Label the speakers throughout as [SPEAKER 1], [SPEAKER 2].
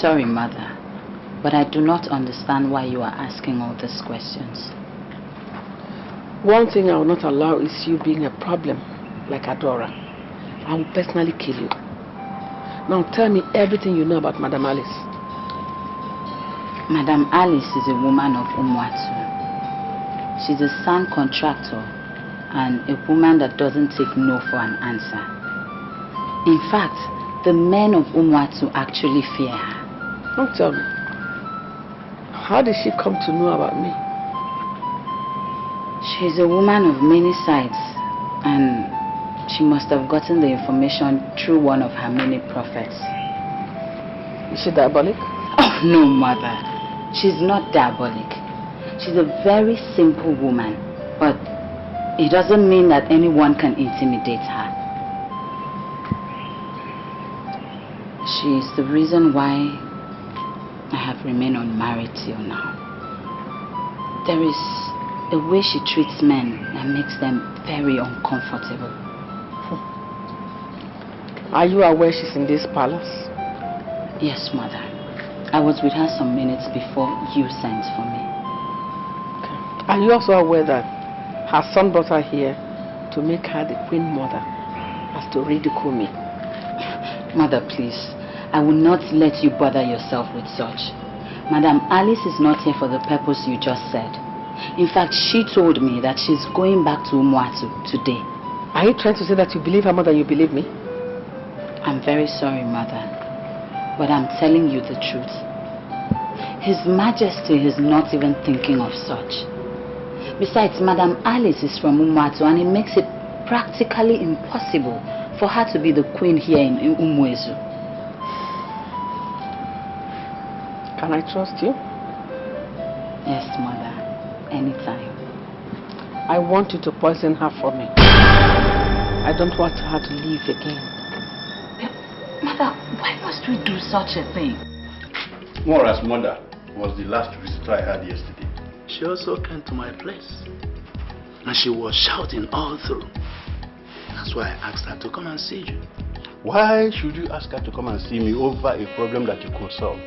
[SPEAKER 1] sorry, Mother, but I do not understand why you are asking all these questions.
[SPEAKER 2] One thing I will not allow is you being a problem like Adora. I will personally kill you. Now tell me everything you know about Madam Alice.
[SPEAKER 1] Madam Alice is a woman of Umwatu. She's a sand contractor and a woman that doesn't take no for an answer. In fact, the men of Umwatu actually fear her.
[SPEAKER 2] Don't tell me. How did she come to know about me?
[SPEAKER 1] She's a woman of many sides, and she must have gotten the information through one of her many prophets.
[SPEAKER 2] Is she diabolic?
[SPEAKER 1] Oh no, Mother. She's not diabolic. She's a very simple woman, but it doesn't mean that anyone can intimidate her. She is the reason why I have remained unmarried till now. There is a way she treats men that makes them very uncomfortable.
[SPEAKER 2] Are you aware she's in this palace?
[SPEAKER 1] Yes, Mother. I was with her some minutes before you sent for me.
[SPEAKER 2] Okay. Are you also aware that her son brought her here to make her the queen mother, as to ridicule me?
[SPEAKER 1] Mother, please. I will not let you bother yourself with such. Madam Alice is not here for the purpose you just said. In fact, she told me that she's going back to Umwatu today.
[SPEAKER 2] Are you trying to say that you believe her more than you believe me?
[SPEAKER 1] I'm very sorry, Mother, but I'm telling you the truth. His Majesty is not even thinking of such. Besides, Madam Alice is from Umwatu, and it makes it practically impossible for her to be the queen here in Umwezu.
[SPEAKER 2] Can I trust you?
[SPEAKER 1] Yes, Mother. Anytime.
[SPEAKER 2] I want you to poison her for me. I don't want her to leave again.
[SPEAKER 1] Mother, why must we do such a thing?
[SPEAKER 3] Mora's mother was the last visitor I had yesterday.
[SPEAKER 4] She also came to my place. And she was shouting all through. That's why I asked her to come and see you.
[SPEAKER 3] Why should you ask her to come and see me over a problem that you could solve?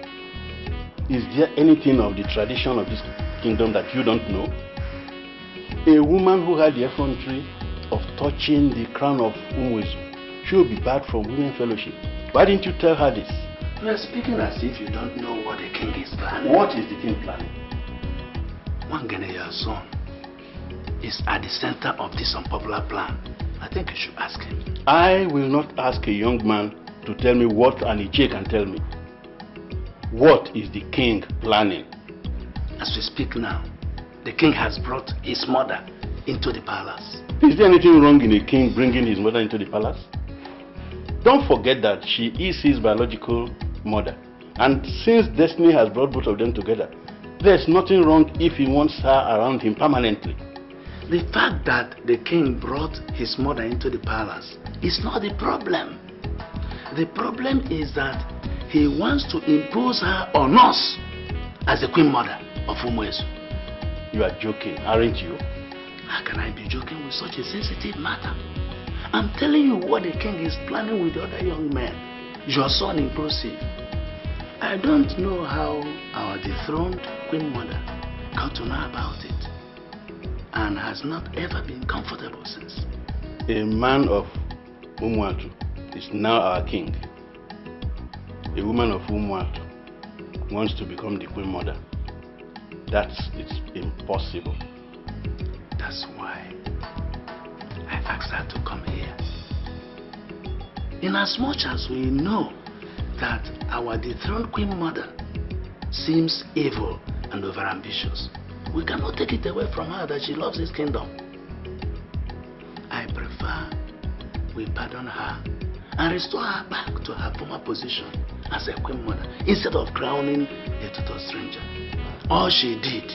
[SPEAKER 3] Is there anything of the tradition of this kingdom that you don't know? A woman who had the effrontery of touching the crown of Umwezu should be barred from women fellowship. Why didn't you tell her this?
[SPEAKER 4] You are speaking as if you don't know what the king is planning.
[SPEAKER 3] What is the king planning?
[SPEAKER 4] Wangeneya's son is at the center of this unpopular plan. I think you should ask him.
[SPEAKER 3] I will not ask a young man to tell me what an Iyke can tell me. What is the king planning?
[SPEAKER 4] As we speak now, the king has brought his mother into the palace.
[SPEAKER 3] Is there anything wrong in a king bringing his mother into the palace? Don't forget that she is his biological mother. And since destiny has brought both of them together, there's nothing wrong if he wants her around him permanently.
[SPEAKER 4] The fact that the king brought his mother into the palace is not the problem. The problem is that he wants to impose her on us as the queen mother of Umwezu.
[SPEAKER 3] You are joking, aren't you?
[SPEAKER 4] How can I be joking with such a sensitive matter? I'm telling you what the king is planning with the other young men. Your son inclusive. I don't know how our dethroned queen mother got to know about it and has not ever been comfortable since.
[SPEAKER 3] A man of Umwatu is now our king. A woman of Umwatu wants to become the queen mother. It's impossible.
[SPEAKER 4] That's why I asked her to come here. In as much as we know that our dethroned queen mother seems evil and overambitious, we cannot take it away from her that she loves this kingdom. I prefer we pardon her and restore her back to her former position as a queen mother instead of crowning a total stranger. All she did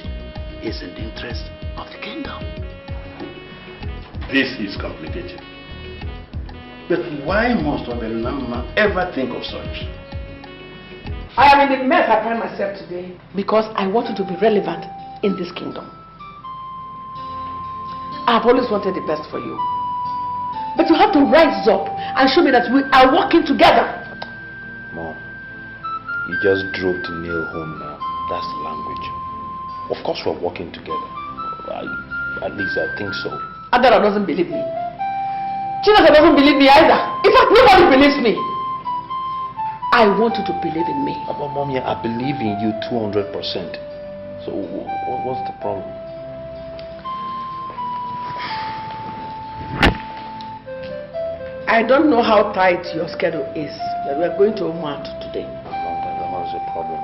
[SPEAKER 4] is in the interest of the kingdom.
[SPEAKER 3] This is complicated. But why must Obelnama ever think of such?
[SPEAKER 2] I am in the mess I find myself today because I want you to be relevant in this kingdom. I've always wanted the best for you. But you have to rise up and show me that we are working together.
[SPEAKER 3] Mom,
[SPEAKER 5] You just drove the nail home now. That's the language. Of course we're working together. At least I think so.
[SPEAKER 2] Adara doesn't believe me. Chinasa doesn't believe me either. In fact, nobody believes me. I want you to believe in me.
[SPEAKER 5] But Mommy, I believe in you 200%. So what's the problem?
[SPEAKER 2] I don't know how tight your schedule is, but we are going to Omat today.
[SPEAKER 5] That was a problem.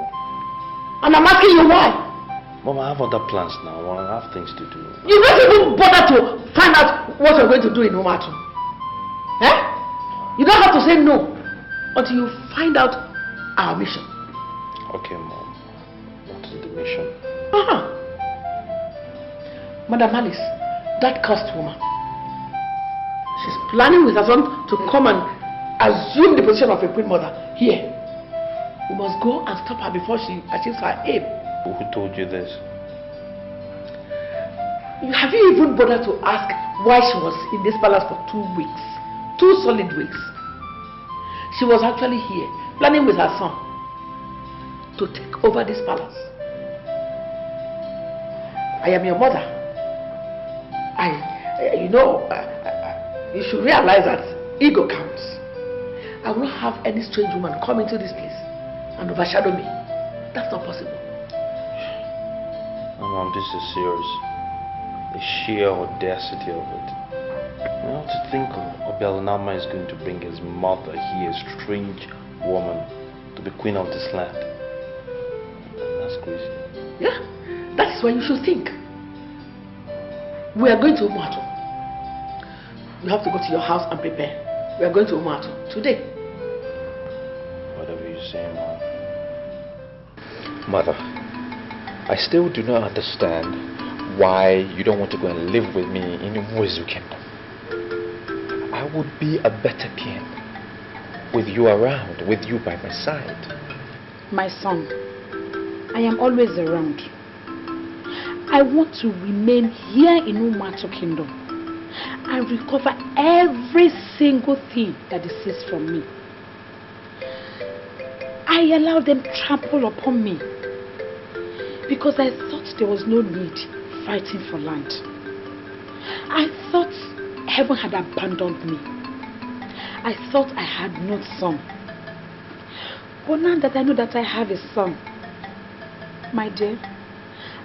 [SPEAKER 2] And I'm asking you why.
[SPEAKER 5] Mom, I have other plans now. I have things to do.
[SPEAKER 2] You don't even bother to find out what you're going to do in Omatu. Eh? You don't have to say no until you find out our mission.
[SPEAKER 5] Okay, Mom. What is the mission?
[SPEAKER 2] Madam Alice, that cursed woman. She's planning with her son to come and assume the position of a queen mother here. We must go and stop her before she achieves her aim.
[SPEAKER 5] Who told you this?
[SPEAKER 2] Have you even bothered to ask why she was in this palace for 2 weeks? 2 solid weeks. She was actually here, planning with her son to take over this palace. I am your mother. You should realize that ego counts. I will not have any strange woman come into this place and overshadow me. That's not possible.
[SPEAKER 5] No, Mom, this is serious. The sheer audacity of it. You know, to think Obialanama is going to bring his mother here, a strange woman, to be queen of this land. That's crazy.
[SPEAKER 2] Yeah, that is why you should think. We are going to Umuatu. You have to go to your house and prepare. We are going to Umuatu today.
[SPEAKER 5] Whatever you say, Mom.
[SPEAKER 6] Mother, I still do not understand why you don't want to go and live with me in the Mwezu kingdom. I would be a better king with you around, with you by my side.
[SPEAKER 1] My son, I am always around. I want to remain here in Umuatu kingdom and recover every single thing that is seized from me. I allowed them trample upon me because I thought there was no need fighting for land. I thought heaven had abandoned me. I thought I had no son. But now that I know that I have a son, my dear,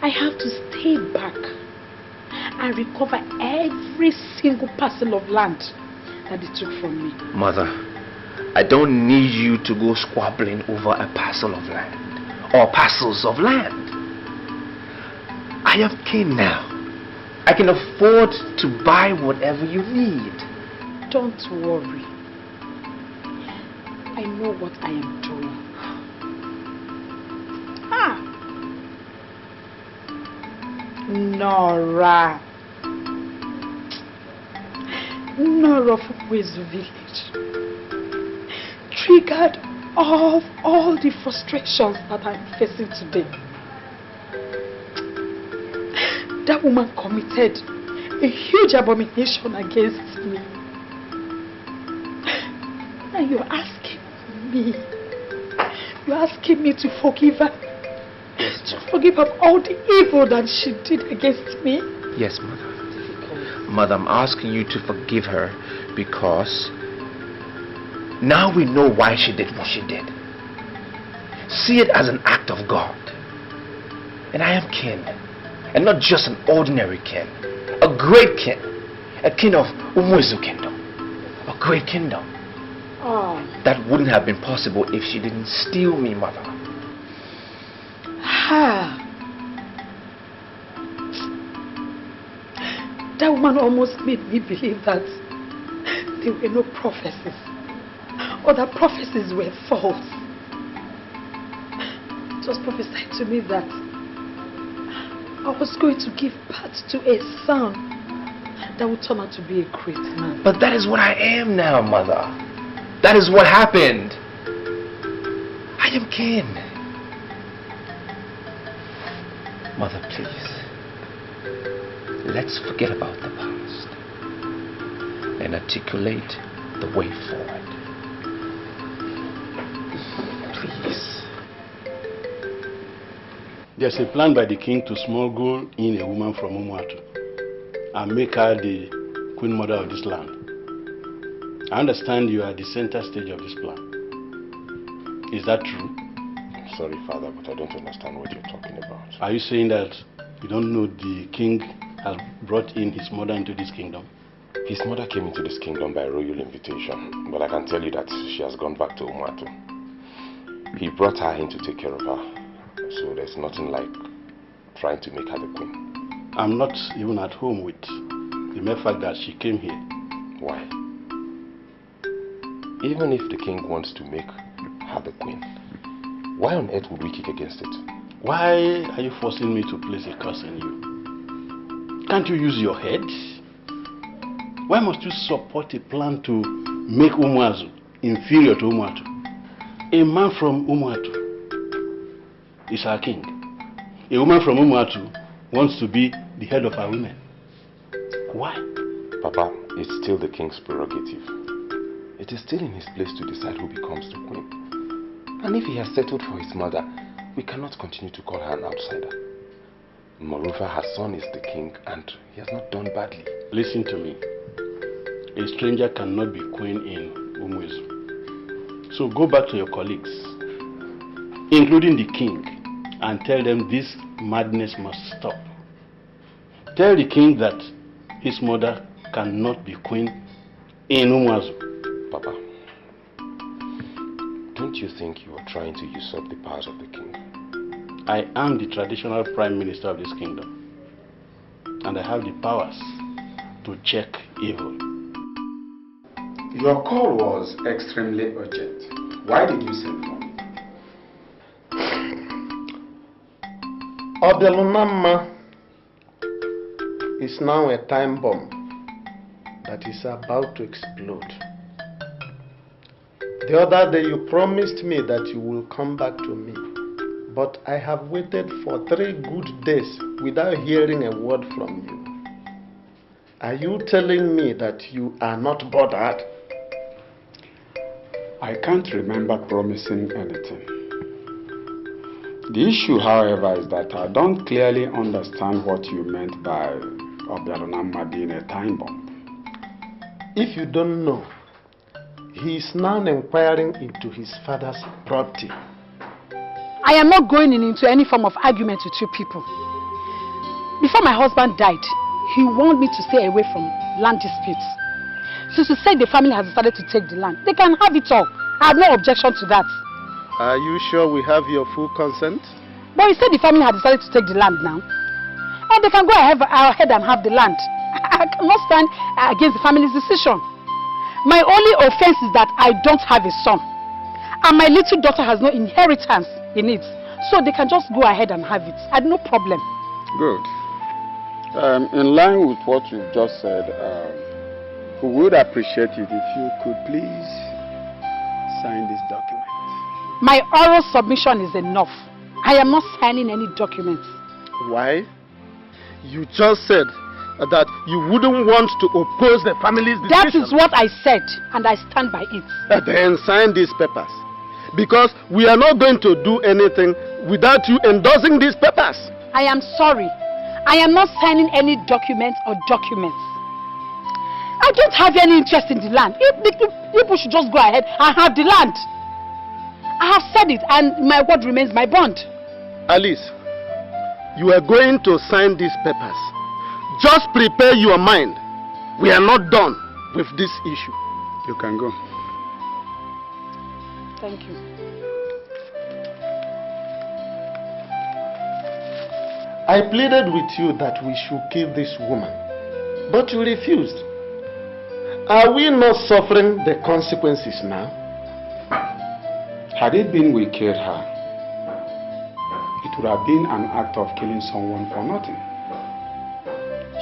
[SPEAKER 1] I have to stay back and recover every single parcel of land that they took from me.
[SPEAKER 6] Mother, I don't need you to go squabbling over a parcel of land or parcels of land. I am king now. I can afford to buy whatever you need.
[SPEAKER 1] Don't worry. I know what I am doing. Nora from Mwezu village triggered off all the frustrations that I'm facing today. That woman committed a huge abomination against me. And you're asking me to forgive her. To forgive her all the evil that she did against me.
[SPEAKER 6] Yes, Mother. Mother, I'm asking you to forgive her because now we know why she did what she did. See it as an act of God. And I am king. And not just an ordinary king. A great king. A king of Mwezu kingdom. A great kingdom.
[SPEAKER 1] Oh.
[SPEAKER 6] That wouldn't have been possible if she didn't steal me, Mother.
[SPEAKER 1] That woman almost made me believe that there were no prophecies, or that prophecies were false. It was prophesied to me that I was going to give birth to a son that would turn out to be a great man.
[SPEAKER 6] But that is what I am now, Mother. That is what happened. I am king. Mother, please. Let's forget about the past and articulate the way forward. Please.
[SPEAKER 3] There's a plan by the king to smuggle in a woman from Umuatu and make her the queen mother of this land. I understand you are at the center stage of this plan. Is that true?
[SPEAKER 6] I'm sorry, Father, but I don't understand what you're talking about.
[SPEAKER 3] Are you saying that you don't know the king has brought in his mother into this kingdom?
[SPEAKER 6] His mother came into this kingdom by royal invitation, but I can tell you that she has gone back to Umuatu. He brought her in to take care of her, so there's nothing like trying to make her the queen.
[SPEAKER 3] I'm not even at home with the mere fact that she came here.
[SPEAKER 6] Why? Even if the king wants to make her the queen, why on earth would we kick against it?
[SPEAKER 3] Why are you forcing me to place a curse on you? Can't you use your head? Why must you support a plan to make Umuazu inferior to Umuatu? A man from Umuatu is our king. A woman from Umuatu wants to be the head of our women. Why?
[SPEAKER 6] Papa, it's still the king's prerogative. It is still in his place to decide who becomes the queen. And if he has settled for his mother, we cannot continue to call her an outsider. Moreover, her son is the king and he has not done badly.
[SPEAKER 3] Listen to me. A stranger cannot be queen in Umuezu. So go back to your colleagues, including the king, and tell them this madness must stop. Tell the king that his mother cannot be queen in Umuezu.
[SPEAKER 6] Papa, don't you think you are trying to usurp the powers of the king?
[SPEAKER 3] I am the traditional prime minister of this kingdom, and I have the powers to check evil.
[SPEAKER 7] Your call was extremely urgent. Why did you send for me?
[SPEAKER 2] Obelunama is now a time bomb that is about to explode. The other day you promised me that you will come back to me, but I have waited for 3 good days without hearing a word from you. Are you telling me that you are not bothered?
[SPEAKER 7] I can't remember promising anything. The issue, however, is that I don't clearly understand what you meant by Obialonama being a time bomb.
[SPEAKER 2] If you don't know, he is now inquiring into his father's property.
[SPEAKER 8] I am not going into any form of argument with you people. Before my husband died, he warned me to stay away from land disputes. Since you said the family has decided to take the land, they can have it all. I have no objection to that.
[SPEAKER 2] Are you sure we have your full consent?
[SPEAKER 8] But you said the family has decided to take the land now. And they can go ahead and have the land. I cannot stand against the family's decision. My only offense is that I don't have a son. And my little daughter has no inheritance in it. So they can just go ahead and have it. I have no problem.
[SPEAKER 7] Good. In line with what you've just said, we would appreciate it if you could please sign this document.
[SPEAKER 8] My oral submission is enough. I am not signing any documents.
[SPEAKER 2] Why? You just said that you wouldn't want to oppose the family's decision.
[SPEAKER 8] That is what I said, and I stand by it.
[SPEAKER 2] Then sign these papers. Because we are not going to do anything without you endorsing these papers.
[SPEAKER 8] I am sorry. I am not signing any documents or documents. I don't have any interest in the land. People should just go ahead and have the land. I have said it, and my word remains my bond.
[SPEAKER 2] Alice, you are going to sign these papers. Just prepare your mind. We are not done with this issue.
[SPEAKER 7] You can go.
[SPEAKER 8] Thank you.
[SPEAKER 2] I pleaded with you that we should kill this woman, but you refused. Are we not suffering the consequences now?
[SPEAKER 7] Had it been we killed her, it would have been an act of killing someone for nothing.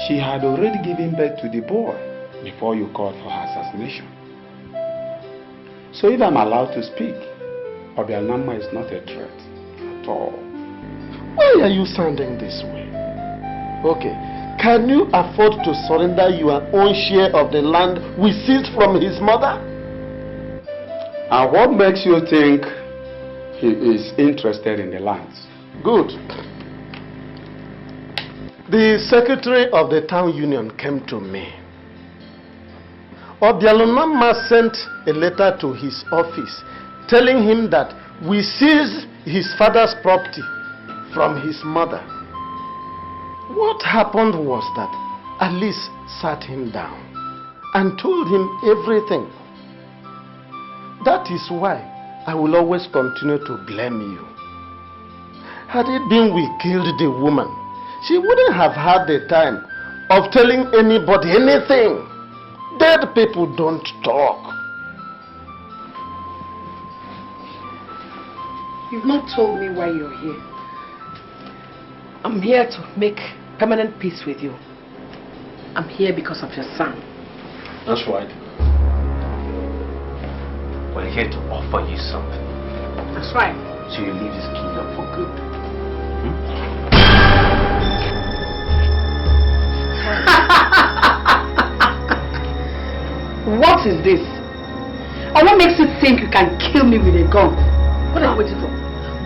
[SPEAKER 7] She had already given birth to the boy before you called for her assassination. So if I'm allowed to speak, Obialonama is not a threat at all.
[SPEAKER 2] Why are you sounding this way? Okay, can you afford to surrender your own share of the land we seized from his mother?
[SPEAKER 7] And what makes you think he is interested in the lands?
[SPEAKER 2] Good.
[SPEAKER 9] The secretary of the town union came to me. Obialonama sent a letter to his office telling him that we seized his father's property from his mother. What happened was that Alice sat him down and told him everything. That is why I will always continue to blame you. Had it been we killed the woman, she wouldn't have had the time of telling anybody anything. Dead people don't talk.
[SPEAKER 2] You've not told me why you're here. I'm here to make permanent peace with you. I'm here because of your son.
[SPEAKER 3] That's right.
[SPEAKER 6] We're here to offer you something.
[SPEAKER 2] That's right.
[SPEAKER 6] So you leave this kingdom for good.
[SPEAKER 2] What is this? And what makes you think you can kill me with a gun? What are you waiting for?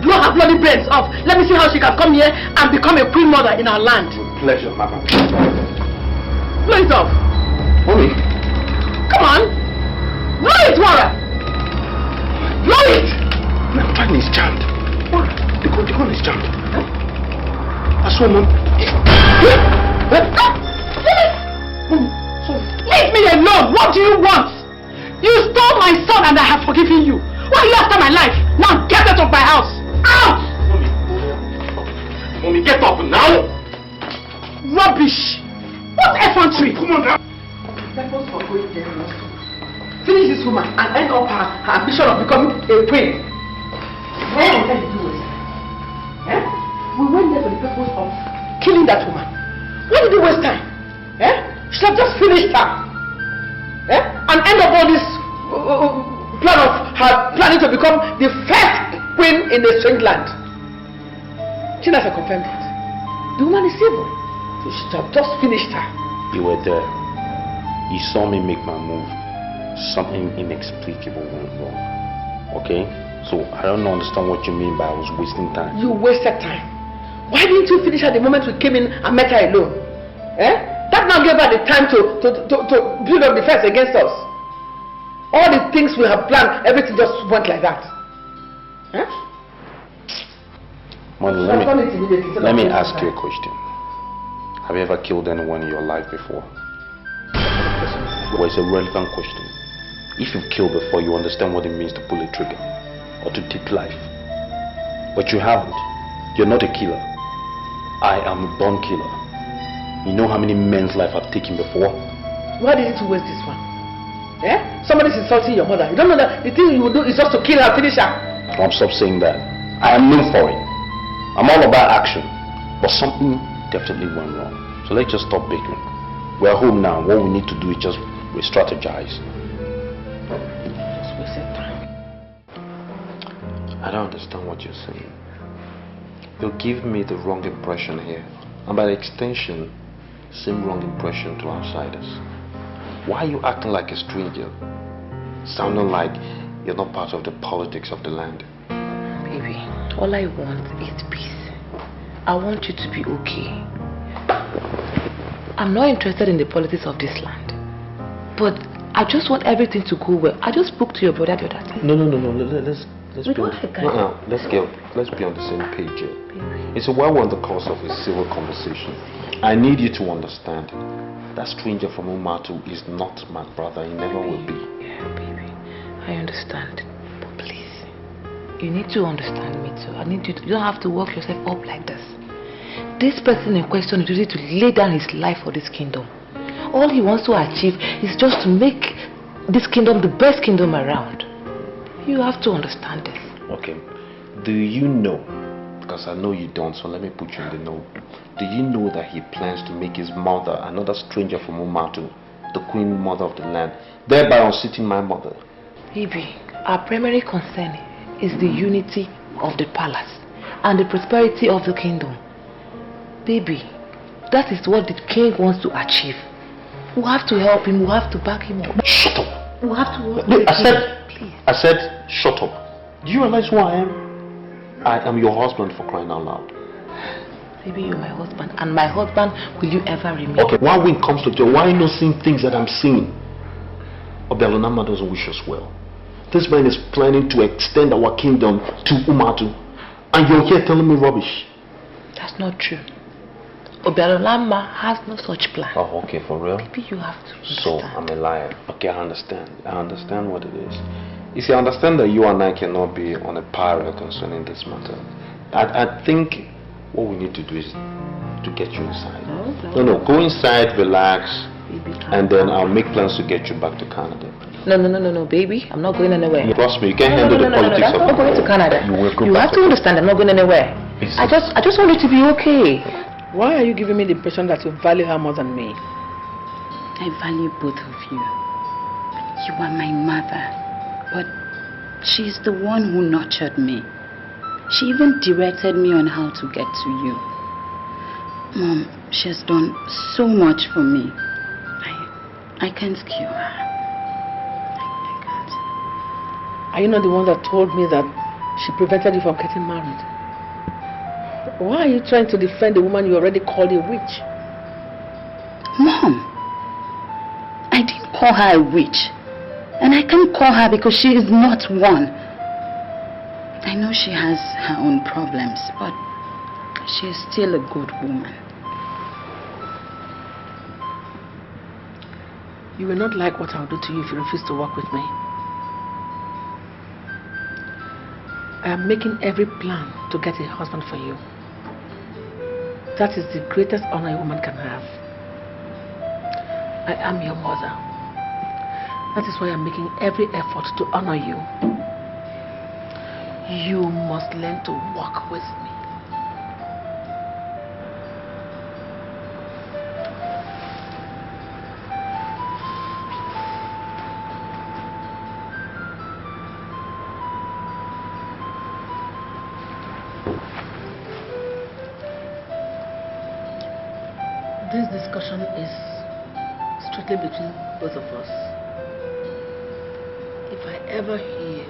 [SPEAKER 2] Blow her bloody brains off. Let me see how she can come here and become a queen mother in our land.
[SPEAKER 3] With pleasure, Mama.
[SPEAKER 2] Blow it off.
[SPEAKER 3] Mommy.
[SPEAKER 2] Come on. Blow it, Wara. Blow it.
[SPEAKER 3] The fan is jammed. What? The gun is jammed. I saw Mom.
[SPEAKER 2] Leave me alone. What do you want? You stole my son and I have forgiven you. Why are you after my life? Now get out of my house. Out!
[SPEAKER 3] Mommy, get up now.
[SPEAKER 2] Rubbish. What effrontery?
[SPEAKER 3] Come on now.
[SPEAKER 2] Purpose for going there was to finish this woman and end up her ambition of becoming a queen. Where on earth did you waste time? Eh? We went there for the purpose of killing that woman. Why did you waste time? Eh? Should have just finished her. Eh? And end up all this plan of her planning to become the first queen in a strange land. Chinasa confirmed it. The woman is evil. So she should have just finished her.
[SPEAKER 5] You were there. You saw me make my move. Something inexplicable went wrong. Okay? So I don't understand what you mean by I was wasting time.
[SPEAKER 2] You wasted time. Why didn't you finish her the moment we came in and met her alone? Eh? That now gave her the time to build up defense against us. All the things we have planned, everything just went like that. Eh?
[SPEAKER 5] Mother, let me ask you a question. Have you ever killed anyone in your life before? Well, it's a relevant question. If you've killed before, you understand what it means to pull a trigger or to take life. But you haven't. You're not a killer. I am a born killer. You know how many men's life I've taken before?
[SPEAKER 2] Why didn't you waste this one? Eh? Somebody's insulting your mother. You don't know that the thing you will do is just to kill her, finish her.
[SPEAKER 5] Stop saying that. I am known for it. I'm all about action. But something definitely went wrong. So let's just stop bickering. We're home now. What we need to do is just re-strategize.
[SPEAKER 2] Just wasted time.
[SPEAKER 5] I don't understand what you're saying. You'll give me the wrong impression here. And by extension, same wrong impression to outsiders. Why are you acting like a stranger? Sounding like you're not part of the politics of the land.
[SPEAKER 2] Baby, all I want is peace. I want you to be okay. I'm not interested in the politics of this land. But I just want everything to go well. I just spoke to your brother the other time.
[SPEAKER 5] No. Let's be on the same page here. It's a while we're on the course of a civil conversation. I need you to understand that stranger from Umatu is not my brother. He never will be.
[SPEAKER 2] Yeah, baby. I understand. But please, you need to understand me too. I need you to, you don't have to work yourself up like this. This person in question is ready to lay down his life for this kingdom. All he wants to achieve is just to make this kingdom the best kingdom around. You have to understand this.
[SPEAKER 5] Okay. Do you know, because I know you don't, so let me put you in the know. Do you know that he plans to make his mother, another stranger from Umatu, the queen mother of the land, thereby unseating my mother?
[SPEAKER 2] Baby, our primary concern is the unity of the palace and the prosperity of the kingdom. Baby, that is what the king wants to achieve. We have to help him, we have to back him up.
[SPEAKER 5] Shut up!
[SPEAKER 2] We have to work
[SPEAKER 5] Look,
[SPEAKER 2] with him.
[SPEAKER 5] I said, shut up. Do you realize who I am? I am your husband, for crying out loud.
[SPEAKER 2] Baby, you're my husband, and my husband will you ever remain?
[SPEAKER 6] Okay, why when it comes to joy, why not seeing things that I'm seeing? Obelonama doesn't wish us well. This man is planning to extend our kingdom to Umatu, and you're here telling me rubbish.
[SPEAKER 2] That's not true. Obelolama has no such plan.
[SPEAKER 5] Oh, okay, for real?
[SPEAKER 2] Maybe you have to understand.
[SPEAKER 5] So, I'm a liar. Okay, I understand. I understand what it is. You see, I understand that you and I cannot be on a par concerning this matter. I think what we need to do is to get you inside. No, go inside, relax, and then I'll make plans to get you back to Canada.
[SPEAKER 2] No, baby. I'm not going anywhere.
[SPEAKER 5] Trust me, you can't handle the politics of it.
[SPEAKER 2] I'm not going to Canada. You have to understand I'm not going anywhere. I just want you to be okay. Why are you giving me the impression that you value her more than me?
[SPEAKER 1] I value both of you. You are my mother, but she's the one who nurtured me. She even directed me on how to get to you. Mom, she has done so much for me. I can't kill her. I can't.
[SPEAKER 2] Are you not the one that told me that she prevented you from getting married? Why are you trying to defend the woman you already called a witch?
[SPEAKER 1] Mom, I didn't call her a witch. And I can't call her because she is not one. I know she has her own problems, but she is still a good woman.
[SPEAKER 2] You will not like what I'll do to you if you refuse to work with me. I am making every plan to get a husband for you. That is the greatest honor a woman can have. I am your mother. That is why I'm making every effort to honor you. You must learn to walk with me. This discussion is strictly between both of us. If I ever hear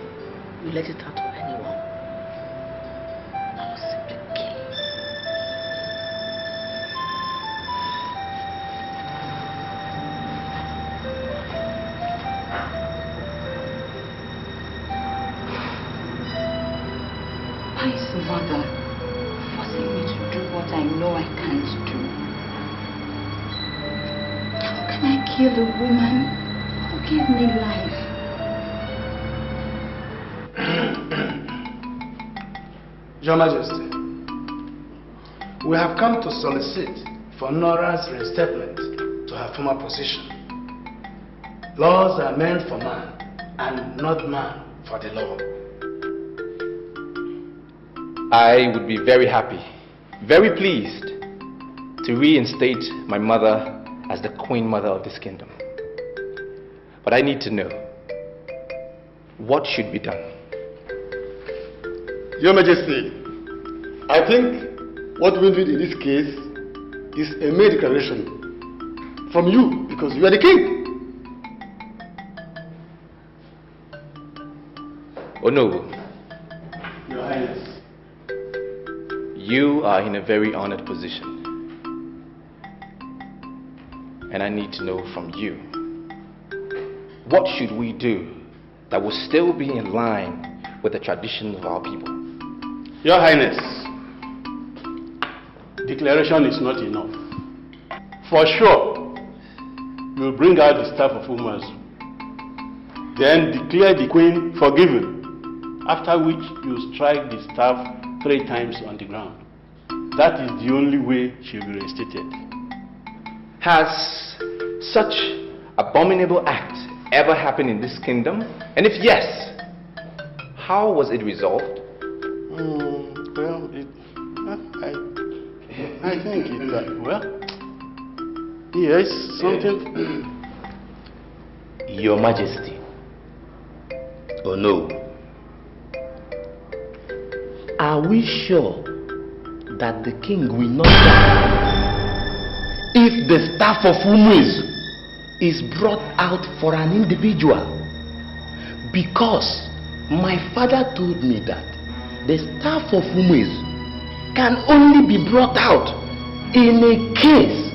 [SPEAKER 2] you let it out to anyone, I will simply kill you.
[SPEAKER 1] Why is mother forcing me to do what I know I can't do? How can I kill a woman who gave me life?
[SPEAKER 4] Your Majesty, we have come to solicit for Nora's reinstatement to her former position. Laws are meant for man, and not man for the law.
[SPEAKER 6] I would be very happy, very pleased to reinstate my mother as the queen mother of this kingdom. But I need to know, what should be done?
[SPEAKER 9] Your Majesty, I think what we need in this case is a mere declaration from you because you are the king.
[SPEAKER 6] Onowu,
[SPEAKER 9] Your Highness.
[SPEAKER 6] you are in a very honored position. And I need to know from you, what should we do that will still be in line with the traditions of our people?
[SPEAKER 3] Your Highness, declaration is not enough. For sure, you'll bring out the staff of Umazu, then declare the queen forgiven, after which you strike the staff 3 times on the ground. That is the only way she will be reinstated.
[SPEAKER 6] Has such abominable act ever happened in this kingdom? And if yes, how was it resolved?
[SPEAKER 3] Well, I think yes, something.
[SPEAKER 6] Your Majesty. Oh no. Are we sure that the king will not die if the staff of Umuizu is brought out for an individual? Because my father told me that the staff of Umuizu can only be brought out in a case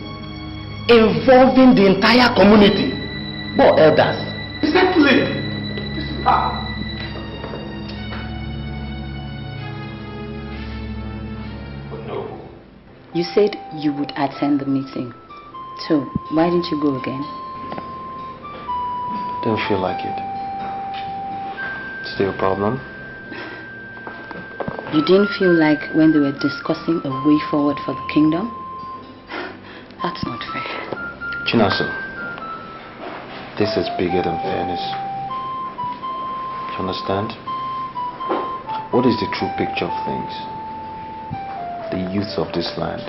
[SPEAKER 6] involving the entire community. But elders.
[SPEAKER 7] Exactly. This is how.
[SPEAKER 1] You said you would attend the meeting. So, why didn't you go again?
[SPEAKER 5] Don't feel like it. Still a problem?
[SPEAKER 1] You didn't feel like when they were discussing a way forward for the kingdom? That's not fair.
[SPEAKER 5] Chinaso, this is bigger than fairness. Do you understand? What is the true picture of things? The youth of this land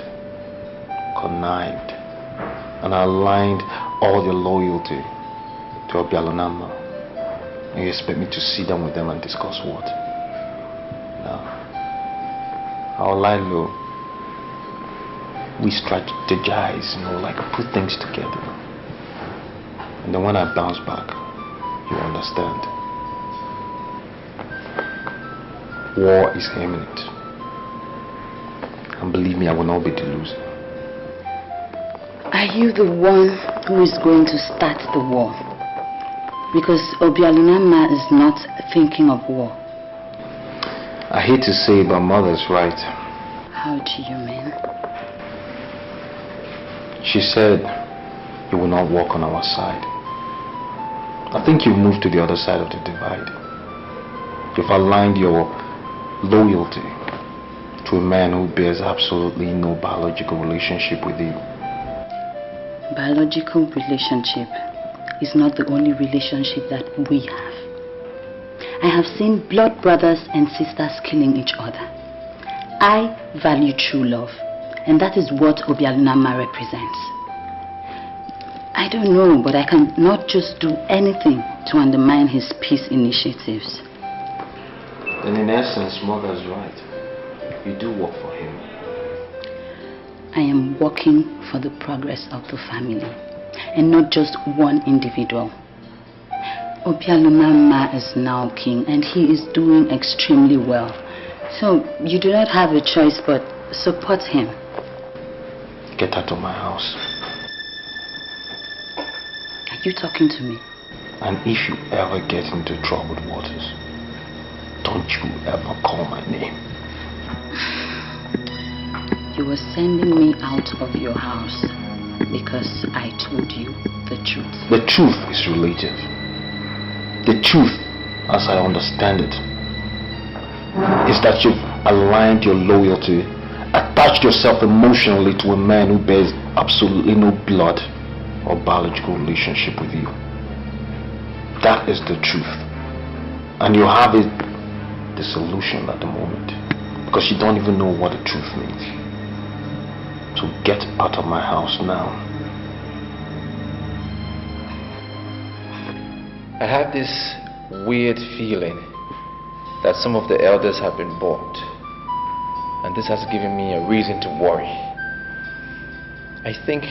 [SPEAKER 5] connived and aligned all their loyalty to Obialonama. And you expect me to sit down with them and discuss what? No. I'll lie low. We strategize, like put things together. And then when I bounce back, you understand. War is imminent. And believe me, I will not be the loser.
[SPEAKER 1] Are you the one who is going to start the war? Because Obialunama is not thinking of war.
[SPEAKER 5] I hate to say it, but mother's right.
[SPEAKER 1] How do you mean?
[SPEAKER 5] She said you will not walk on our side. I think you've moved to the other side of the divide. You've aligned your loyalty to a man who bears absolutely no biological relationship with you.
[SPEAKER 1] Biological relationship is not the only relationship that we have. I have seen blood brothers and sisters killing each other. I value true love, and that is what Obialunama represents. I don't know, but I cannot just do anything to undermine his peace initiatives.
[SPEAKER 5] And in essence, mother's right. You do work for him.
[SPEAKER 1] I am working for the progress of the family, and not just one individual. Obialunama is now king, and he is doing extremely well. So you do not have a choice but support him.
[SPEAKER 5] Get out of my house.
[SPEAKER 1] Are you talking to me?
[SPEAKER 5] And if you ever get into troubled waters, don't you ever call my name.
[SPEAKER 1] You were sending me out of your house because I told you the truth.
[SPEAKER 5] The truth is relative. The truth, as I understand it, is that you've aligned your loyalty, attached yourself emotionally to a man who bears absolutely no blood or biological relationship with you. That is the truth. And you have it disillusioned at the moment because you don't even know what the truth means. So get out of my house now.
[SPEAKER 6] I have this weird feeling that some of the elders have been bought, and this has given me a reason to worry. I think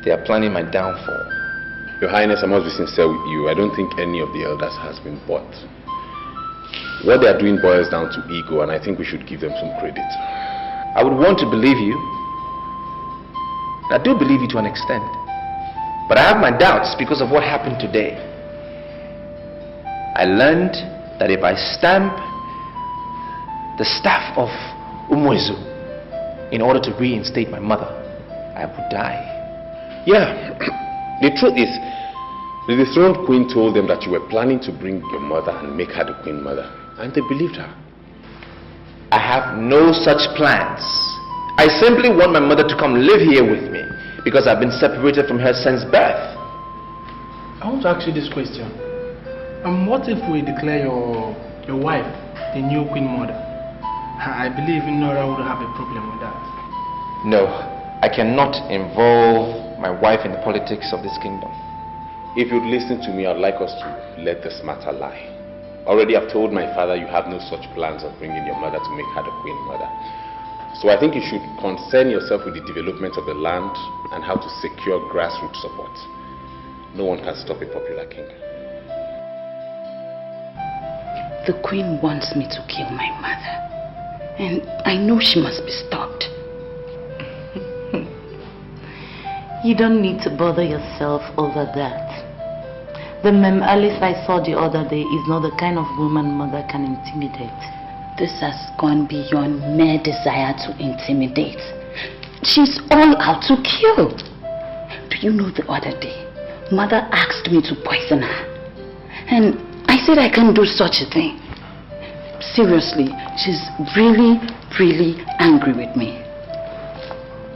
[SPEAKER 6] they are planning my downfall.
[SPEAKER 10] Your Highness, I must be sincere with you. I don't think any of the elders has been bought. What they are doing boils down to ego, and I think we should give them some credit.
[SPEAKER 6] I would want to believe you. I do believe you to an extent, but I have my doubts because of what happened today. I learned that if I stamp the staff of Umwezu in order to reinstate my mother, I would die.
[SPEAKER 10] Yeah, the truth is, the dethroned queen told them that you were planning to bring your mother and make her the queen mother, and they believed her.
[SPEAKER 6] I have no such plans. I simply want my mother to come live here with me because I've been separated from her since birth.
[SPEAKER 11] I want to ask you this question. What if we declare your wife the new queen mother? I believe Nora would have a problem with that.
[SPEAKER 6] No, I cannot involve my wife in the politics of this kingdom.
[SPEAKER 10] If you'd listen to me, I'd like us to let this matter lie. Already I've told my father you have no such plans of bringing your mother to make her the queen mother. So I think you should concern yourself with the development of the land and how to secure grassroots support. No one can stop a popular king.
[SPEAKER 1] The queen wants me to kill my mother. And I know she must be stopped.
[SPEAKER 12] You don't need to bother yourself over that. The Mem Alice I saw the other day is not the kind of woman mother can intimidate.
[SPEAKER 1] This has gone beyond mere desire to intimidate. She's all out to kill. Do you know the other day, Mother asked me to poison her. And I said I can't do such a thing. Seriously, she's really, really angry with me.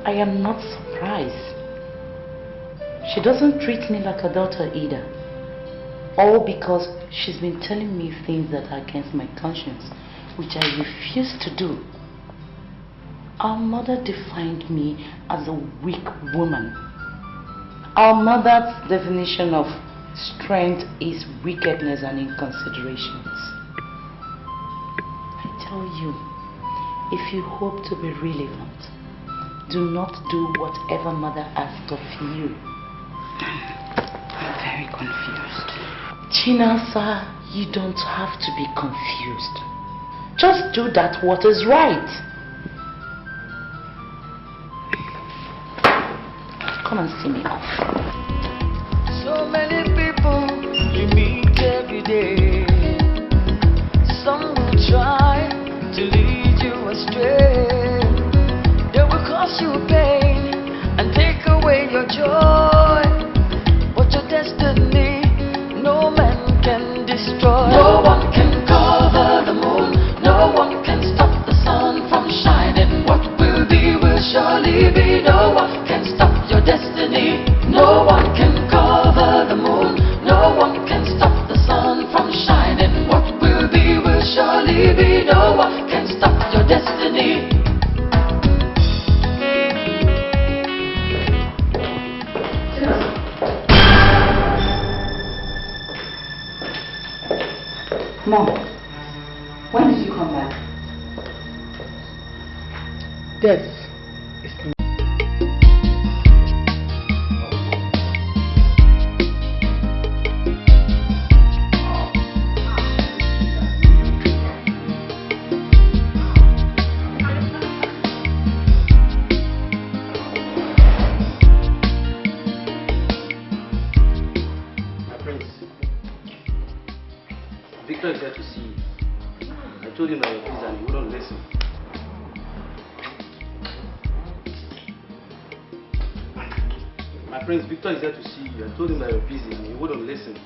[SPEAKER 12] I am not surprised. She doesn't treat me like a daughter either. All because she's been telling me things that are against my conscience, which I refuse to do. Our mother defined me as a weak woman. Our mother's definition of strength is wickedness and inconsiderations. I tell you, if you hope to be relevant, do not do whatever mother asks of you.
[SPEAKER 1] I'm very confused.
[SPEAKER 12] Chinasa, you don't have to be confused. Just do that what is right. Come and see me off.
[SPEAKER 13] So many people you meet every day. Some will try to lead you astray. They will cause you pain and take away your joy. But your destiny, no man can destroy. No one can cover the moon. No one can stop the sun from shining. What will be will surely be. No one can stop your destiny. No one can cover the moon. No one can stop the sun from shining. What will be will surely be. No one can stop your destiny.
[SPEAKER 1] Mom, when did you come back?
[SPEAKER 2] Death.
[SPEAKER 11] Victor is there to see you. I told him that you're busy and he wouldn't listen. My prince, Victor is there to see you. I told him that you're busy and he wouldn't listen.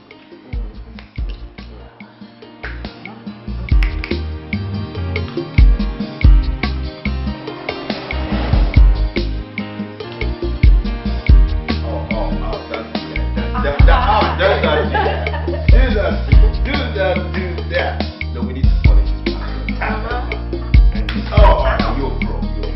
[SPEAKER 6] No, we need to polish this back. Oh, yo, bro, yo.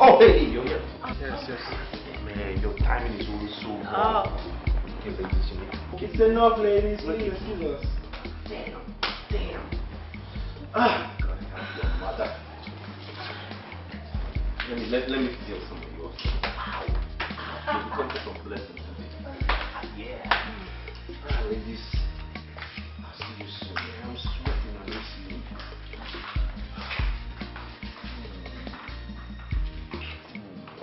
[SPEAKER 11] Oh, hey, you're here.
[SPEAKER 6] Yes. Man, your timing is always so good.
[SPEAKER 11] It's enough, ladies. Please excuse us.
[SPEAKER 6] Damn.
[SPEAKER 11] Ah.
[SPEAKER 6] God, have your mother. Let me steal some of yours. You come for some blessings today. Yeah. Ladies, I'll see you soon. I'm sweating on this sleep.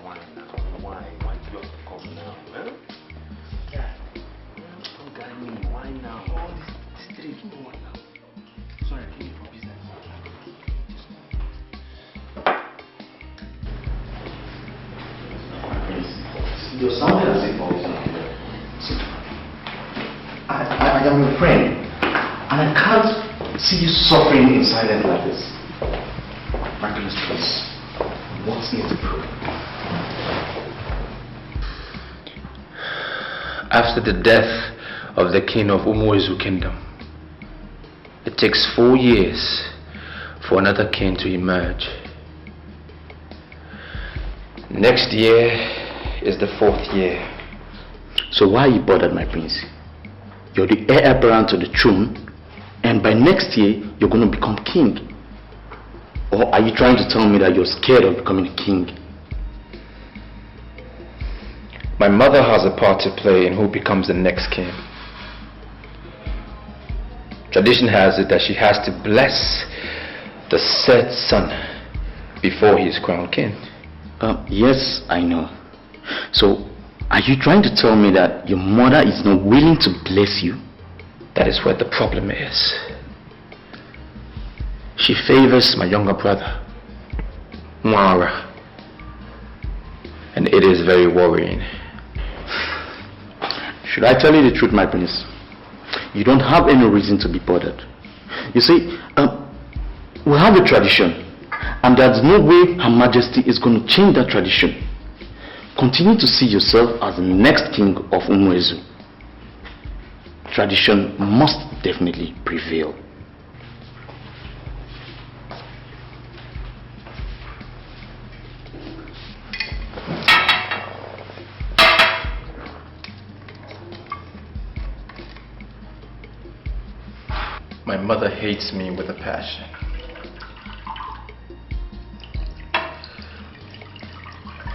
[SPEAKER 6] Why now? Why do you have to come now, man? Yeah. Don't guide me. Why now? All this drink. What now? Sorry, I came here for business.
[SPEAKER 11] Your sound has a voice.
[SPEAKER 6] Sit down. I am your friend, and I can't see you suffering in silence like this. Marcellus, please. What is the problem? After the death of the king of Umuezu kingdom, it takes 4 years for another king to emerge. Next year is the 4th year.
[SPEAKER 4] So why are you bothered, my prince? You're the heir apparent to the throne, and by next year, you're going to become king. Or are you trying to tell me that you're scared of becoming a king?
[SPEAKER 6] My mother has a part to play in who becomes the next king. Tradition has it that she has to bless the said son before he is crowned king.
[SPEAKER 4] Yes, I know. So, are you trying to tell me that your mother is not willing to bless you?
[SPEAKER 6] That is where the problem is. She favors my younger brother, Mwara. And it is very worrying.
[SPEAKER 4] Should I tell you the truth, my prince? You don't have any reason to be bothered. You see, we have a tradition, and there's no way Her Majesty is going to change that tradition. Continue to see yourself as the next king of Umuezu. Tradition must definitely prevail.
[SPEAKER 6] My mother hates me with a passion.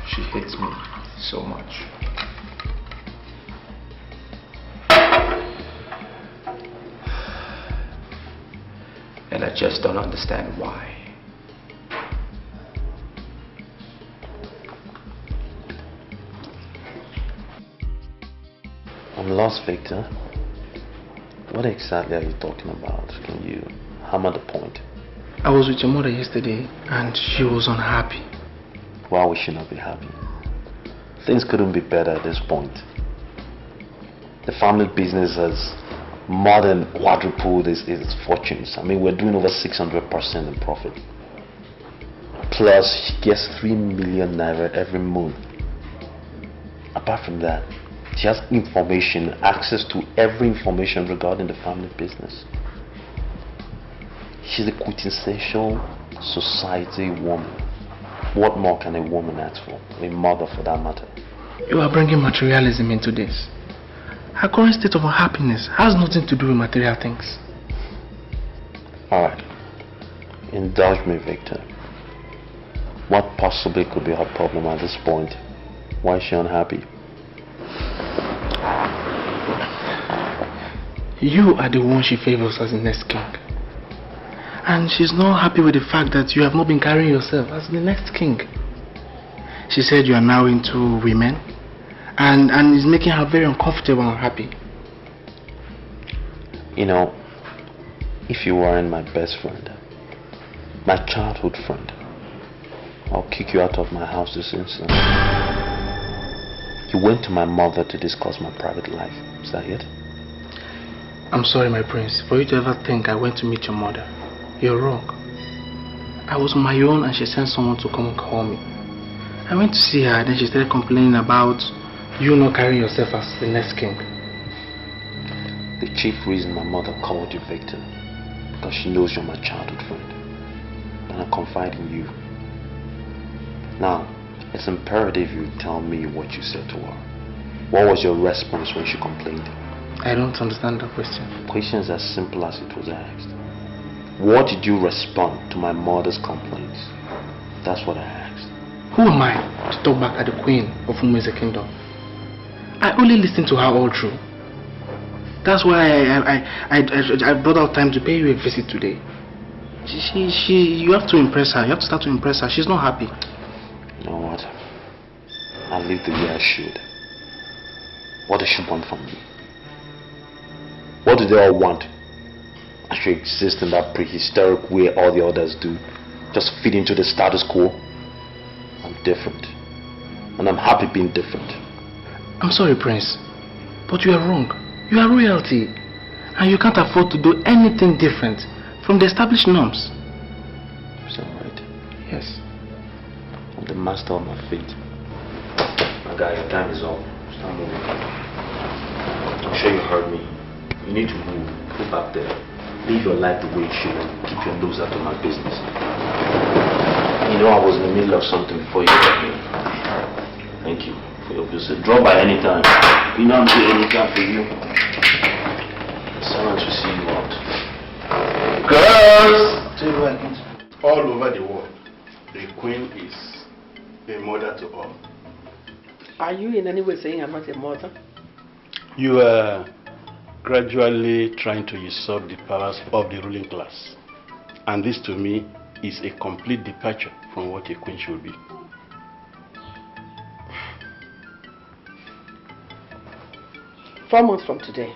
[SPEAKER 6] She hates me so much. And I just don't understand why.
[SPEAKER 5] I'm lost, Victor. What exactly are you talking about? Can you hammer the point?
[SPEAKER 11] I was with your mother yesterday and she was unhappy.
[SPEAKER 5] Why would she not be happy? Things couldn't be better at this point. The family business has more than quadrupled its fortunes. I mean, we're doing over 600% in profit. Plus, she gets 3 million naira every month. Apart from that, she has information, access to every information regarding the family business. She's a quintessential society woman. What more can a woman ask for? A mother, for that matter.
[SPEAKER 11] You are bringing materialism into this. Her current state of unhappiness has nothing to do with material things.
[SPEAKER 5] Alright. Indulge me, Victor. What possibly could be her problem at this point? Why is she unhappy?
[SPEAKER 11] You are the one she favors as the next king. And she's not happy with the fact that you have not been carrying yourself as the next king. She said you are now into women, and it's making her very uncomfortable and unhappy.
[SPEAKER 5] You know, if you weren't my best friend, my childhood friend, I'll kick you out of my house this instant. You went to my mother to discuss my private life. Is that it?
[SPEAKER 11] I'm sorry, my prince, for you to ever think I went to meet your mother. You're wrong. I was on my own and she sent someone to come and call me. I went to see her, then she started complaining about you not carrying yourself as the next king.
[SPEAKER 5] The chief reason my mother called you, Victor, because she knows you're my childhood friend. And I confide in you. Now, it's imperative you tell me what you said to her. What was your response when she complained?
[SPEAKER 11] I don't understand that question.
[SPEAKER 5] The question is as simple as it was asked. What did you respond to my mother's complaints? That's what I asked.
[SPEAKER 11] Who am I to talk back at the queen of Umuezu kingdom? I only listened to her all through. That's why I brought out time to pay you a visit today. You have to impress her. You have to start to impress her. She's not happy.
[SPEAKER 5] You know what? I'll leave the way I should. What does she want from me? What do they all want? I should exist in that prehistoric way all the others do. Just fit into the status quo. I'm different. And I'm happy being different.
[SPEAKER 11] I'm sorry, Prince. But you are wrong. You are royalty. And you can't afford to do anything different from the established norms.
[SPEAKER 5] Is that right?
[SPEAKER 11] Yes.
[SPEAKER 5] I'm the master of my fate. My guy, your time is up. Start moving. I'm sure you heard me. You need to move. Go back there. Live your life the way it should and keep your nose out of my business. You know I was in the middle of something before you got here. Thank you for your visit. Drop by any time. You know I'm here anytime for you. Silence will see you out. Girls!
[SPEAKER 3] All over the world, the queen is a mother to all.
[SPEAKER 2] Are you in any way saying I'm not a mother?
[SPEAKER 3] You are gradually trying to usurp the powers of the ruling class. And this to me is a complete departure from what a queen should be.
[SPEAKER 2] Four months from today,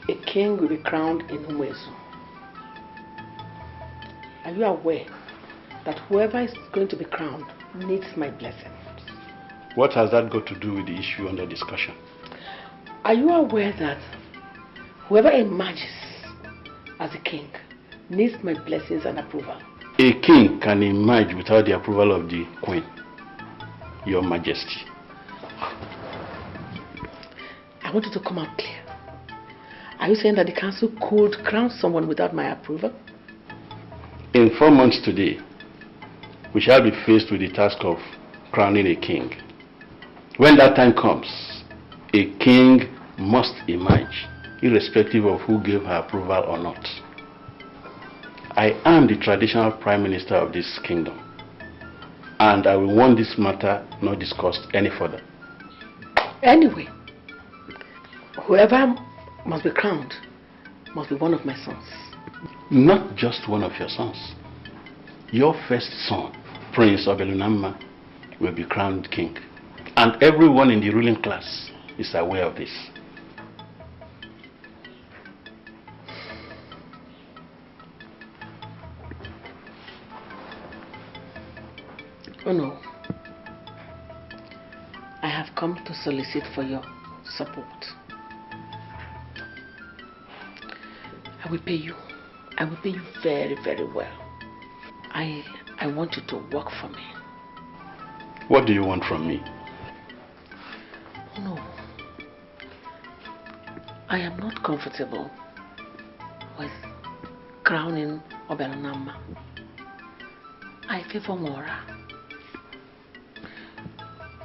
[SPEAKER 2] a king will be crowned in Umuezu. Are you aware that whoever is going to be crowned needs my blessing?
[SPEAKER 3] What has that got to do with the issue under discussion?
[SPEAKER 2] Are you aware that whoever emerges as a king needs my blessings and approval?
[SPEAKER 3] A king can emerge without the approval of the queen, Your Majesty.
[SPEAKER 2] I want you to come out clear. Are you saying that the council could crown someone without my approval?
[SPEAKER 3] In 4 months today, we shall be faced with the task of crowning a king. When that time comes, a king must emerge, irrespective of who gave her approval or not. I am the traditional prime minister of this kingdom, and I will want this matter not discussed any further.
[SPEAKER 2] Anyway, whoever must be crowned must be one of my sons.
[SPEAKER 3] Not just one of your sons. Your first son, Prince Obelunamma, will be crowned king. And everyone in the ruling class is aware of this.
[SPEAKER 2] Oh no. I have come to solicit for your support. I will pay you. I will pay you very, very well. I want you to work for me.
[SPEAKER 3] What do you want from me?
[SPEAKER 2] No. I am not comfortable with crowning Obelunamma. I favor Mora.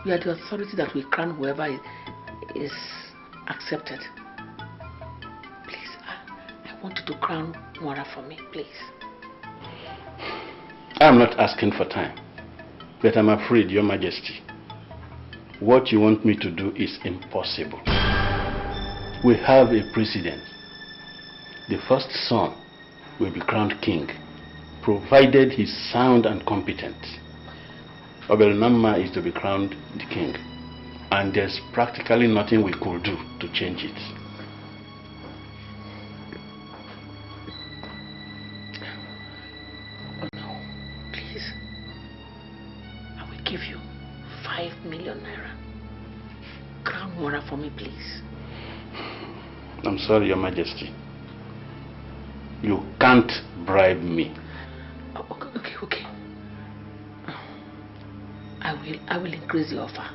[SPEAKER 2] You are the authority that will crown whoever is accepted. Please, I want you to crown Mora for me, please.
[SPEAKER 3] I'm not asking for time, but I'm afraid, Your Majesty, what you want me to do is impossible. We have a precedent. The first son will be crowned king, provided he's sound and competent. Obelunamma is to be crowned the king, and there's practically nothing we could do to change it.
[SPEAKER 2] Oh no, please. I will give you 5 million naira. Crown Mora for me, please.
[SPEAKER 3] I'm sorry, Your Majesty. You can't bribe me.
[SPEAKER 2] Okay. I will increase the offer.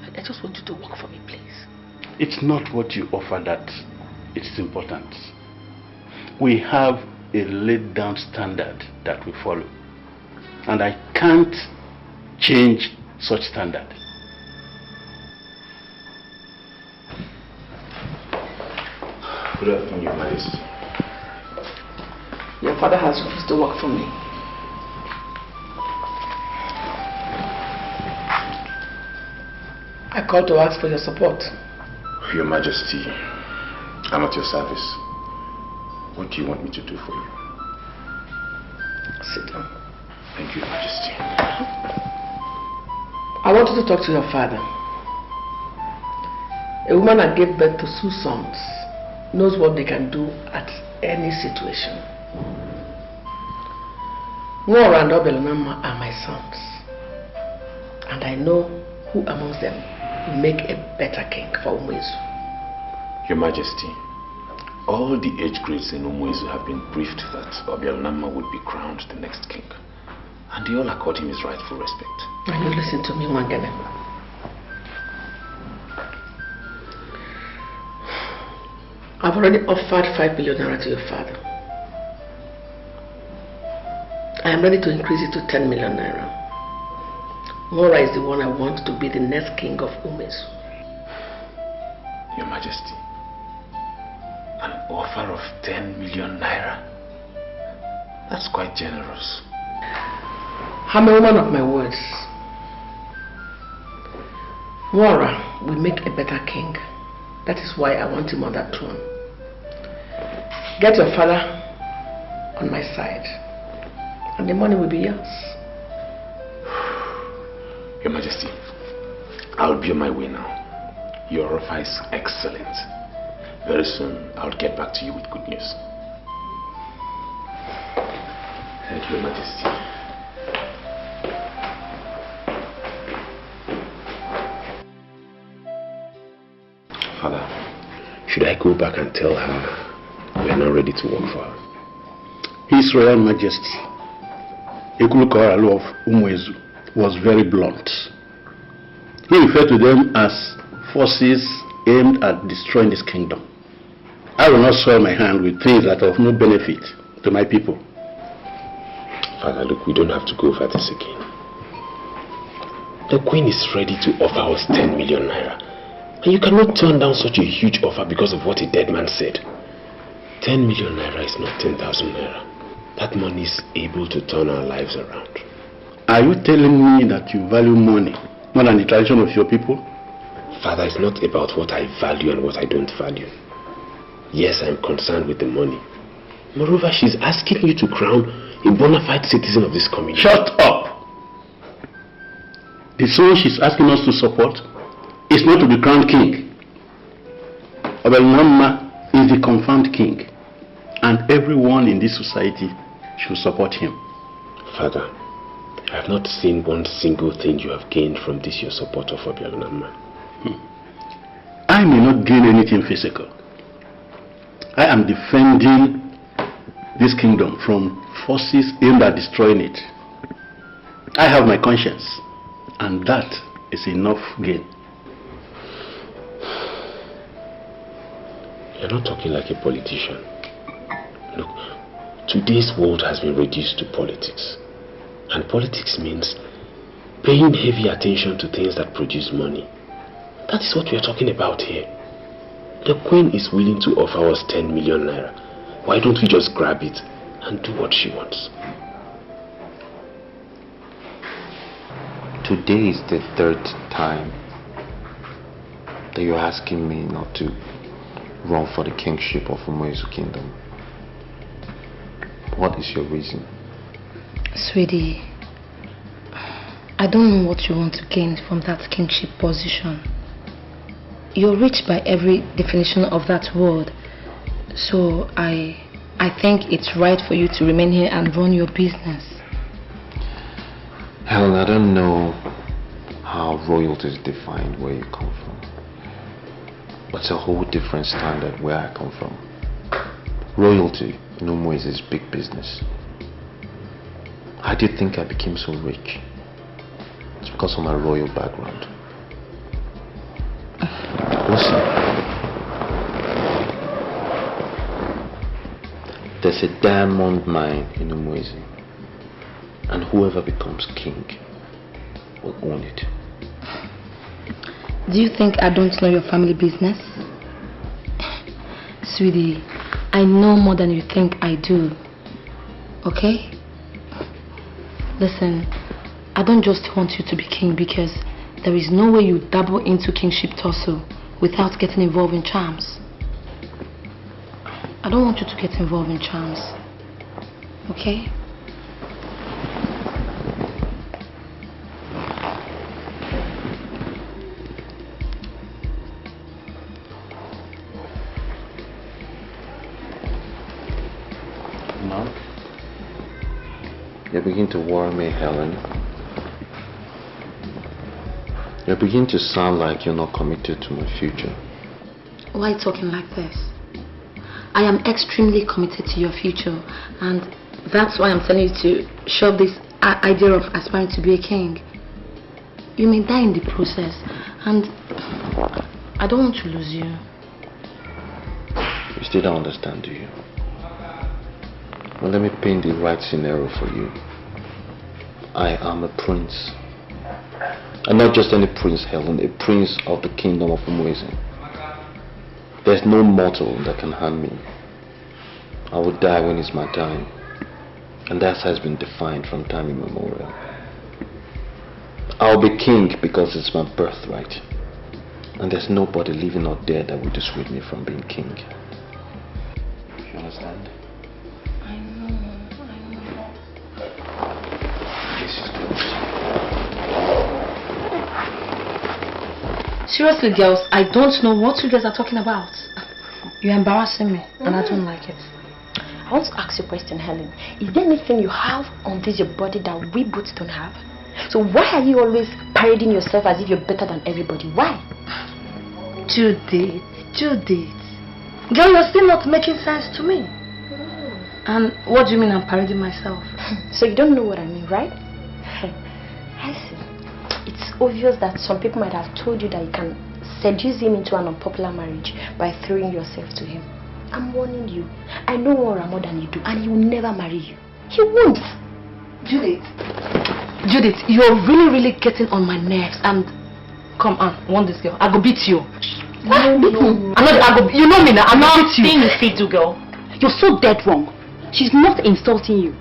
[SPEAKER 2] I just want you to work for me, please.
[SPEAKER 3] It's not what you offer that it's important. We have a laid down standard that we follow, and I can't change such standard.
[SPEAKER 10] Good afternoon, Your Majesty.
[SPEAKER 2] Your father has refused to work for me. I called to ask for your support.
[SPEAKER 10] Your Majesty, I'm at your service. What do you want me to do for you?
[SPEAKER 2] Sit down.
[SPEAKER 10] Thank you, Your Majesty.
[SPEAKER 2] I wanted to talk to your father. A woman that gave birth to 2 sons knows what they can do at any situation. Nora and Obelunamma are my sons, and I know who amongst them we make a better king for Umuezu.
[SPEAKER 10] Your Majesty, all the age grades in Umuezu have been briefed that Obialnama would be crowned the next king. And they all accord him his rightful respect.
[SPEAKER 2] And you listen to me, Wangene. I've already offered 5 billion naira to your father. I am ready to increase it to 10 million naira. Mora is the one I want to be the next king of Umuezu.
[SPEAKER 10] Your Majesty, an offer of 10 million naira? That's quite generous.
[SPEAKER 2] I'm a woman of my words. Mora will make a better king. That is why I want him on that throne. Get your father on my side, and the money will be yours.
[SPEAKER 10] Your Majesty, I'll be on my way now. Your offer is excellent. Very soon, I'll get back to you with good news. Thank you, Your Majesty. Father, should I go back and tell her we are not ready to work for her?
[SPEAKER 3] His Royal Majesty, Ekulukaralu of Umuezu, was very blunt. He referred to them as forces aimed at destroying this kingdom. I will not soil my hand with things that are of no benefit to my people.
[SPEAKER 10] Father, look, we don't have to go over this again. The Queen is ready to offer us 10 million naira. And you cannot turn down such a huge offer because of what a dead man said. 10 million naira is not 10,000 naira. That money is able to turn our lives around.
[SPEAKER 3] Are you telling me that you value money more than the tradition of your people?
[SPEAKER 10] Father, it's not about what I value and what I don't value. Yes, I'm concerned with the money. Moreover, she's asking you to crown a bona fide citizen of this community.
[SPEAKER 3] Shut up! The soul she's asking us to support is not to be crowned king. Obialnama is the confirmed king, and everyone in this society should support him.
[SPEAKER 10] Father, I have not seen one single thing you have gained from this your support of Obialnama.
[SPEAKER 3] I may not gain anything physical. I am defending this kingdom from forces aimed at destroying it. I have my conscience, and that is enough gain.
[SPEAKER 10] You're not talking like a politician. Look, today's world has been reduced to politics. And politics means paying heavy attention to things that produce money. That is what we are talking about here. The Queen is willing to offer us 10 million naira. Why don't we just grab it and do what she wants?
[SPEAKER 5] Today is the third time that you're asking me not to run for the kingship of Umuezu Kingdom. What is your reason?
[SPEAKER 14] Sweetie, I don't know what you want to gain from that kingship position. You're rich by every definition of that word. So I think it's right for you to remain here and run your business.
[SPEAKER 5] Helen, I don't know how royalty is defined where you come from. But it's a whole different standard where I come from. Royalty in Umuezu is big business. How do you think I became so rich? It's because of my royal background. Listen. There's a diamond mine in Umuezu, and whoever becomes king will own it.
[SPEAKER 14] Do you think I don't know your family business? Sweetie, I know more than you think I do. Okay? Listen, I don't just want you to be king because there is no way you dabble into kingship tussle without getting involved in charms. I don't want you to get involved in charms. Okay?
[SPEAKER 5] No? You begin to worry me, Helen. You begin to sound like you're not committed to my future.
[SPEAKER 14] Why are you talking like this? I am extremely committed to your future, and that's why I'm telling you to shove this idea of aspiring to be a king. You may die in the process, and I don't want to lose you.
[SPEAKER 5] You still don't understand, do you? Well, let me paint the right scenario for you. I am a prince. And not just any prince, Helen, a prince of the kingdom of Umweze. There's no mortal that can harm me. I will die when it's my time. And that has been defined from time immemorial. I'll be king because it's my birthright. And there's nobody living or dead that will dissuade me from being king. You understand?
[SPEAKER 14] I know.
[SPEAKER 5] This is good.
[SPEAKER 14] Seriously, girls, I don't know what you guys are talking about. You're embarrassing me, and I don't like it.
[SPEAKER 15] I want to ask you a question, Helen. Is there anything you have on this your body that we both don't have? So why are you always parading yourself as if you're better than everybody? Why?
[SPEAKER 14] Judith. Girl, you're still not making sense to me. And what do you mean I'm parading myself?
[SPEAKER 15] So you don't know what I mean, right? I see. It's obvious that some people might have told you that you can seduce him into an unpopular marriage by throwing yourself to him. I'm warning you. I know Ora more than you do, and he will never marry you. He won't.
[SPEAKER 14] Judith, you're really getting on my nerves. And come on, want this girl? I go beat you.
[SPEAKER 15] No.
[SPEAKER 14] You know me now. I'm not beat you.
[SPEAKER 15] Nothing you say to girl. You're so dead wrong. She's not insulting you.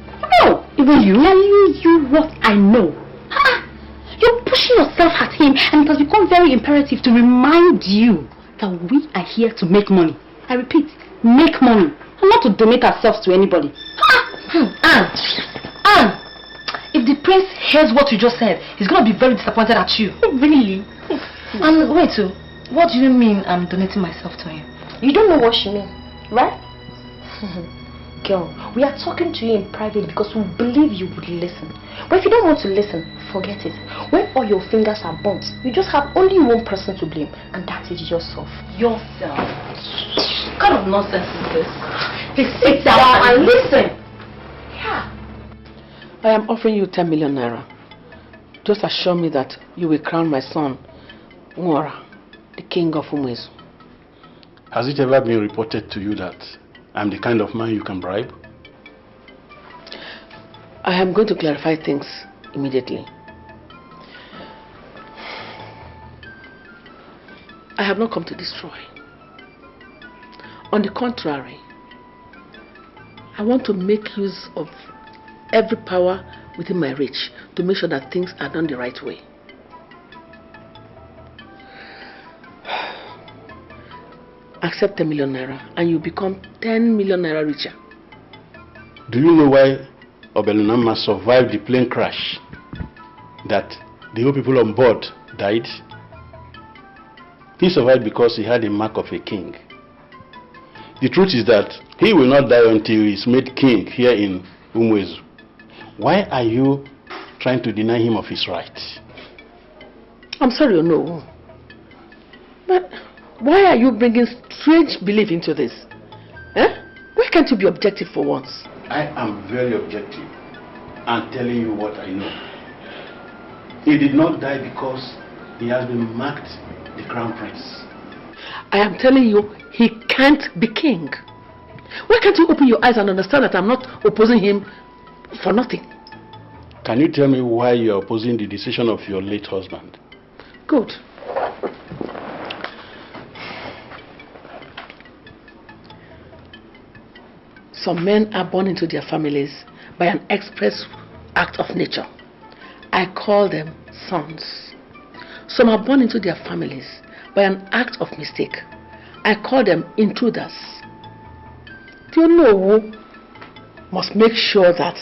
[SPEAKER 15] No, even you. Telling you what I know. You're pushing yourself at him, and it has become very imperative to remind you that we are here to make money. I repeat, make money, and not to donate ourselves to anybody.
[SPEAKER 14] Anne, if the prince hears what you just said, he's going to be very disappointed at you.
[SPEAKER 15] Really?
[SPEAKER 14] And wait, what do you mean I'm donating myself to him?
[SPEAKER 15] You don't know what she means, right? Girl, we are talking to you in private because we believe you would listen. But if you don't want to listen, forget it. When all your fingers are burnt, you just have only one person to blame, and that is yourself.
[SPEAKER 14] Yourself? What kind of nonsense is this? Sit down and listen. Yeah.
[SPEAKER 2] I am offering you 10 million naira. Just assure me that you will crown my son, Nwora, the king of Umweze.
[SPEAKER 3] Has it ever been reported to you that I'm the kind of man you can bribe?
[SPEAKER 2] I am going to clarify things immediately. I have not come to destroy. On the contrary, I want to make use of every power within my reach to make sure that things are done the right way. Accept 10 million naira and you become 10 million naira richer.
[SPEAKER 3] Do you know why Obelunama survived the plane crash? That the whole people on board died? He survived because he had a mark of a king. The truth is that he will not die until he is made king here in Umweze. Why are you trying to deny him of his rights?
[SPEAKER 2] I'm sorry, no. But why are you bringing strange belief into this? Why can't you be objective for once?
[SPEAKER 3] I am very objective and telling you what I know. He did not die because he has been marked the crown prince.
[SPEAKER 2] I am telling you, he can't be king. Why can't you open your eyes and understand that I'm not opposing him for nothing?
[SPEAKER 3] Can you tell me why you are opposing the decision of your late husband?
[SPEAKER 2] Good. Some men are born into their families by an express act of nature. I call them sons. Some are born into their families by an act of mistake. I call them intruders. Do you know who must make sure that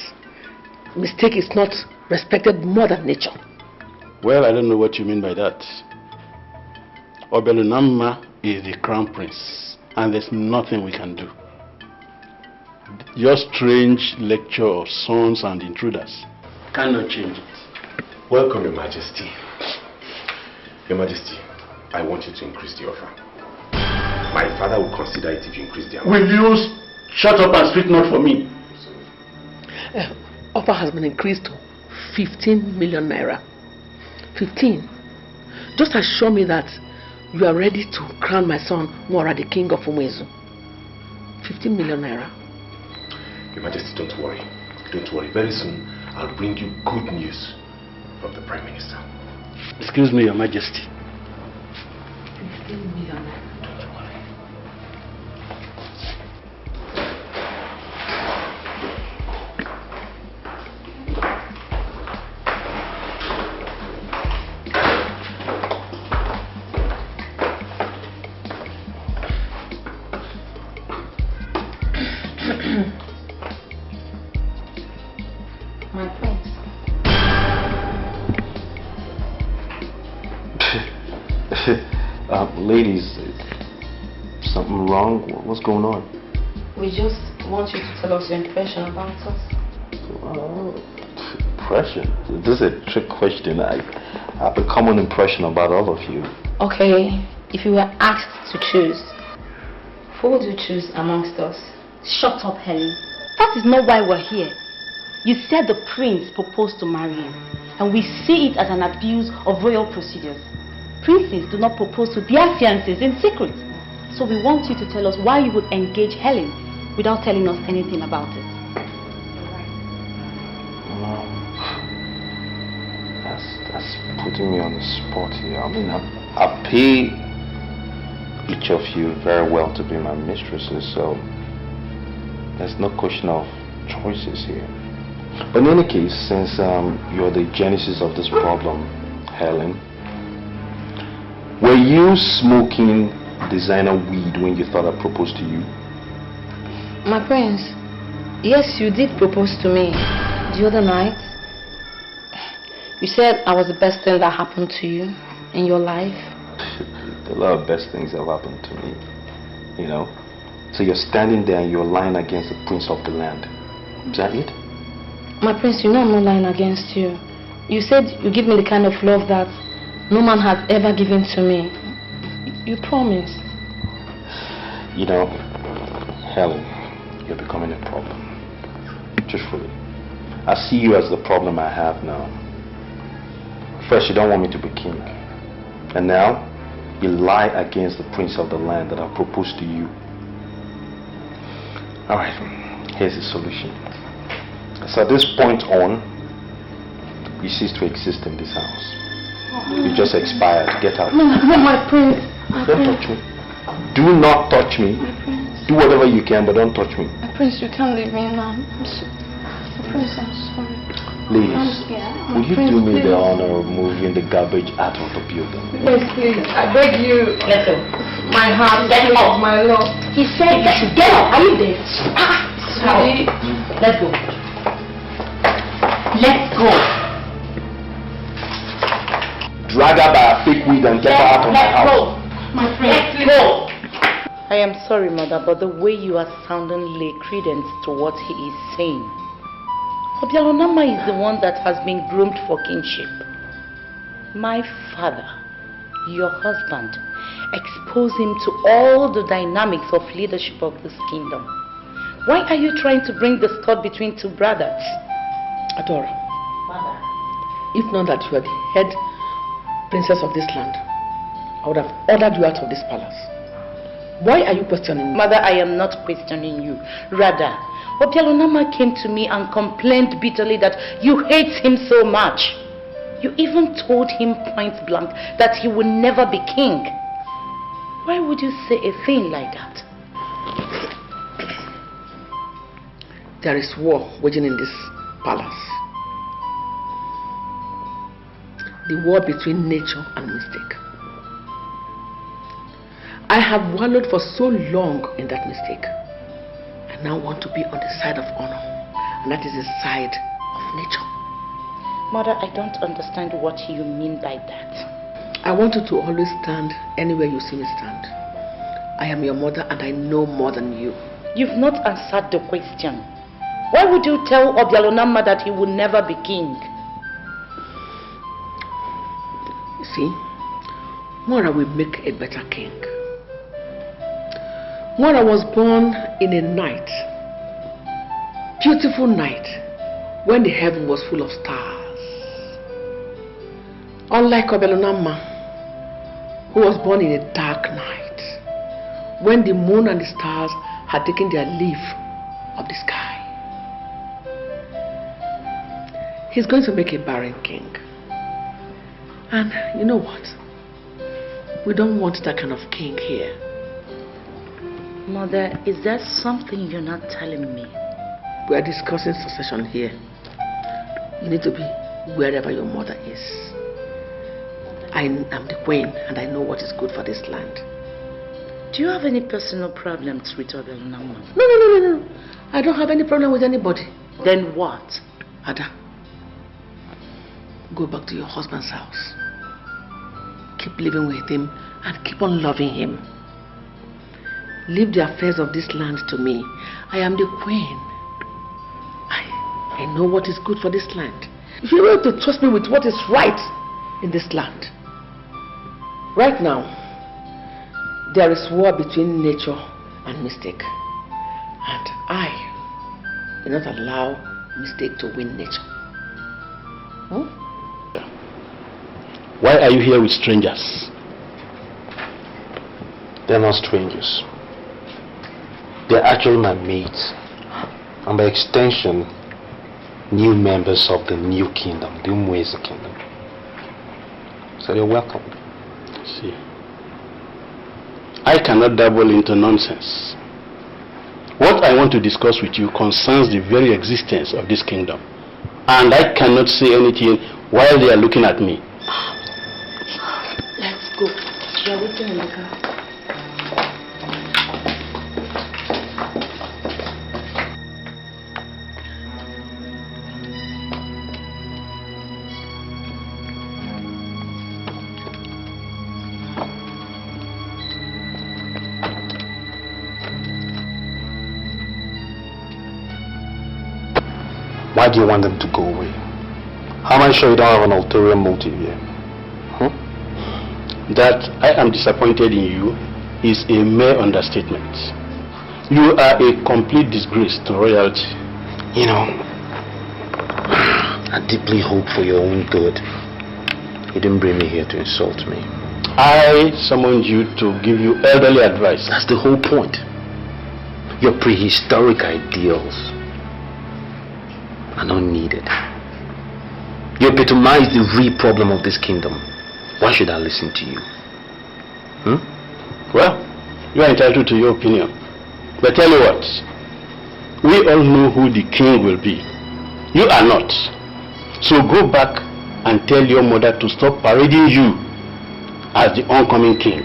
[SPEAKER 2] mistake is not respected more than nature?
[SPEAKER 3] Well, I don't know what you mean by that. Obelunama is the crown prince, and there's nothing we can do. Your strange lecture of sons and intruders cannot change it.
[SPEAKER 6] Welcome, Your Majesty.
[SPEAKER 10] Your Majesty, I want you to increase the offer. My father will consider it if you increase the amount.
[SPEAKER 4] Will you shut up and speak not for me?
[SPEAKER 2] Offer has been increased to 15 million naira. 15. Just assure me that you are ready to crown my son Mwara, the king of Umuezu. 15 million naira.
[SPEAKER 10] Your Majesty, don't worry. Don't worry. Very soon, I'll bring you good news from the Prime Minister.
[SPEAKER 3] Excuse me, Your Majesty.
[SPEAKER 2] 15 million naira.
[SPEAKER 10] Don't worry.
[SPEAKER 14] My prince.
[SPEAKER 5] Ladies, something wrong? What's going on?
[SPEAKER 14] We just want you to tell us your impression about us.
[SPEAKER 5] Impression? This is a trick question. I have a common impression about all of you.
[SPEAKER 14] Okay, if you were asked to choose, who would you choose amongst us?
[SPEAKER 15] Shut up, Helen. That is not why we're here. You said the prince proposed to marry you, and we see it as an abuse of royal procedures. Princes do not propose to their fiancés in secret. So we want you to tell us why you would engage Helen without telling us anything about it.
[SPEAKER 5] That's putting me on the spot here. I mean, I pay each of you very well to be my mistresses, so there's no question of choices here. But in any case, since you're the genesis of this problem, Helen, were you smoking designer weed when you thought I proposed to you?
[SPEAKER 14] My prince, yes, you did propose to me the other night. You said I was the best thing that happened to you in your life.
[SPEAKER 5] A lot of best things have happened to me, you know. So you're standing there and you're lying against the prince of the land. Is that it?
[SPEAKER 14] My prince, you know I'm not lying against you. You said you give me the kind of love that no man has ever given to me. You promised.
[SPEAKER 5] You know, Helen, you're becoming a problem. Truthfully. I see you as the problem I have now. First, you don't want me to be king. And now, you lie against the prince of the land that I proposed to you. Alright, here's the solution. So at this point on, you cease to exist in this house. You just expired. Get out.
[SPEAKER 14] No, my prince.
[SPEAKER 5] Don't touch me. Do not touch me. Do whatever you can, but don't touch me.
[SPEAKER 14] My prince, you can't leave me now. Prince, I'm sorry.
[SPEAKER 5] Please, will you do me the honor of moving the garbage out of the building?
[SPEAKER 14] Please, I beg you.
[SPEAKER 15] Let's go.
[SPEAKER 14] My heart, that is my love.
[SPEAKER 15] He said you should get up. Are you there?
[SPEAKER 14] Sweetie.
[SPEAKER 15] Let's go. Let's go.
[SPEAKER 5] Drag her by a fake weed and get her out of my house.
[SPEAKER 15] Let's go. My friend, let's go.
[SPEAKER 12] I am sorry, mother, but the way you are sounding lay credence to what he is saying. Obialonama is the one that has been groomed for kingship. My father, your husband, exposed him to all the dynamics of leadership of this kingdom. Why are you trying to bring discord between two brothers?
[SPEAKER 2] Adora,
[SPEAKER 12] Mother.
[SPEAKER 2] if not that you are the head princess of this land, I would have ordered you out of this palace. Why are you questioning me?
[SPEAKER 12] Mother, I am not questioning you. Rather, Obialonama came to me and complained bitterly that you hate him so much. You even told him point blank that he would never be king. Why would you say a thing like that?
[SPEAKER 2] There is war waging in this palace. The war between nature and mistake. I have wallowed for so long in that mistake. I now want to be on the side of honor, and that is the side of nature.
[SPEAKER 12] Mother, I don't understand what you mean by that.
[SPEAKER 2] I want you to always stand anywhere you see me stand. I am your mother and I know more than you.
[SPEAKER 12] You've not answered the question. Why would you tell Obialonama that he would never be king?
[SPEAKER 2] You see, Mora will make a better king. Mora was born in a night, beautiful night, when the heaven was full of stars. Unlike Obelunama, who was born in a dark night, when the moon and the stars had taken their leave of the sky. He's going to make a barren king. And you know what? We don't want that kind of king here.
[SPEAKER 12] Mother, is there something you're not telling me?
[SPEAKER 2] We are discussing succession here. You need to be wherever your mother is. I am the queen and I know what is good for this land.
[SPEAKER 12] Do you have any personal problems with Obelunama?
[SPEAKER 2] No. I don't have any problem with anybody.
[SPEAKER 12] Then what?
[SPEAKER 2] Ada, go back to your husband's house. Keep living with him and keep on loving him. Leave the affairs of this land to me. I am the queen. I know what is good for this land. If you want to trust me with what is right in this land. Right now, there is war between nature and mistake. And I will not allow mistake to win nature. Hmm?
[SPEAKER 3] Why are you here with strangers?
[SPEAKER 5] They're not strangers. They're actually my mates. And by extension, new members of the new kingdom, the Umweze kingdom. So you're welcome.
[SPEAKER 3] See, I cannot dabble into nonsense. What I want to discuss with you concerns the very existence of this kingdom. And I cannot say anything while they are looking at me.
[SPEAKER 12] Let's go. We are waiting in the car.
[SPEAKER 5] Why do you want them to go away? How am I sure you don't have an ulterior motive here?
[SPEAKER 3] That I am disappointed in you is a mere understatement. You are a complete disgrace to royalty.
[SPEAKER 5] You know, I deeply hope for your own good. You didn't bring me here to insult me.
[SPEAKER 3] I summoned you to give you elderly advice.
[SPEAKER 5] That's the whole point. Your prehistoric ideals are not needed. You epitomize the real problem of this kingdom. Why should I listen to you?
[SPEAKER 3] Well, you are entitled to your opinion. But tell you what, we all know who the king will be. You are not. So go back and tell your mother to stop parading you as the oncoming king.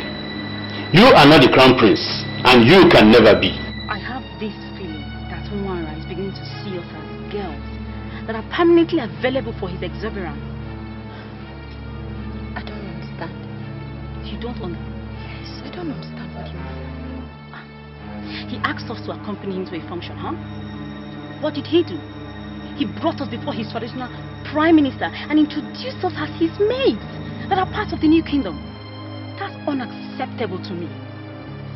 [SPEAKER 3] You are not the crown prince, and you can never be.
[SPEAKER 15] I have this feeling that Nwara is beginning to see us as girls that are permanently available for his exuberance.
[SPEAKER 14] I don't understand.
[SPEAKER 15] You don't understand?
[SPEAKER 14] Yes, I don't understand what you mean.
[SPEAKER 15] He asked us to accompany him to a function, huh? What did he do? He brought us before his traditional prime minister and introduced us as his maids that are part of the new kingdom. That's unacceptable to me.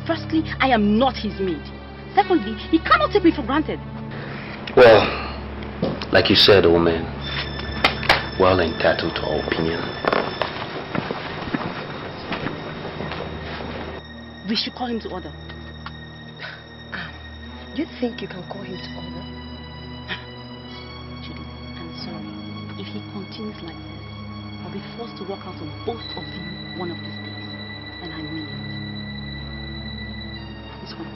[SPEAKER 15] Firstly, I am not his maid. Secondly, he cannot take me for granted.
[SPEAKER 5] Well, like you said, old man, well entitled to our opinion.
[SPEAKER 15] We should call him to order.
[SPEAKER 14] You think you can call him to order?
[SPEAKER 15] Judy, I'm sorry. If he continues like this, I'll be forced to walk out on both of you one of these days. And I mean it. This one.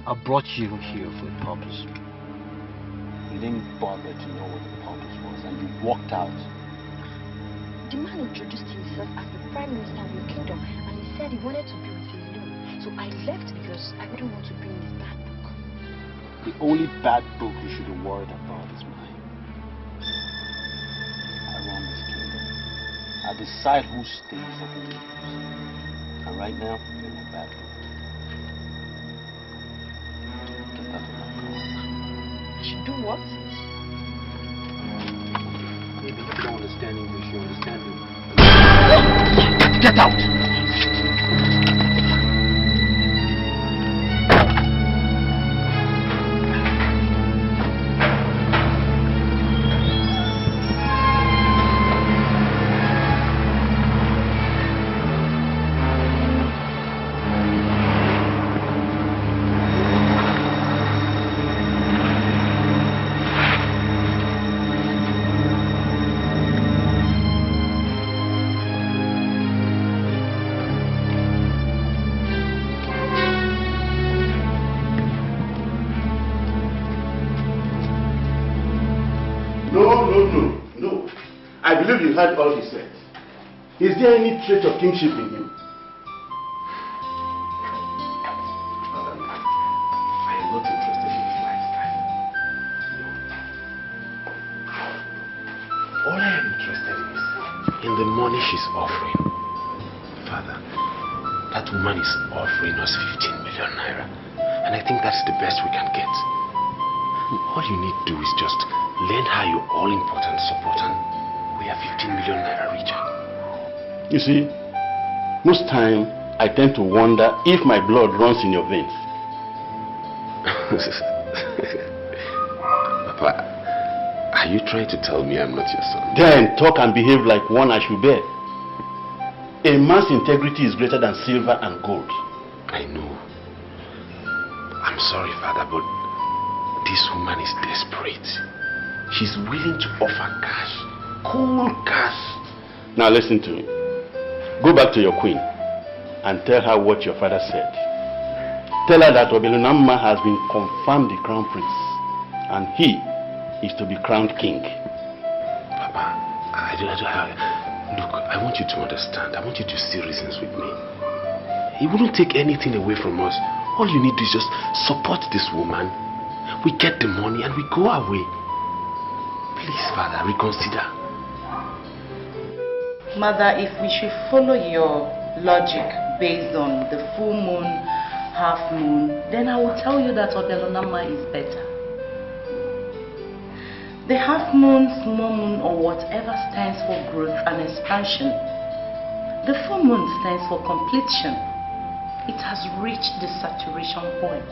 [SPEAKER 3] I brought you here for a purpose. You didn't bother to know what the purpose was, and you walked out.
[SPEAKER 14] The man introduced himself as the prime minister of your kingdom, and he said he wanted to be with you alone. So I left because I wouldn't want to bring his bad book.
[SPEAKER 3] The only bad book you should have worried about is mine. I run this kingdom. I decide who stays and who leaves. And right now, you're my bad book.
[SPEAKER 8] what?
[SPEAKER 5] Maybe you don't understand English, you understand me.
[SPEAKER 11] Get out!
[SPEAKER 3] No. I believe you heard all he said. Is there any trait of kingship in him?
[SPEAKER 4] Madam, I am not interested in his lifestyle. No. All I am interested in is in the money she's offering. Father, that woman is offering us 15 million naira. And I think that's the best we can get. All you need to do is just lend her your all-important support and we are 15 million naira richer.
[SPEAKER 3] You see, most time I tend to wonder if my blood runs in your veins.
[SPEAKER 4] Papa, are you trying to tell me I'm not your son?
[SPEAKER 3] Then talk and behave like one I should bear. A man's integrity is greater than silver and gold.
[SPEAKER 4] I know. I'm sorry, Father, but this woman is desperate. She's willing to offer cash. Cool cash.
[SPEAKER 3] Now listen to me. Go back to your queen and tell her what your father said. Tell her that Obelunamma has been confirmed the crown prince and he is to be crowned king.
[SPEAKER 4] Papa, look, I want you to understand. I want you to see reasons with me. He wouldn't take anything away from us. All you need to do is just support this woman. We get the money and we go away. Please, Father, reconsider.
[SPEAKER 12] Mother, if we should follow your logic based on the full moon, half moon, then I will tell you that Obelunamma is better. The half moon, small moon, or whatever stands for growth and expansion. The full moon stands for completion. It has reached the saturation point,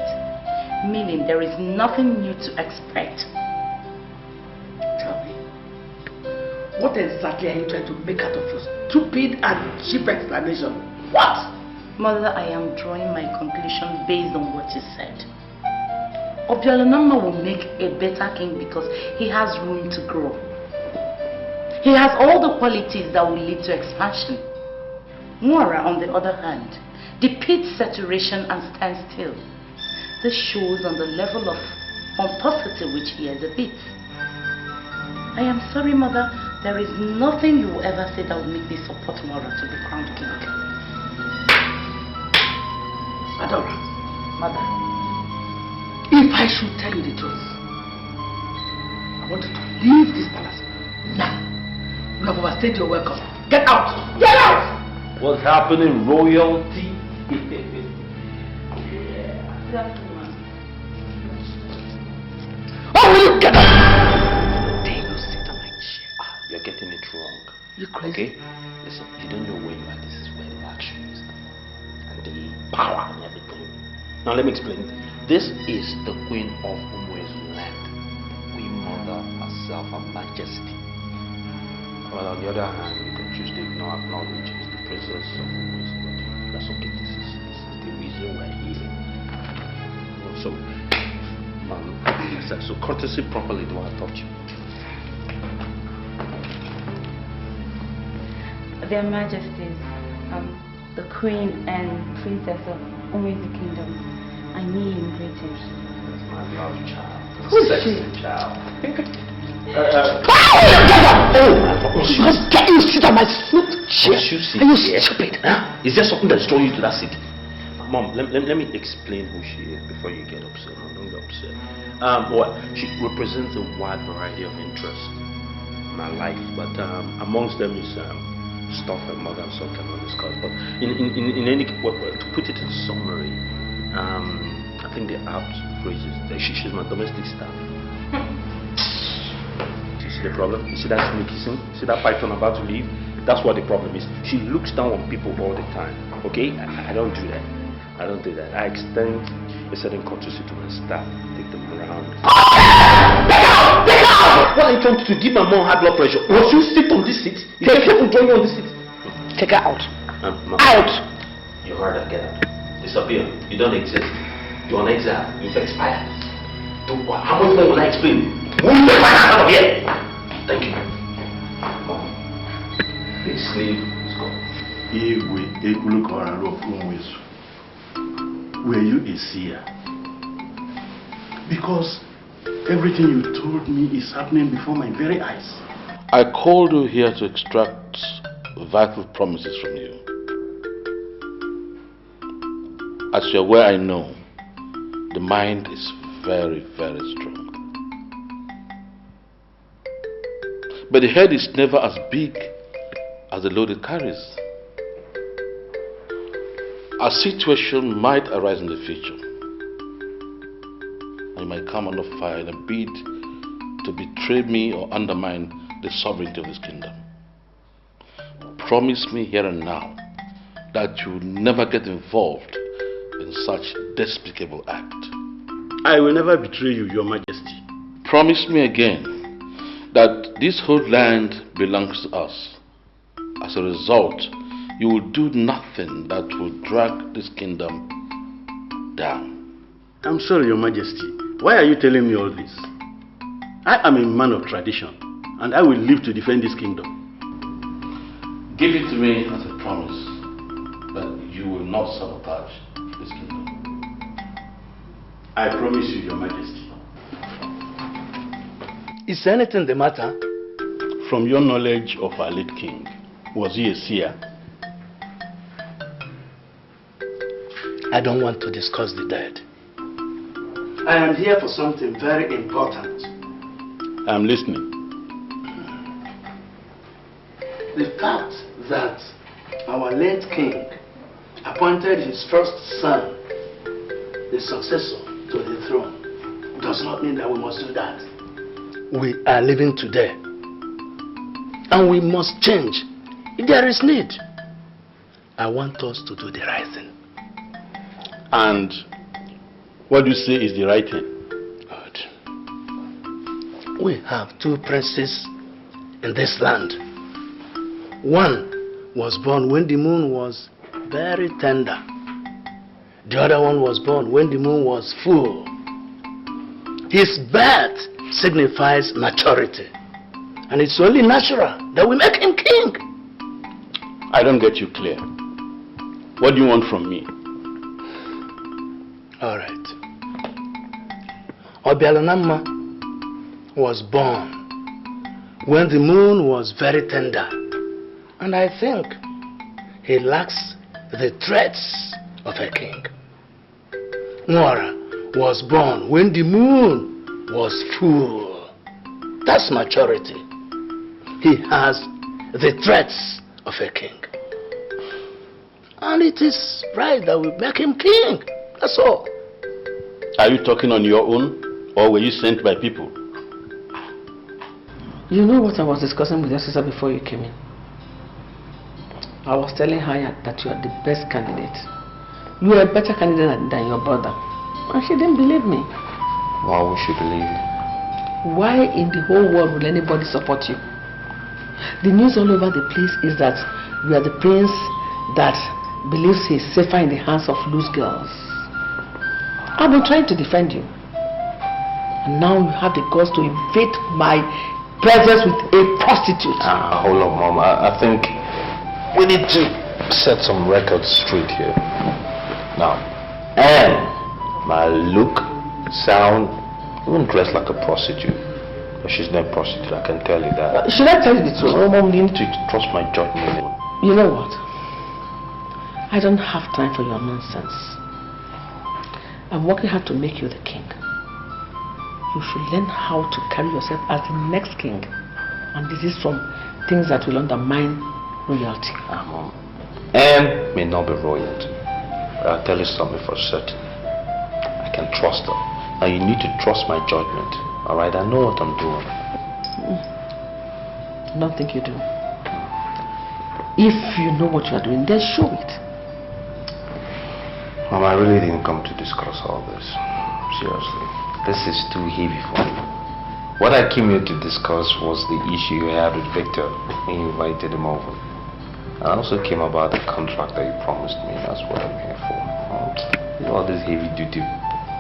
[SPEAKER 12] meaning there is nothing new to expect.
[SPEAKER 2] Tell me, what exactly are you trying to make out of your stupid and cheap explanation? What?
[SPEAKER 12] Mother, I am drawing my conclusion based on what you said. Obelunamma will make a better king because he has room to grow. He has all the qualities that will lead to expansion. Mora, on the other hand, depicts saturation and standstill. This shows on the level of pomposity which he exhibits. I am sorry, Mother, there is nothing you will ever say that will make me support Mora to be crowned king.
[SPEAKER 2] Adora.
[SPEAKER 12] Mother.
[SPEAKER 2] If I should tell you the truth, I want you to leave this palace now. You have overstayed your welcome. Get out! Get out!
[SPEAKER 5] What's happening, royalty?
[SPEAKER 2] Oh, will you get out? There you sit on my chair.
[SPEAKER 5] You're getting it wrong.
[SPEAKER 2] You crazy?
[SPEAKER 5] Okay? Listen, you don't know where you are. This is where the action is. And the power and everything. Now let me explain. This is the queen of Umue's land. The queen mother herself, her majesty. Well, on the other hand, you can choose to ignore, acknowledge she's the princess of Umue's land. That's okay. This is the reason we're here. So courtesy properly do I touch you?
[SPEAKER 15] Their Majesties, the Queen and Princess of Umue's kingdom, I mean greetings.
[SPEAKER 5] That's my love child.
[SPEAKER 15] Who's
[SPEAKER 5] sexy
[SPEAKER 15] she?
[SPEAKER 5] child.
[SPEAKER 2] Can you sit on my foot?
[SPEAKER 5] What you see?
[SPEAKER 2] Are you stupid?
[SPEAKER 5] Huh? Is there something that's drawing you to that seat? Mom, let me explain who she is before you get upset. No, don't get upset. She represents a wide variety of interests in my life, but amongst them is stuff her mother and son cannot discuss. But in any to put it in summary, I think the apt phrase is that she's my domestic staff. See the problem? You see that snake kissing? See that python about to leave? That's what the problem is. She looks down on people all the time. Okay? I don't do that. I don't do that. I extend a certain courtesy to my staff. Take them around.
[SPEAKER 6] Take out! What are you trying to do? Give my mom high blood pressure. Once you sit on this seat, you take her to join you on this seat.
[SPEAKER 2] Take her out.
[SPEAKER 6] Out!
[SPEAKER 5] You heard her. Get out. Disappear. You don't exist. You're on exile. You've expired. How much more will I explain? Move the fuck out of here! Thank you. Mom. Please leave. Let's go.
[SPEAKER 3] Were you a seer? Because everything you told me is happening before my very eyes.
[SPEAKER 4] I called you here to extract vital promises from you. As you're aware, I know the mind is very, very strong. But the head is never as big as the load it carries. A situation might arise in the future, and you might come under fire in a bid to betray me or undermine the sovereignty of this kingdom. Promise me here and now that you will never get involved in such despicable act.
[SPEAKER 3] I will never betray you, Your Majesty.
[SPEAKER 4] Promise me again that this whole land belongs to us. As a result, you will do nothing that will drag this kingdom down.
[SPEAKER 3] I'm sorry, Your Majesty. Why are you telling me all this? I am a man of tradition, and I will live to defend this kingdom.
[SPEAKER 4] Give it to me as a promise that you will not sabotage this kingdom.
[SPEAKER 3] I promise you, Your Majesty.
[SPEAKER 9] Is anything the matter?
[SPEAKER 3] From your knowledge of our late king, was he a seer?
[SPEAKER 9] I don't want to discuss the dead. I am here for something very important.
[SPEAKER 3] I'm listening.
[SPEAKER 9] The fact that our late king appointed his first son the successor to the throne does not mean that we must do that. We are living today, and we must change if there is need. I want us to do the right thing.
[SPEAKER 3] And what do you say is the right thing?
[SPEAKER 9] Good. We have two princes in this land. One was born when the moon was very tender. The other one was born when the moon was full. His birth signifies maturity, and it's only natural that we make him king.
[SPEAKER 3] I don't get you clear. What do you want from me?
[SPEAKER 9] All right. Obialanama was born when the moon was very tender, and I think he lacks the traits of a king. Nwara was born when the moon was full. That's maturity. He has the traits of a king. And it is right that we make him king. That's all.
[SPEAKER 3] Are you talking on your own, or were you sent by people?
[SPEAKER 2] You know what I was discussing with your sister before you came in? I was telling her that you are the best candidate. You are a better candidate than your brother. And she didn't believe me.
[SPEAKER 5] Why would she believe you?
[SPEAKER 2] Why in the whole world will anybody support you? The news all over the place is that you are the prince that believes he is safer in the hands of loose girls. I've been trying to defend you. And now you have the guts to invade my presence with a prostitute.
[SPEAKER 5] Hold on, Mom. I think we need to set some records straight here. Now, and my look, sound, even dress like a prostitute. But she's not a prostitute, I can tell you that.
[SPEAKER 2] Should I tell you the truth?
[SPEAKER 5] No, Mom, you need to trust my judgment.
[SPEAKER 2] You know what? I don't have time for your nonsense. I'm working hard to make you the king. You should learn how to carry yourself as the next king, and this is from things that will undermine royalty.
[SPEAKER 5] Mom. Anne may not be royalty, but I'll tell you something for certain. I can trust her. Now you need to trust my judgment. Alright, I know what I'm doing.
[SPEAKER 2] I don't think you do. If you know what you are doing, then show it.
[SPEAKER 6] Mom, I really didn't come to discuss all this. Seriously. This is too heavy for me. What I came here to discuss was the issue you had with Victor when you invited him over. I also came about the contract that you promised me. That's what I'm here for. All this heavy duty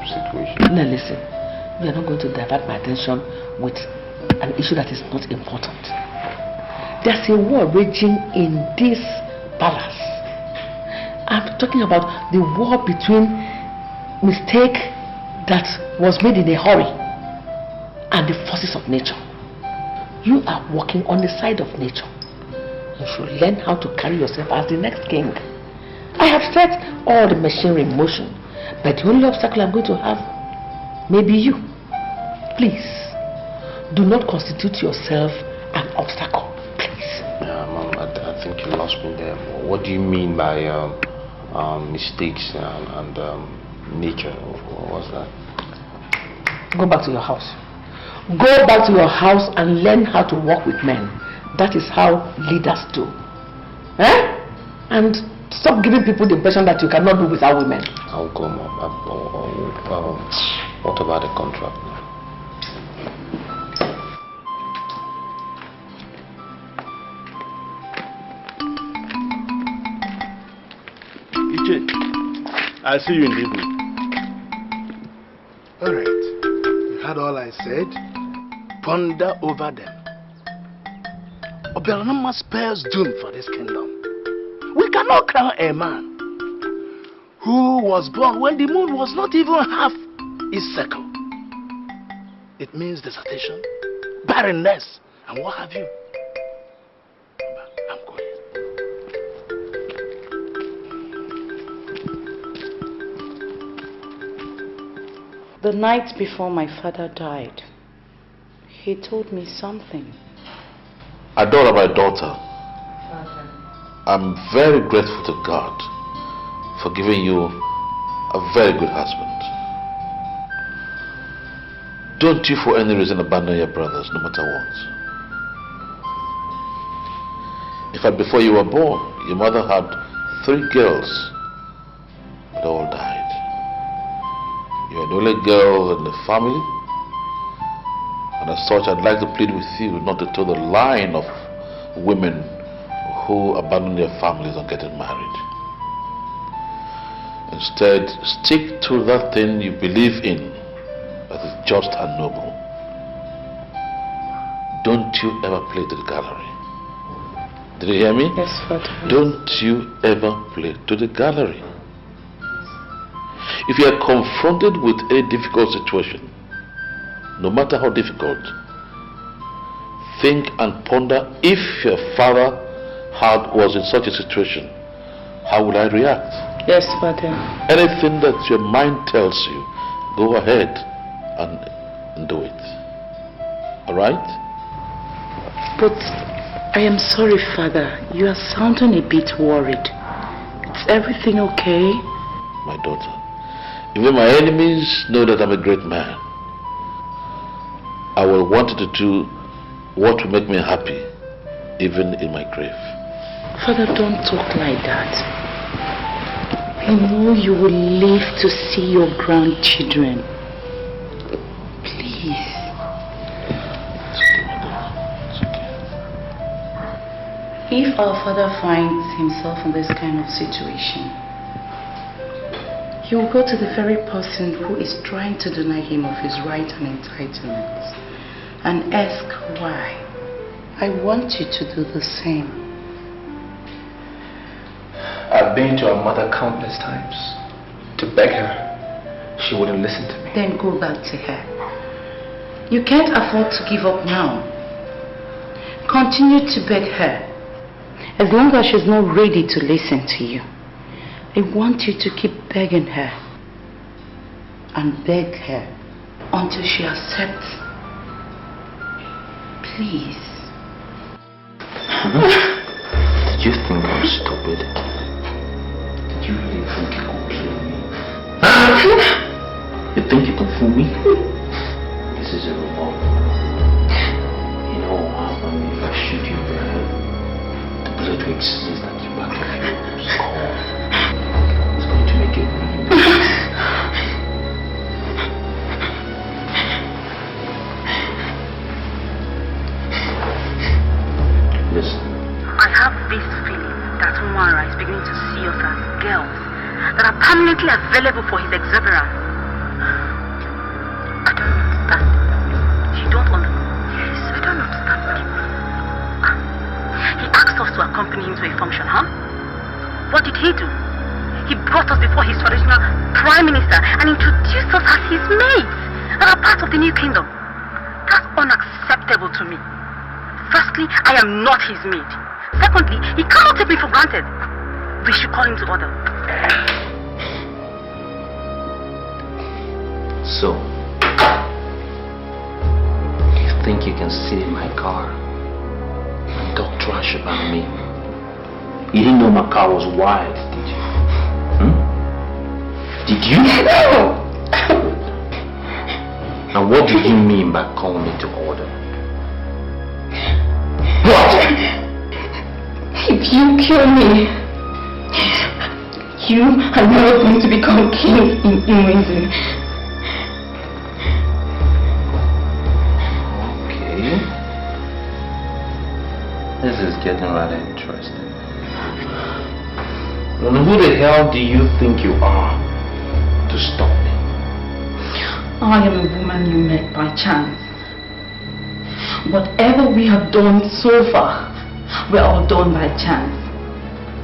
[SPEAKER 6] situation.
[SPEAKER 2] Now listen, we are not going to divert my attention with an issue that is not important. There's a war raging in this palace. I'm talking about the war between mistake that was made in a hurry and the forces of nature. You are working on the side of nature. You should learn how to carry yourself as the next king. I have set all the machinery in motion, but the only obstacle I'm going to have may be you. Please, do not constitute yourself an obstacle. Please.
[SPEAKER 6] Yeah, Mom, I think you lost me there. What do you mean by mistakes and nature? What's that?
[SPEAKER 2] Go back to your house. Go back to your house and learn how to work with men. That is how leaders do. And stop giving people the impression that you cannot do without women.
[SPEAKER 6] I'll go, Mom. What about the contract?
[SPEAKER 3] Iyke, I'll see you in the evening.
[SPEAKER 11] Alright. You heard all I said?
[SPEAKER 3] Ponder over them. Obelanama spells doom for this kingdom. We cannot crown a man who was born when the moon was not even half its circle. It means dissertation, barrenness, and what have you. I'm going.
[SPEAKER 12] The night before my father died, he told me something.
[SPEAKER 4] Adora, my daughter, I'm very grateful to God for giving you a very good husband. Don't you for any reason abandon your brothers, no matter what. In fact, before you were born, your mother had 3 girls, but all died. You are the only girl in the family, and as such, I'd like to plead with you not to toe the line of women who abandon their families and getting married. Instead, stick to that thing you believe in that is just and noble. Don't you ever play to the gallery. Did you hear me?
[SPEAKER 12] Yes, Father.
[SPEAKER 4] Don't you ever play to the gallery. If you are confronted with a difficult situation, no matter how difficult, think and ponder, if your father was in such a situation, how would I react?
[SPEAKER 12] Yes, Father.
[SPEAKER 4] Anything that your mind tells you, go ahead and do it. Alright?
[SPEAKER 12] But I am sorry, Father. You are sounding a bit worried. Is everything okay?
[SPEAKER 4] My daughter, even my enemies know that I'm a great man. I will want to do what will make me happy, even in my grave.
[SPEAKER 12] Father, don't talk like that. I know you will live to see your grandchildren. Please.
[SPEAKER 4] It's okay, my daughter. It's okay.
[SPEAKER 12] If our father finds himself in this kind of situation, he will go to the very person who is trying to deny him of his right and entitlements and ask why. I want you to do the same.
[SPEAKER 6] I've been to her mother countless times to beg her. She wouldn't listen to me.
[SPEAKER 12] Then go back to her. You can't afford to give up now. Continue to beg her. As long as she's not ready to listen to you, I want you to keep begging her and beg her until she accepts. Please.
[SPEAKER 6] Did you think I'm stupid? Did you really think you could kill me? You think you can fool me? This is a revolver. You know what will happen if I shoot
[SPEAKER 4] try to exist at the back of your skull. It's going to make it really Listen.
[SPEAKER 15] I have this feeling that Umara is beginning to see us as girls that are permanently available for his exuberance. I don't understand. You don't understand? Yes, I don't understand. He asked us to accompany him to a function, huh? What did he do? He brought us before his traditional prime minister and introduced us as his mates that are part of the new kingdom. That's unacceptable to me. Firstly, I am not his maid. Secondly, he cannot take me for granted. We should call him to order.
[SPEAKER 4] So, you think you can sit in my car and talk trash about me? You didn't know my car was wild, did you? Did you? No! Now what do you mean by calling me to order? What?
[SPEAKER 14] If you kill me, you are not going to become king in Imwezi.
[SPEAKER 4] Okay. This is getting rather interesting. And who the hell do you think you are to stop me?
[SPEAKER 14] I am a woman you met by chance. Whatever we have done so far, we're all done by chance.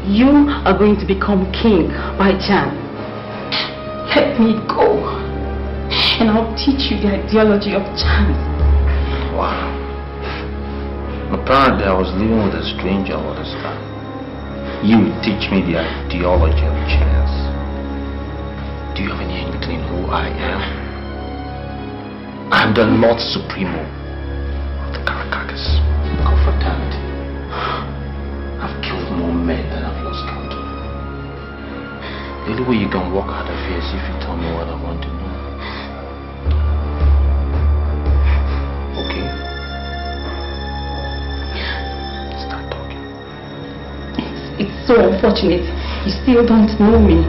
[SPEAKER 14] You are going to become king by chance. Let me go, and I'll teach you the ideology of chance.
[SPEAKER 4] Wow. Apparently I was living with a stranger all this time. You teach me the ideology of chance. Do you have any inkling who I am? I'm the Lord Supremo of the Caracas confraternity. I've killed more men than I've lost count of. The only way you can walk out of here is if you tell me what I want to know. Okay? Start talking.
[SPEAKER 14] It's so unfortunate you still don't know me.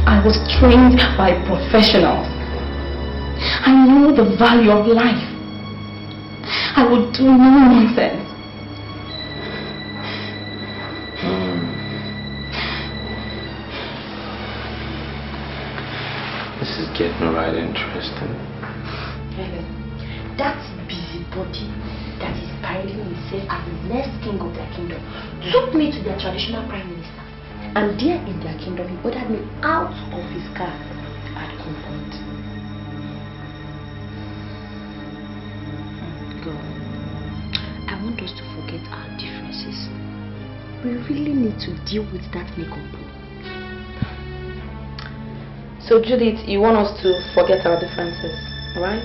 [SPEAKER 14] I was trained by professionals. I know the value of life. I would do no nonsense.
[SPEAKER 4] This is getting right interesting.
[SPEAKER 15] Helen, that busybody that is styling himself as the next king of their kingdom took me to their traditional prime minister. And there in their kingdom, he ordered me out of his car at gunpoint. Girl, I want us to forget our differences. We really need to deal with that Nikompo.
[SPEAKER 14] So Judith, you want us to forget our differences, right?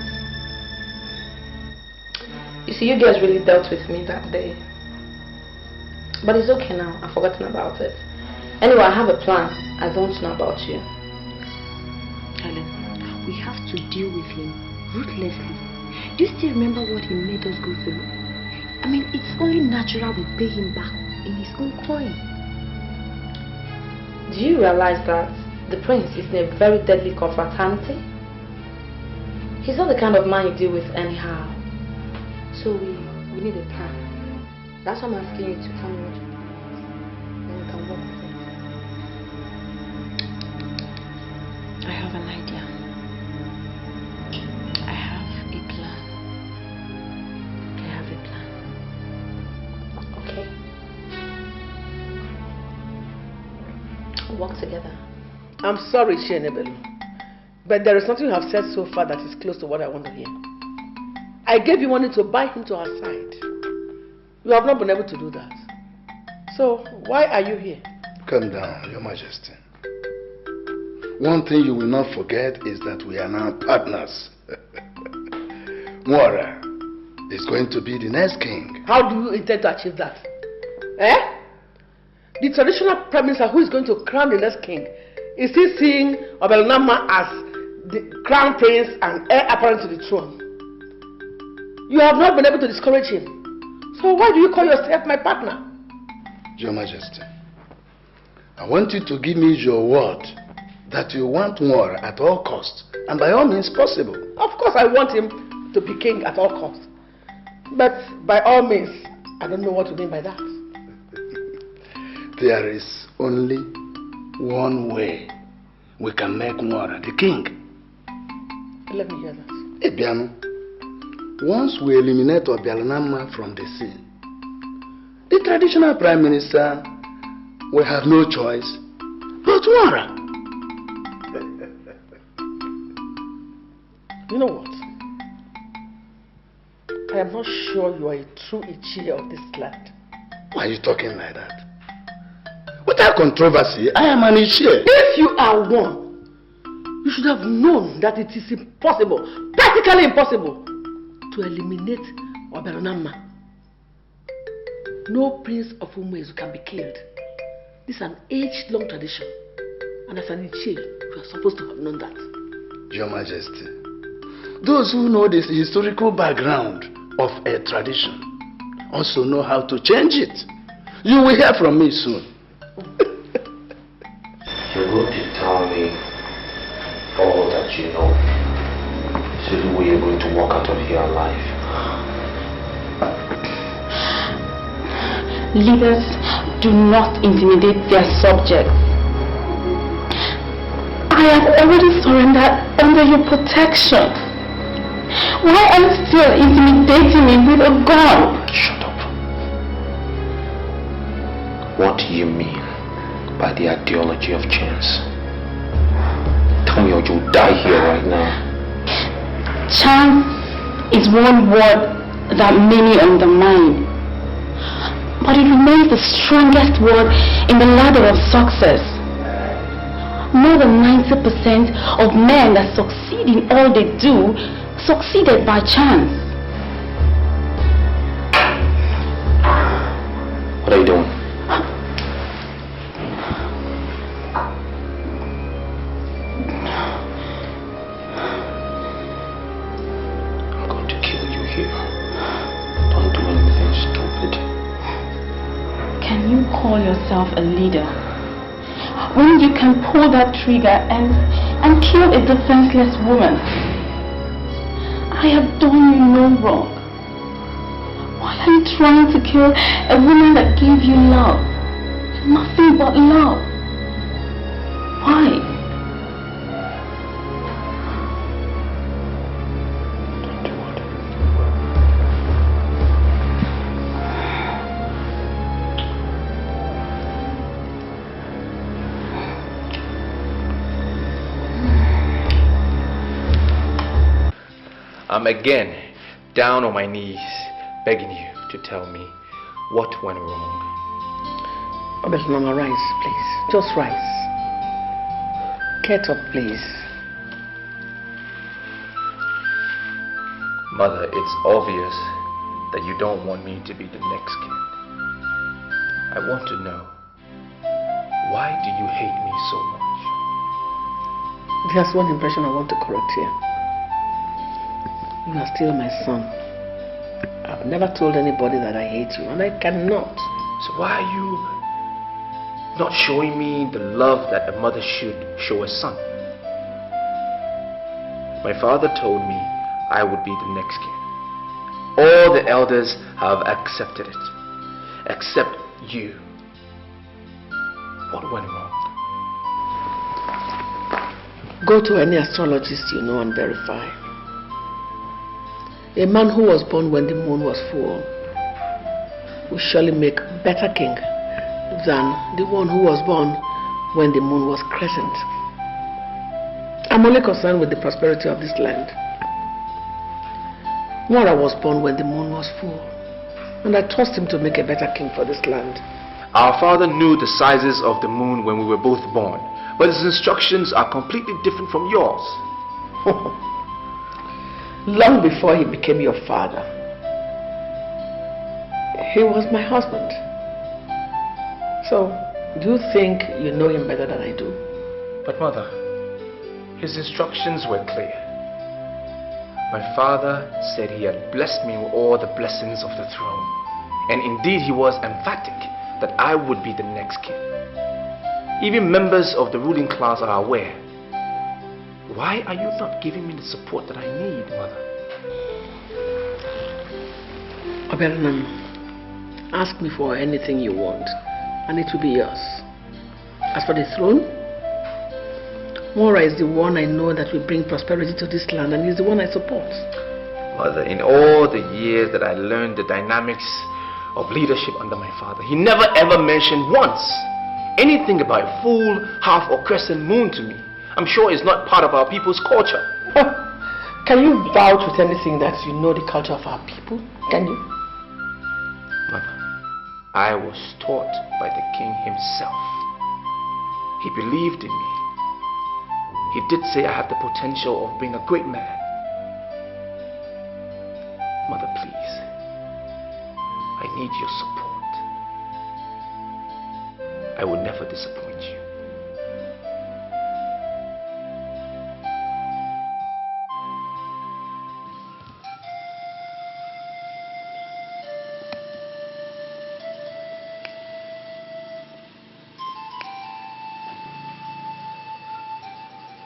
[SPEAKER 14] You see, you guys really dealt with me that day. But it's okay now, I've forgotten about it. Anyway, I have a plan. I don't know about you.
[SPEAKER 15] Helen, we have to deal with him ruthlessly. Do you still remember what he made us go through? I mean, it's only natural we pay him back in his own coin.
[SPEAKER 14] Do you realize that the prince is in a very deadly confraternity? He's not the kind of man you deal with anyhow. So we need a plan. That's why I'm asking you to tell me what you want. Then we can work with it.
[SPEAKER 15] I have an idea. I have a plan. I have a plan.
[SPEAKER 14] Okay. We'll work together.
[SPEAKER 2] I'm sorry, Shenebelu, but there is something you have said so far that is close to what I want to hear. I gave you money to buy him to our side. You have not been able to do that. So, why are you here?
[SPEAKER 16] Calm down, Your Majesty. One thing you will not forget is that we are now partners. Mwara is going to be the next king.
[SPEAKER 2] How do you intend to achieve that? Eh? The traditional prime minister who is going to crown the next king, is he seeing Obelnama as the crown prince and heir apparent to the throne? You have not been able to discourage him. So why do you call yourself my partner?
[SPEAKER 16] Your Majesty, I want you to give me your word that you want more at all costs, and by all means possible.
[SPEAKER 2] Of course I want him to be king at all costs. But by all means, I don't know what you mean by that.
[SPEAKER 16] There is only one way we can make Nwora the king.
[SPEAKER 2] Let me hear that.
[SPEAKER 16] Ebiano, once we eliminate Obialanama from the scene, the traditional prime minister will have no choice but Nwora.
[SPEAKER 2] You know what? I am not sure you are a true Iyke of this land.
[SPEAKER 16] Why are you talking like that? Without controversy, I am an Iyke.
[SPEAKER 2] If you are one, you should have known that it is impossible, practically impossible, to eliminate Oberonama. No prince of Umuezu can be killed. This is an age-long tradition. And as an Iyke, you are supposed to have known that.
[SPEAKER 16] Your Majesty, those who know the historical background of a tradition also know how to change it. You will hear from me soon.
[SPEAKER 5] You're going to tell me all that you know, so the way you're going to walk out of here alive.
[SPEAKER 15] Leaders do not intimidate their subjects. I have already surrendered under your protection. Why are you still intimidating me with a gun?
[SPEAKER 5] Shut up. What do you mean by the ideology of chance? Tell me or you'll die here right now.
[SPEAKER 15] Chance is one word that many undermine, but it remains the strongest word in the ladder of success. More than 90% of men that succeed in all they do succeeded by chance.
[SPEAKER 5] What are you doing? I'm going to kill you here. Don't do anything stupid.
[SPEAKER 15] Can you call yourself a leader when you can pull that trigger and kill a defenseless woman? I have done you no wrong. Why are you trying to kill a woman that gave you love? Nothing but love. Why?
[SPEAKER 6] I'm again down on my knees begging you to tell me what went wrong.
[SPEAKER 2] Mama, rise, please. Just rise. Get up, please.
[SPEAKER 6] Mother, it's obvious that you don't want me to be the next king. I want to know, why do you hate me so much?
[SPEAKER 2] There's one impression I want to correct here. You are still my son. I've never told anybody that I hate you, and I cannot.
[SPEAKER 6] So why are you not showing me the love that a mother should show a son? My father told me I would be the next king. All the elders have accepted it, except you. What went wrong?
[SPEAKER 2] Go to any astrologist you know and verify. A man who was born when the moon was full will surely make a better king than the one who was born when the moon was crescent. I'm only concerned with the prosperity of this land. Nwora was born when the moon was full, and I trust him to make a better king for this land.
[SPEAKER 6] Our father knew the sizes of the moon when we were both born, but his instructions are completely different from yours.
[SPEAKER 2] Long before he became your father, he was my husband. So, do you think you know him better than I do?
[SPEAKER 6] But mother, his instructions were clear. My father said he had blessed me with all the blessings of the throne. And indeed he was emphatic that I would be the next king. Even members of the ruling class are aware. Why are you not giving me the support that I need, mother?
[SPEAKER 2] Oberonam, ask me for anything you want, and it will be yours. As for the throne, Mora is the one I know that will bring prosperity to this land, and he's the one I support.
[SPEAKER 6] Mother, in all the years that I learned the dynamics of leadership under my father, he never ever mentioned once anything about a full, half or crescent moon to me. I'm sure it's not part of our people's culture.
[SPEAKER 2] Can you vouch with anything that you know the culture of our people? Can you?
[SPEAKER 6] Mother, I was taught by the king himself. He believed in me. He did say I had the potential of being a great man. Mother, please, I need your support. I will never disappoint you.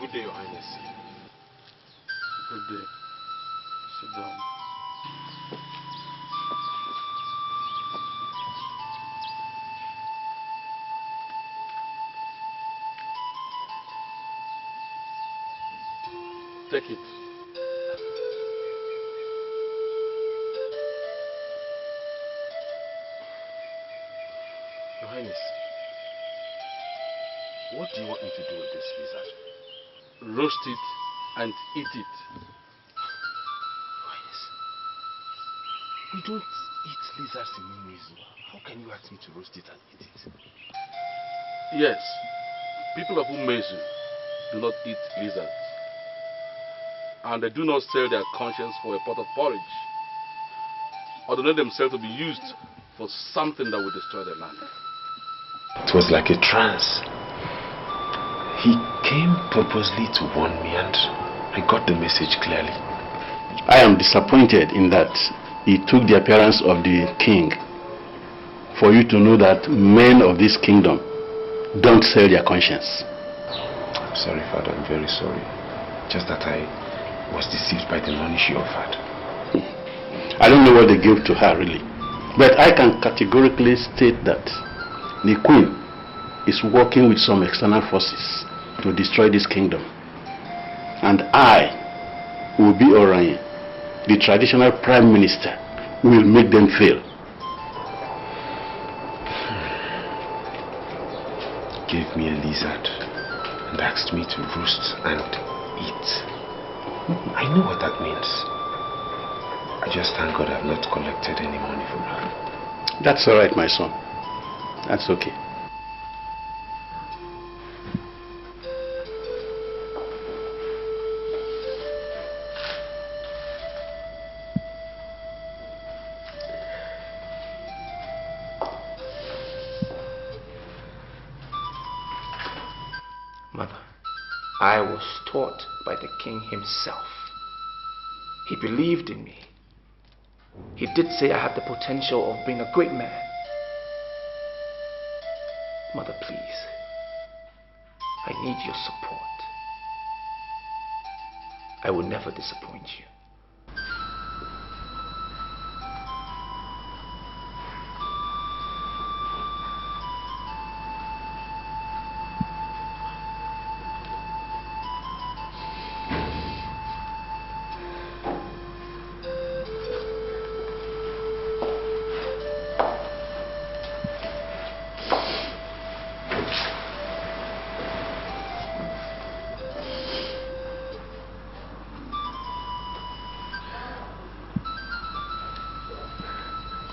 [SPEAKER 3] Good day, Your Highness. Good day. Sit down. Take it. Your Highness, what do you want me to do with this lizard? Roast it and eat it.
[SPEAKER 6] Your Highness, we don't eat lizards in Mezu. How can you ask me to roast it and eat it?
[SPEAKER 3] Yes, people of Umezu do not eat lizards. And they do not sell their conscience for a pot of porridge, or donate themselves to be used for something that will destroy the land.
[SPEAKER 10] It was like a trance. He came purposely to warn me, and I got the message clearly.
[SPEAKER 3] I am disappointed in that he took the appearance of the king for you to know that men of this kingdom don't sell their conscience.
[SPEAKER 10] I'm sorry, Father, I'm very sorry. Just that I was deceived by the money she offered.
[SPEAKER 3] I don't know what they gave to her really, but I can categorically state that the queen is working with some external forces to destroy this kingdom, and I will be Orion, the traditional prime minister, will make them fail.
[SPEAKER 10] Gave me a lizard and asked me to roast and eat. I know what that means. I just thank God I've not collected any money from her.
[SPEAKER 3] That's all right, my son. That's okay.
[SPEAKER 6] Mother, I was taught by the king himself. He believed in me. He did say I had the potential of being a great man. Mother, please, I need your support. I will never disappoint you.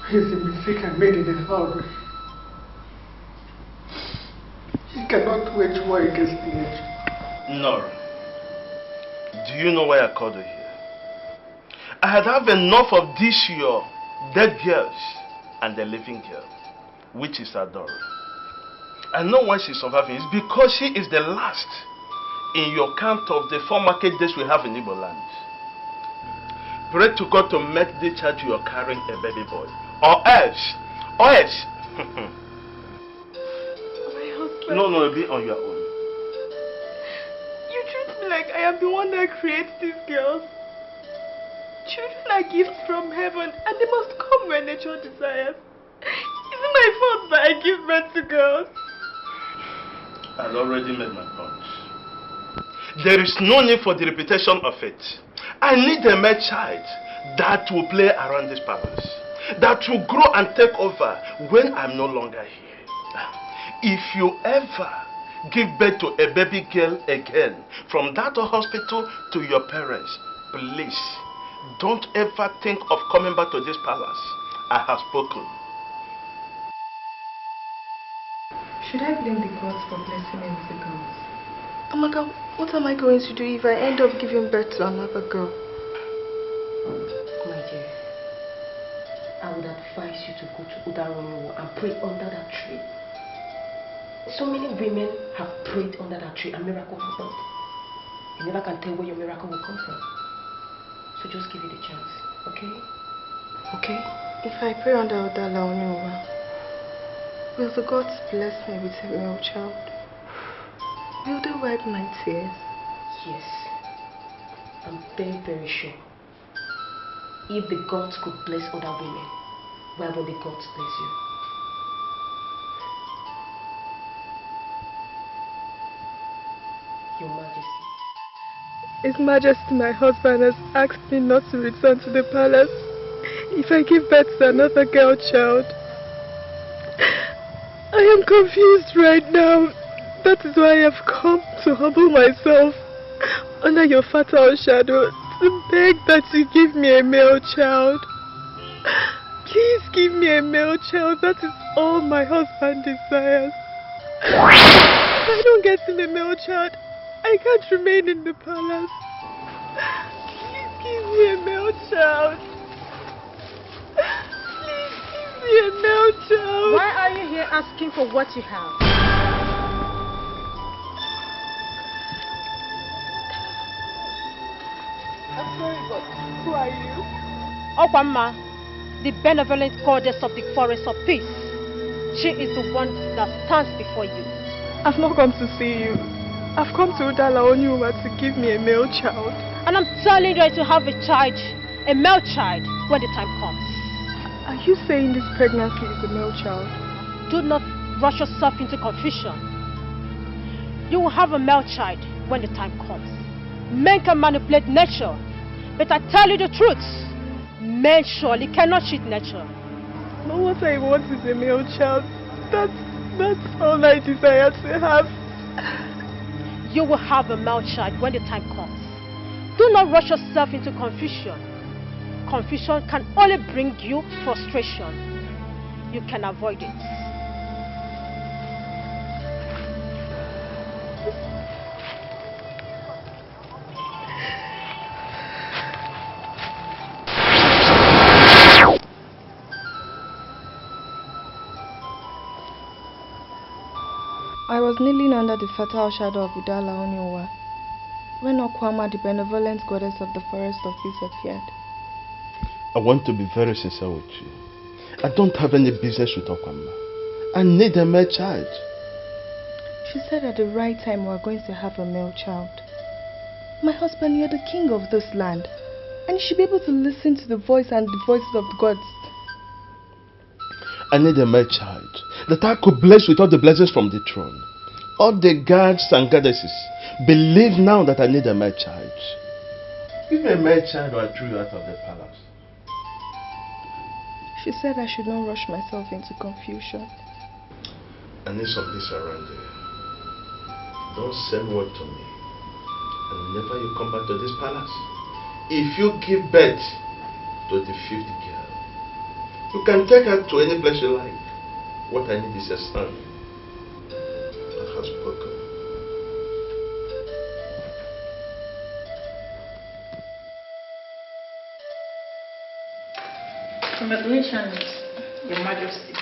[SPEAKER 9] It's a mistake I made in a hurry. He cannot wage war against nature.
[SPEAKER 11] Nora, do you know why I called her here? I had enough of this your dead girls and the living girl, which is Adora. I know why she's surviving. It's because she is the last in your count of the 4 market days we have in Igbo land. Pray to God to make the child you are carrying a baby boy. Or else, No, be on your own.
[SPEAKER 17] You treat me like I am the one that creates these girls. Children are gifts from heaven and they must come where nature desires. Is it my fault that I give birth to girls?
[SPEAKER 11] I've already made my point. There is no need for the repetition of it. I need a male child that will play around this palace, that will grow and take over when I'm no longer here. If you ever give birth to a baby girl again from that hospital to your parents, please don't ever think of coming back to this palace. I have spoken.
[SPEAKER 17] Should I blame the gods for blessing me with the girls? Oh my God, what am I going to do if I end up giving birth to another girl?
[SPEAKER 15] My dear, I would advise you to go to Udaronyo and pray under that tree. So many women have prayed under that tree and miracle happened. You never can tell where your miracle will come from. So just give it a chance, okay?
[SPEAKER 17] Okay, if I pray under Udaronyo, will the gods bless me with a male child? Will they wipe my tears?
[SPEAKER 15] Yes. I'm very, very sure. If the gods could bless other women, why won't the gods bless you? Your Majesty.
[SPEAKER 17] His Majesty, my husband, has asked me not to return to the palace if I give birth to another girl child. I am confused right now. That is why I have come to humble myself under your fertile shadow to beg that you give me a male child. Please give me a male child. That is all my husband desires. If I don't get him a male child, I can't remain in the palace. Please give me a male child. Please give me a male child.
[SPEAKER 8] Why are you here asking for what you have?
[SPEAKER 17] I'm sorry, but who are you?
[SPEAKER 8] Okwamma, the benevolent goddess of the forest of peace. She is the one that stands before you.
[SPEAKER 17] I've not come to see you. I've come to Udala Onyuma to give me a male child.
[SPEAKER 8] And I'm telling you to have a child, a male child, when the time comes.
[SPEAKER 17] Are you saying this pregnancy is a male child?
[SPEAKER 8] Do not rush yourself into confusion. You will have a male child when the time comes. Men can manipulate nature, but I tell you the truth, men surely cannot cheat nature.
[SPEAKER 17] But what I want is a male child. That's all I desire to have.
[SPEAKER 8] You will have a male child when the time comes. Do not rush yourself into confusion. Confusion can only bring you frustration. You can avoid it.
[SPEAKER 17] I was kneeling under the fertile shadow of Udala Onyowa when Okwama, the benevolent goddess of the forest of peace, appeared.
[SPEAKER 3] I want to be very sincere with you. I don't have any business with Okwama. I need a male child.
[SPEAKER 17] She said at the right time we are going to have a male child. My husband, you're the king of this land, and you should be able to listen to the voice and the voices of the gods.
[SPEAKER 3] I need a male child that I could bless with all the blessings from the throne. All the gods and goddesses believe now that I need a male child. Give me a male child or I threw you out of the palace.
[SPEAKER 17] She said I should not rush myself into confusion.
[SPEAKER 3] I need some peace around here. Don't send word to me. And whenever you come back to this palace, if you give birth to the 5th girl, you can take her to any place you like. What I need is a son. I have spoken.
[SPEAKER 18] Congratulations, Your Majesty.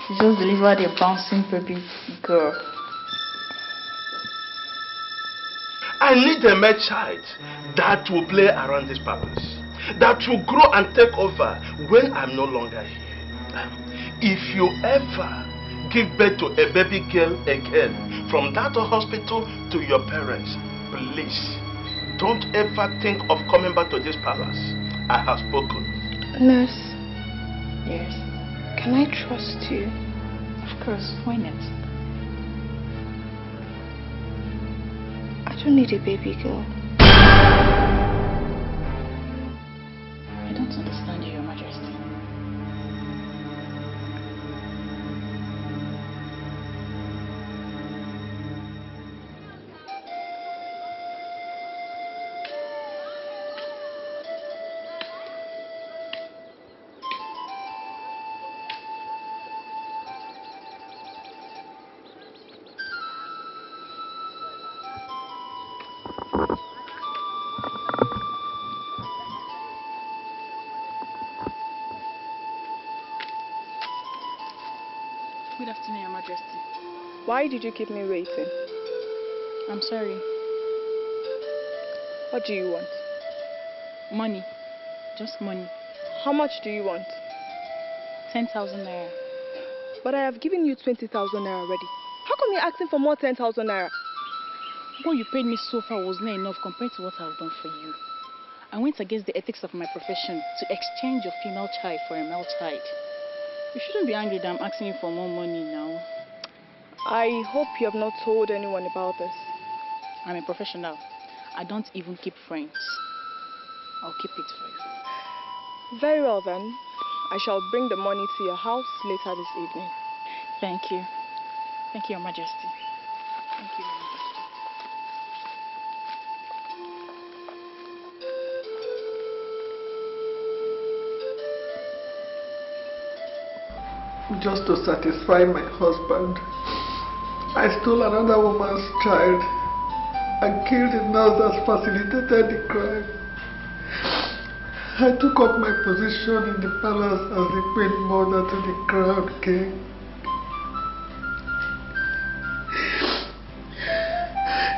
[SPEAKER 18] You just delivered a bouncing baby girl.
[SPEAKER 11] I need a male child that will play around this palace, that will grow and take over when I'm no longer here. If you ever
[SPEAKER 4] give birth to a baby girl again from that hospital to your parents. Please, don't ever think of coming back to this palace. I have spoken.
[SPEAKER 18] Nurse,
[SPEAKER 15] Yes.
[SPEAKER 18] can I trust you?
[SPEAKER 15] Of course, why not?
[SPEAKER 18] I don't need a baby girl.
[SPEAKER 15] I don't understand you, Your Majesty. Good afternoon, Your Majesty.
[SPEAKER 17] Why did you keep me waiting?
[SPEAKER 15] I'm sorry.
[SPEAKER 17] What do you want?
[SPEAKER 15] Money. Just money.
[SPEAKER 17] How much do you want?
[SPEAKER 15] 10,000 naira.
[SPEAKER 17] But I have given you 20,000 naira already. How come you're asking for more 10,000 naira?
[SPEAKER 15] What you paid me so far was not enough compared to what I've done for you. I went against the ethics of my profession to exchange your female child for a male child. You shouldn't be angry that I'm asking you for more money now.
[SPEAKER 17] I hope you have not told anyone about this.
[SPEAKER 15] I'm a professional. I don't even keep friends. I'll keep it for you.
[SPEAKER 17] Very well then. I shall bring the money to your house later this evening.
[SPEAKER 15] Thank you. Thank you, Your Majesty. Thank you, Your Majesty.
[SPEAKER 9] Just to satisfy my husband, I stole another woman's child and killed the nurse that facilitated the crime. I took up my position in the palace as the queen mother to the crowned king.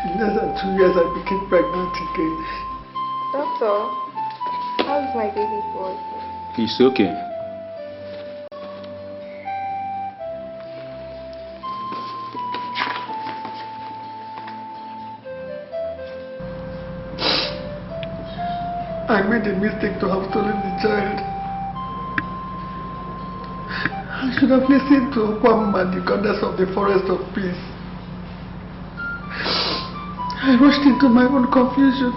[SPEAKER 9] In less than 2 years, I became pregnant again.
[SPEAKER 18] Doctor, how's my baby boy?
[SPEAKER 10] He's okay.
[SPEAKER 9] I made a mistake to have stolen the child. I should have listened to Okwam and the goddess of the forest of peace. I rushed into my own confusion.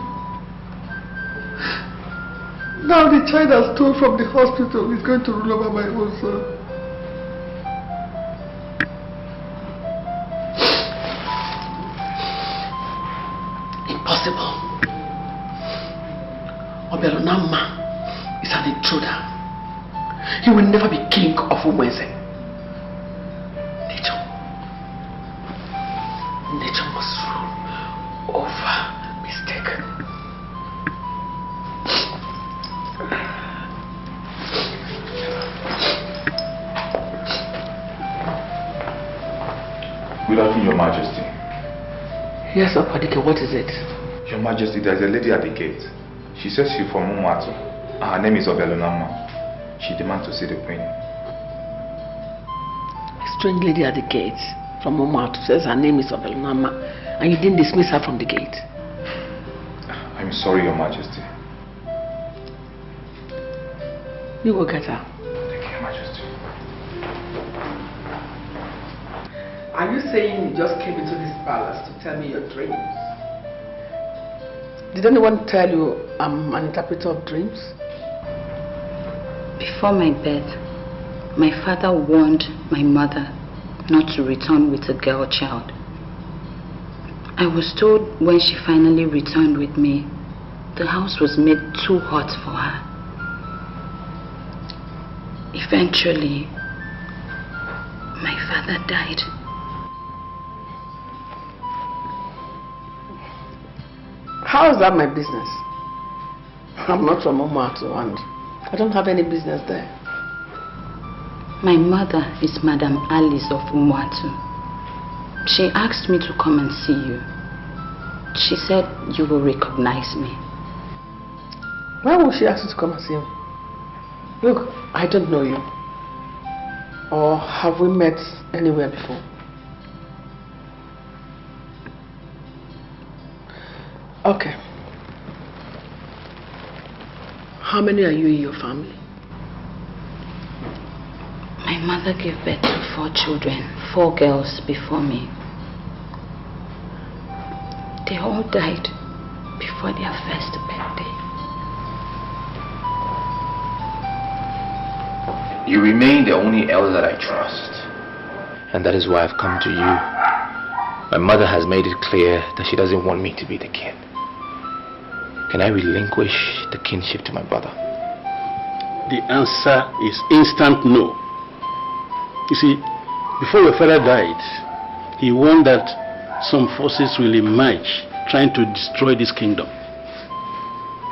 [SPEAKER 9] Now the child I stole from the hospital is going to rule over my own son.
[SPEAKER 2] Impossible. Obelonama is an intruder. He will never be king of Umweze. Nature must rule over mistake.
[SPEAKER 19] Good afternoon, Your Majesty.
[SPEAKER 2] Yes, Opadike, what is it?
[SPEAKER 19] Your Majesty, there's a lady at the gate. She says she's from Umwatu. Her name is Obelonama. She demands to see the queen.
[SPEAKER 2] A strange lady at the gate from Umwatu says her name is Obelonama, and you didn't dismiss her from the gate.
[SPEAKER 19] I'm sorry, Your Majesty.
[SPEAKER 2] You go get her.
[SPEAKER 19] Thank you, Your Majesty.
[SPEAKER 2] Are you saying you just came into this palace to tell me your dreams? Did anyone tell you I'm an interpreter of dreams?
[SPEAKER 1] Before my birth, my father warned my mother not to return with a girl child. I was told when she finally returned with me, the house was made too hot for her. Eventually, my father died.
[SPEAKER 2] How is that my business? I'm not from Umwatu and I don't have any business there.
[SPEAKER 1] My mother is Madam Alice of Umwatu. She asked me to come and see you. She said you will recognize me.
[SPEAKER 2] Why would she ask you to come and see me? Look, I don't know you. Or have we met anywhere before? Okay. How many are you in your family?
[SPEAKER 1] My mother gave birth to 4 children, 4 girls before me. They all died before their first birthday.
[SPEAKER 6] You remain the only elder that I trust. And that is why I've come to you. My mother has made it clear that she doesn't want me to be the king. Can I relinquish the kingship to my brother?
[SPEAKER 3] The answer is instant no. You see, before your father died, he warned that some forces will emerge trying to destroy this kingdom.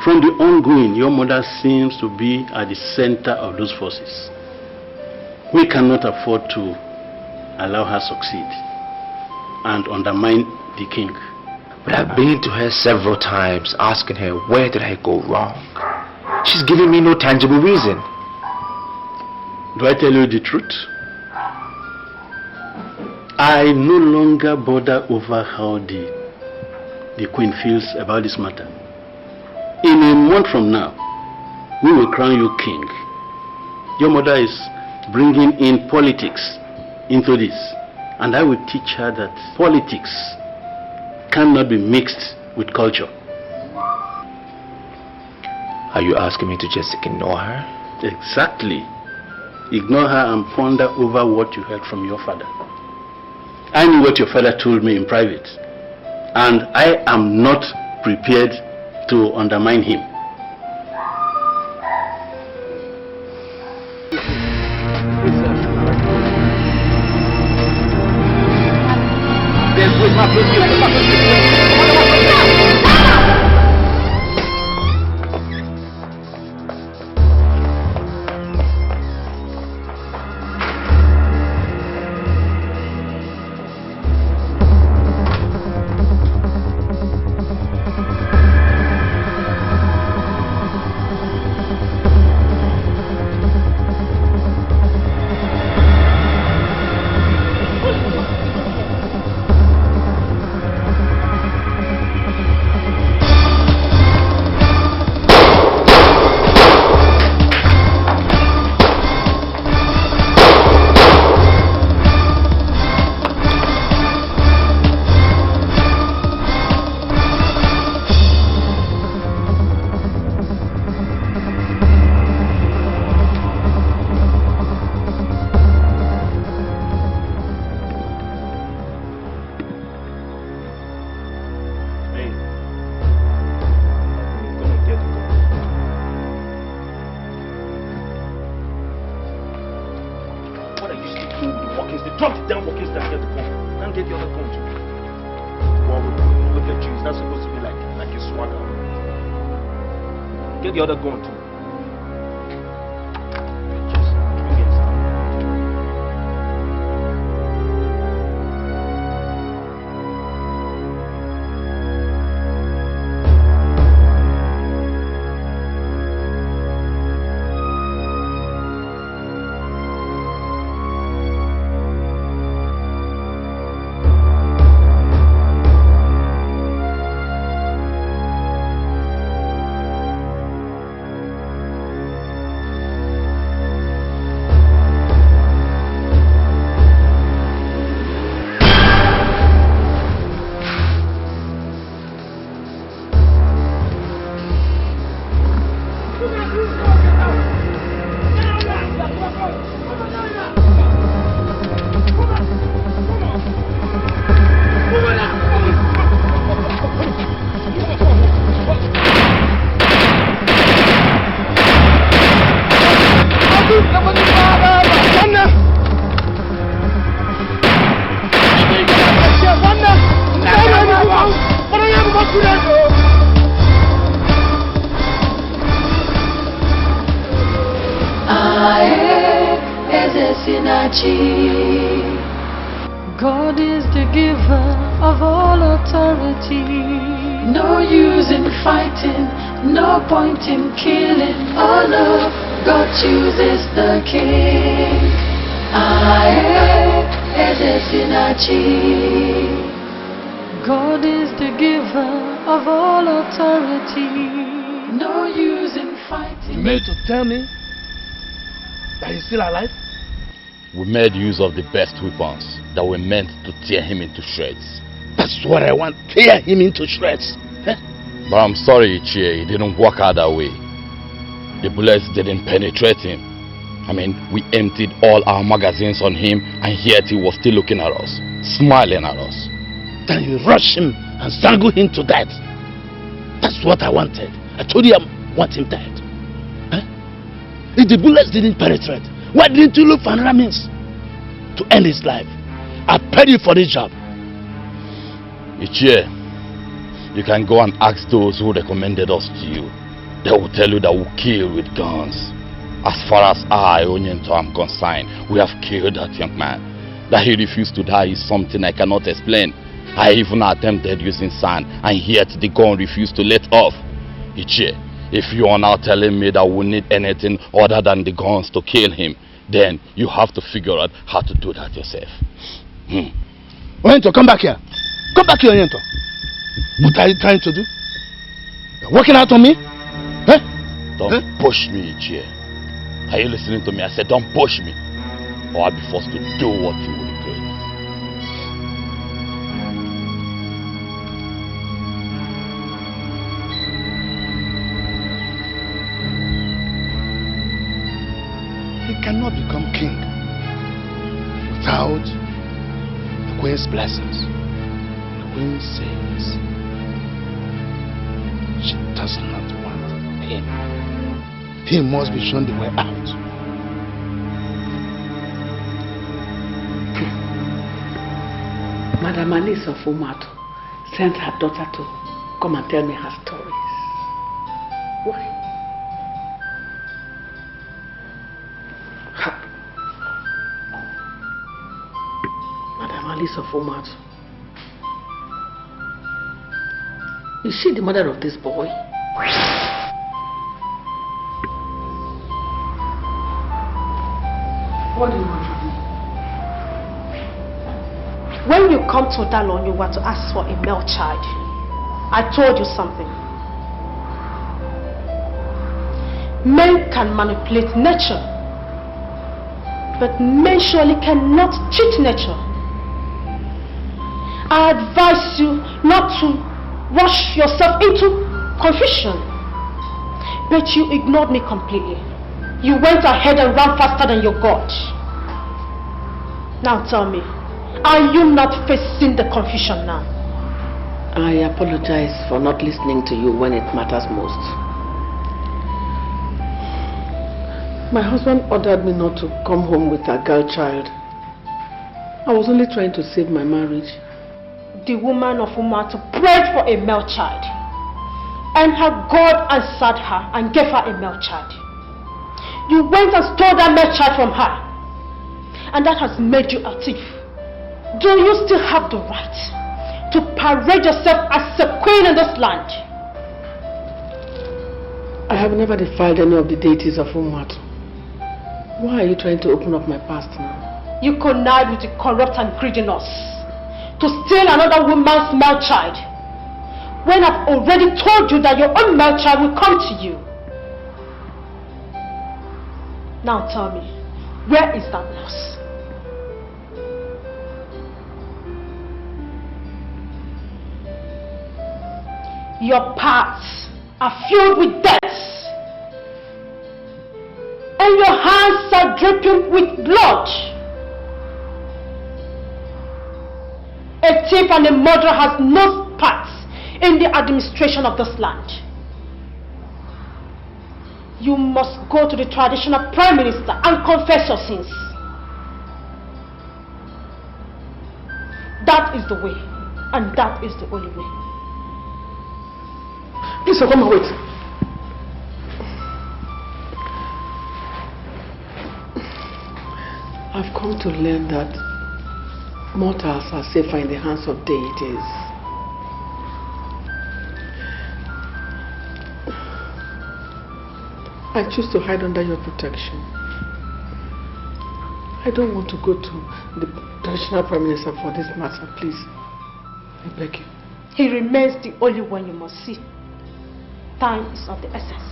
[SPEAKER 3] From the ongoing, your mother seems to be at the center of those forces. We cannot afford to allow her succeed and undermine the king.
[SPEAKER 6] But I've been to her several times asking her, where did I go wrong? She's giving me no tangible reason.
[SPEAKER 3] Do I tell you the truth? I no longer bother over how the queen feels about this matter. In a month from now, we will crown you king. Your mother is bringing in politics into this, and I will teach her that politics cannot be mixed with culture.
[SPEAKER 6] Are you asking me to just ignore her?
[SPEAKER 3] Exactly. Ignore her and ponder over what you heard from your father. I knew what your father told me in private, and I am not prepared to undermine him.
[SPEAKER 11] Get the other gun too.
[SPEAKER 13] God is the giver of all authority. No use in fighting, no point in killing. Oh no, God chooses the king. God is the giver of all authority. No use in fighting.
[SPEAKER 16] You meant to tell me that he's still alive?
[SPEAKER 20] We made use of the best weapons that were meant to tear him into shreds.
[SPEAKER 16] That's what I want. Tear him into shreds. Eh?
[SPEAKER 20] But I'm sorry, Iyke, it didn't work out that way. The bullets didn't penetrate him. I mean, we emptied all our magazines on him, and yet he was still looking at us, smiling at us.
[SPEAKER 16] Then you rush him and strangle him to death. That's what I wanted. I told you I want him dead. Eh? If the bullets didn't penetrate, why didn't you look for another means to end his life? I paid you for this job.
[SPEAKER 20] Iyke, you can go and ask those who recommended us to you. They will tell you that we kill with guns. As far as I, Onyento, am concerned, we have killed that young man. That he refused to die is something I cannot explain. I even attempted using sand, and yet the gun refused to let off. Iyke, if you are now telling me that we need anything other than the guns to kill him, then you have to figure out how to do that yourself.
[SPEAKER 16] Onyento, come back here. Come back here, Onyento. What are you trying to do? You're working out on me? Eh?
[SPEAKER 20] Don't push me, Iyke. Are you listening to me? I said don't push me, or I'll be forced to do what you will regret.
[SPEAKER 16] He cannot become king without the queen's blessings. The queen says she does not want him. He must be shown the way out.
[SPEAKER 2] Madam Alice of Umato sent her daughter to come and tell me her stories. Why? Madam Alice of Umato. Is she the mother of this boy? What do you want from me?
[SPEAKER 8] When you come to Dalon, you were to ask for a male child. I told you something. Men can manipulate nature, but men surely cannot cheat nature. I advise you not to rush yourself into confusion, but you ignored me completely. You went ahead and ran faster than your God. Now tell me, are you not facing the confusion now?
[SPEAKER 2] I apologize for not listening to you when it matters most. My husband ordered me not to come home with a girl child. I was only trying to save my marriage.
[SPEAKER 8] The woman of Umato prayed for a male child, and her God answered her and gave her a male child. You went and stole that male child from her, and that has made you a thief. Do you still have the right to parade yourself as a queen in this land?
[SPEAKER 2] I have never defiled any of the deities of Umato. Why are you trying to open up my past now?
[SPEAKER 8] You connive with the corrupt and greediness to steal another woman's male child, when I've already told you that your own male child will come to you. Now tell me, where is that loss? Your paths are filled with debts, and your hands are dripping with blood. A thief and a murderer has no part in the administration of this land. You must go to the traditional prime minister and confess your sins. That is the way, and that is the only way.
[SPEAKER 2] Please, come and wait. I've come to learn that mortals are safer in the hands of deities. I choose to hide under your protection. I don't want to go to the traditional prime minister for this matter, please. I beg you.
[SPEAKER 15] He remains the only one you must see. Time is of the essence.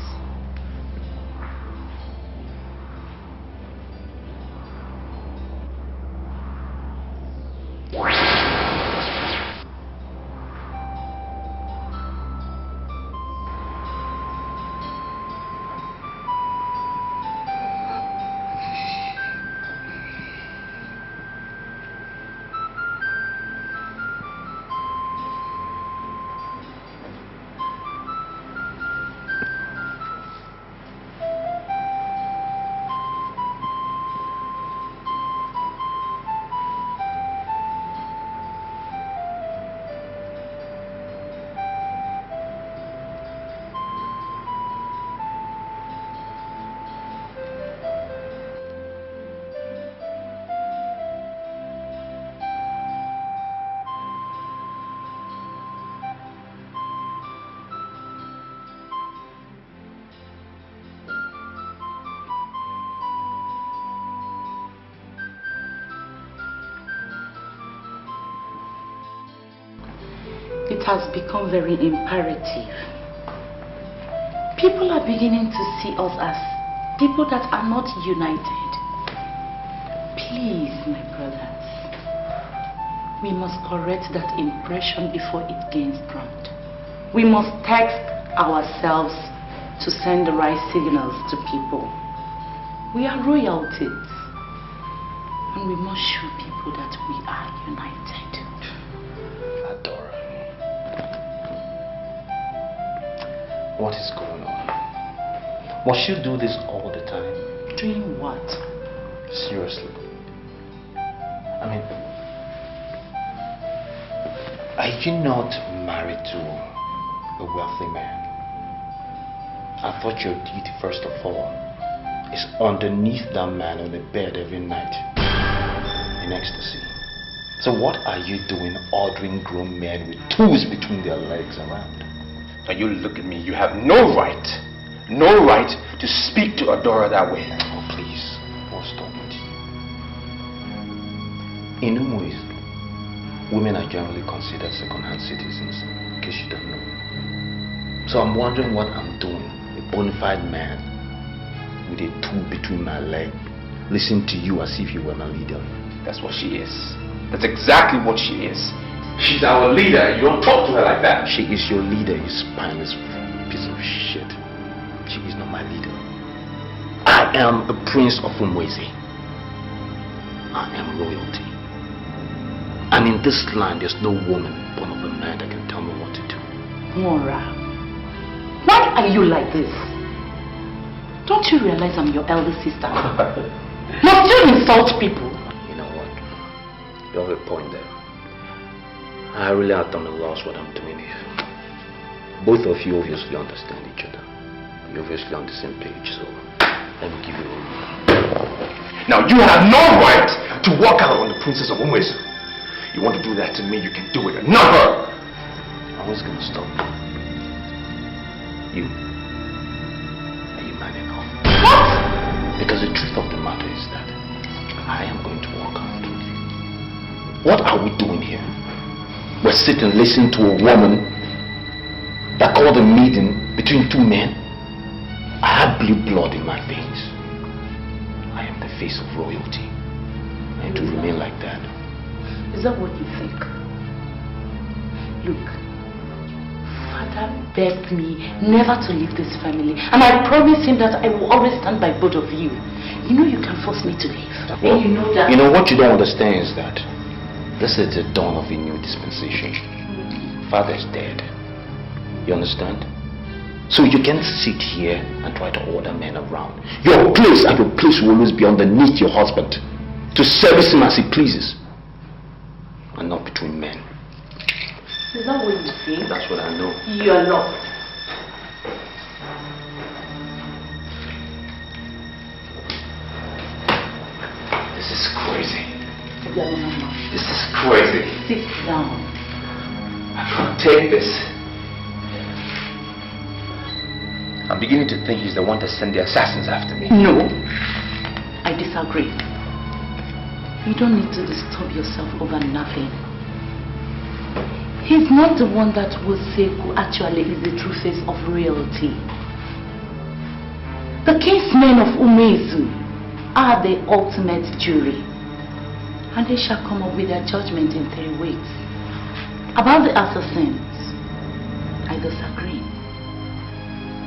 [SPEAKER 15] It has become very imperative. People are beginning to see us as people that are not united. Please, my brothers, we must correct that impression before it gains ground. We must text ourselves to send the right signals to people. We are royalties, and we must show people that we are united.
[SPEAKER 6] Adora, what is going on? Must you do this all the time?
[SPEAKER 15] Doing what?
[SPEAKER 6] Seriously. I mean, are you not married to a wealthy man? I thought your duty, first of all, is underneath that man on the bed every night in ecstasy. So what are you doing ordering grown men with tools between their legs around?
[SPEAKER 21] Now you look at me, you have no right to speak to Adora that way.
[SPEAKER 6] Oh please, oh stop it. In Umuis, women are generally considered second-hand citizens, in case you don't know. So I'm wondering what I'm doing, a bona fide man with a tool between my legs, listening to you as if you were my leader.
[SPEAKER 21] That's what she is. That's exactly what she is. She's our leader. You don't talk to her like that.
[SPEAKER 6] She is your leader, you spineless piece of shit. She is not my leader. I am a prince of Umwezi. I am royalty. And in this land, there's no woman born of a man that can tell me what to do.
[SPEAKER 15] Mora, why are you like this? Don't you realize I'm your elder sister? Must you insult people?
[SPEAKER 6] You know what? You have a point there. I really have done a loss what I'm doing here. Both of you obviously understand each other. You're obviously on the same page, so let me give you a moment.
[SPEAKER 21] Now you have no right to walk out on the princess of Umwezu. You want to do that to me, you can do it, not her.
[SPEAKER 6] I was gonna stop you. Are you man enough? What? Because the truth of the matter is that I am going to walk out with you. What are we doing here? We're sitting listening to a woman that called a meeting between two men. I have blue blood in my veins. I am the face of royalty. And to remain like that.
[SPEAKER 15] Is that what you think? Look, Father begged me never to leave this family, and I promised him that I will always stand by both of you. You know you can force me to leave.
[SPEAKER 6] Well,
[SPEAKER 15] and you know that.
[SPEAKER 6] You know what you don't understand is that this is the dawn of a new dispensation. Father is dead. You understand? So you can't sit here and try to order men around. Your place will always be underneath your husband, to service him as he pleases, and not between men.
[SPEAKER 15] Is that what you think?
[SPEAKER 6] That's what I know.
[SPEAKER 15] You are not.
[SPEAKER 6] This is crazy.
[SPEAKER 15] This
[SPEAKER 6] is crazy.
[SPEAKER 15] Sit down.
[SPEAKER 6] I can't take this. I'm beginning to think he's the one to send the assassins after me.
[SPEAKER 15] No, I disagree.
[SPEAKER 12] You don't need to disturb yourself over nothing. He's not the one that will say who actually is the true face of royalty. The kinsmen of Umezu are the ultimate jury, and they shall come up with their judgment in 3 weeks. About the assassins, I disagree.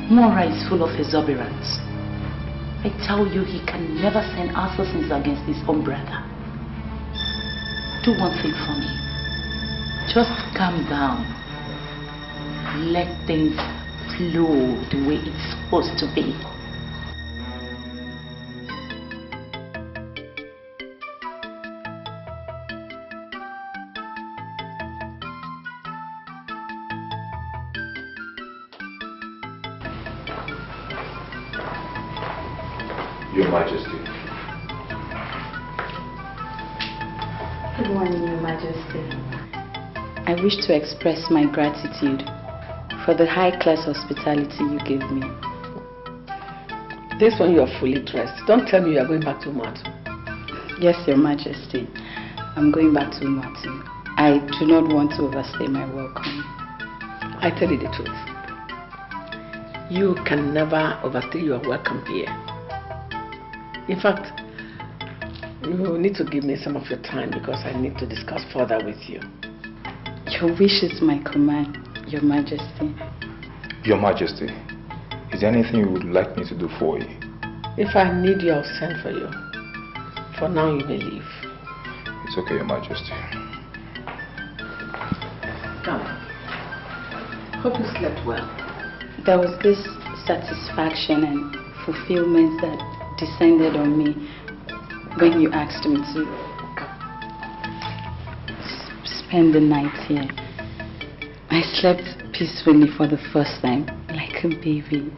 [SPEAKER 12] Mora is full of exuberance. I tell you, he can never send assassins against his own brother. Do one thing for me. Just calm down. Let things flow the way it's supposed to be.
[SPEAKER 19] Your Majesty.
[SPEAKER 1] Good morning, Your Majesty. I wish to express my gratitude for the high-class hospitality you gave me.
[SPEAKER 2] This one you are fully dressed. Don't tell me you are going back to Umatu.
[SPEAKER 1] Yes, Your Majesty. I'm going back to Umatu. I do not want to overstay my welcome.
[SPEAKER 2] I tell you the truth. You can never overstay your welcome here. In fact, you need to give me some of your time because I need to discuss further with you.
[SPEAKER 1] Your wish is my command, Your Majesty.
[SPEAKER 19] Your Majesty, is there anything you would like me to do for you?
[SPEAKER 2] If I need you, I'll send for you. For now, you may leave.
[SPEAKER 19] It's okay, Your Majesty.
[SPEAKER 2] Come. Hope you slept well.
[SPEAKER 1] There was this satisfaction and fulfillment that descended on me when you asked me to spend the night here. I slept peacefully for the first time, like a baby.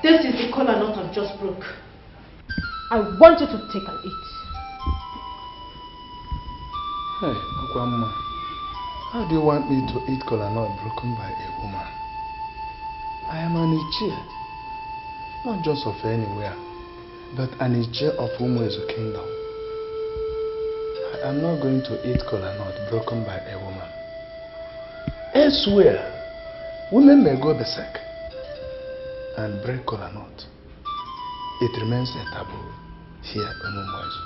[SPEAKER 8] This is the kola nut I've just broke. I want you to take and eat.
[SPEAKER 7] Hey, Okwamma, how do you want me to eat kola nut broken by a woman? I am an Iyke, not just of anywhere, but an Iyke of Umuezu Kingdom. I am not going to eat kola nut broken by a woman. Elsewhere, women may go berserk and break kola nut. It remains a taboo here in Umuezu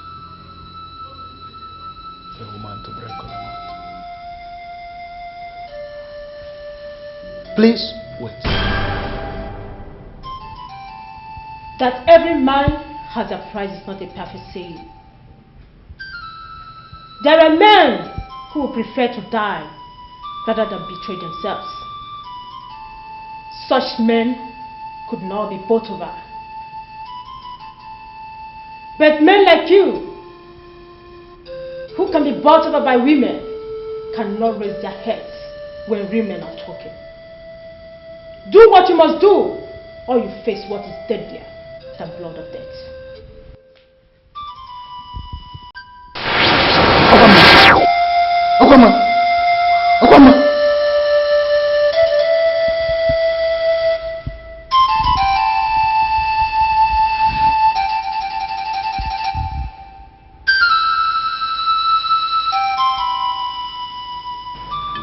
[SPEAKER 7] for a woman to break kola nut. Please wait.
[SPEAKER 8] That every man has a price is not a perfect saying. There are men who would prefer to die rather than betray themselves. Such men could not be bought over. But men like you, who can be bought over by women, cannot raise their heads when women are talking. Do what you must do, or you face what is deadlier than blood of death.
[SPEAKER 7] Okwamma! Okwamma!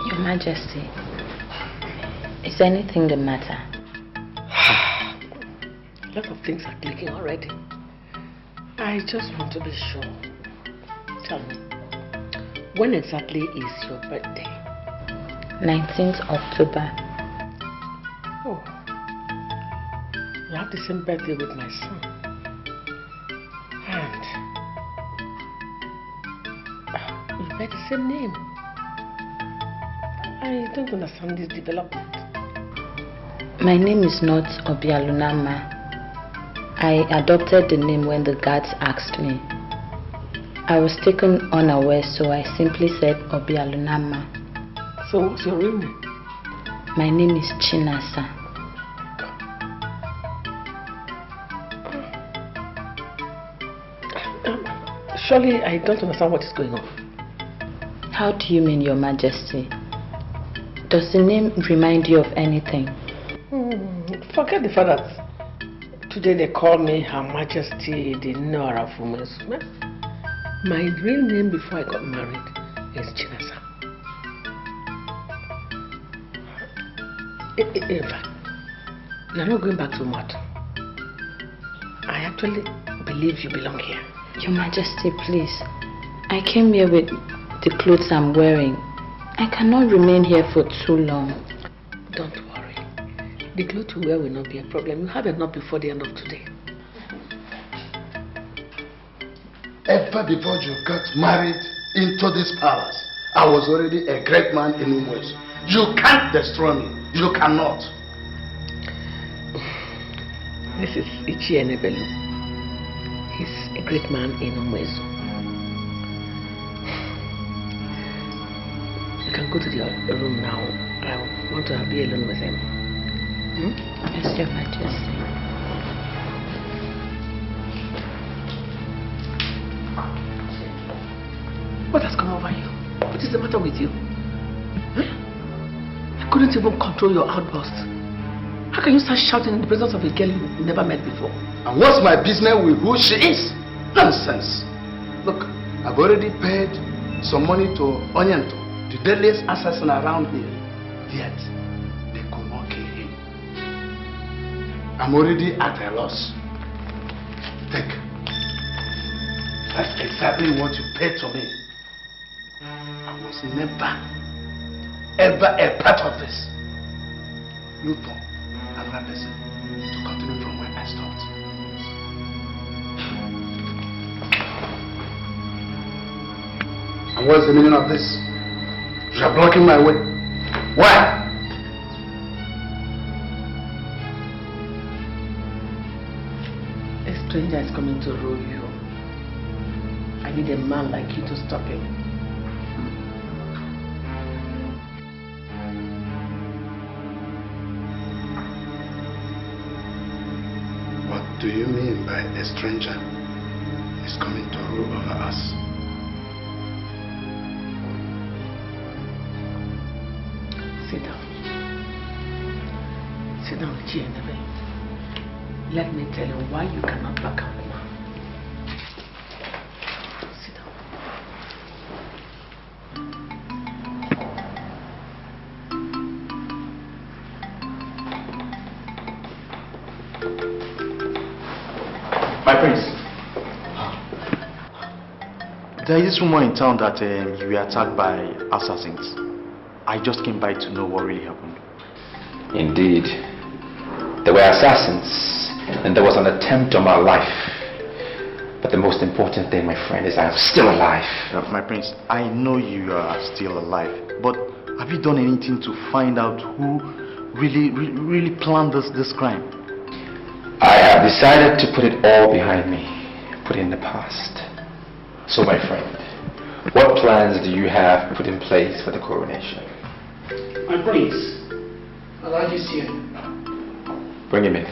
[SPEAKER 1] Your Majesty, is anything the matter?
[SPEAKER 2] A lot of things are clicking already. I just want to be sure. Tell me, when exactly is your birthday?
[SPEAKER 1] 19th October.
[SPEAKER 2] Oh, you have the same birthday with my son. And you bear the same name. I don't understand this development.
[SPEAKER 1] My name is not Obialunama. I adopted the name when the guards asked me. I was taken unaware, so I simply said Obialunama.
[SPEAKER 2] So what's your real name?
[SPEAKER 1] My name is Chinasa.
[SPEAKER 2] Surely I don't understand what is going on.
[SPEAKER 12] How do you mean, Your Majesty? Does the name remind you of anything?
[SPEAKER 2] Forget the fact that today they call me Her Majesty the Nora of Women's. My real name before I got married is Chinasa. Eva, you're not going back to Mott. I actually believe you belong here.
[SPEAKER 12] Your Majesty, please. I came here with the clothes I'm wearing. I cannot remain here for too long.
[SPEAKER 2] Don't worry. The clothes you wear will not be a problem. You have enough before the end of today.
[SPEAKER 7] Ever before you got married into this palace, I was already a great man in Umwezu. You can't destroy me. You cannot.
[SPEAKER 2] This is Iyke Enebelu. He's a great man in Umwezu. You can go to the room now. I want to be alone with him.
[SPEAKER 12] Yes, Your Majesty.
[SPEAKER 2] What has come over you? What is the matter with you? Huh? You couldn't even control your outburst. How can you start shouting in the presence of a girl you never met before?
[SPEAKER 7] And what's my business with who she is? Nonsense. Look, I've already paid some money to Onyanto, the deadliest assassin around here. Yet, they could not kill him. I'm already at a loss. Take. That's exactly what you paid to me. I was never, ever a part of this. Look for another person to continue from where I stopped. And what's the meaning of this? You are blocking my way. Why?
[SPEAKER 2] A stranger is coming to rule you. I need a man like you to stop him.
[SPEAKER 7] What do you mean by a stranger is coming to rule over us?
[SPEAKER 2] Sit down. Sit down, Iyke Enebelu. Let me tell you why you cannot back up. Sit down.
[SPEAKER 6] My prince. There is this rumor in town that you were attacked by assassins. I just came by to know what really happened.
[SPEAKER 5] Indeed. There were assassins, and there was an attempt on my life. But the most important thing, my friend, is I am still alive.
[SPEAKER 6] My prince, I know you are still alive, but have you done anything to find out who really planned this crime?
[SPEAKER 5] I have decided to put it all behind me, put it in the past. So, my friend, what plans do you have put in place for the coronation?
[SPEAKER 11] My prince, Alhaji is here.
[SPEAKER 5] Bring him in.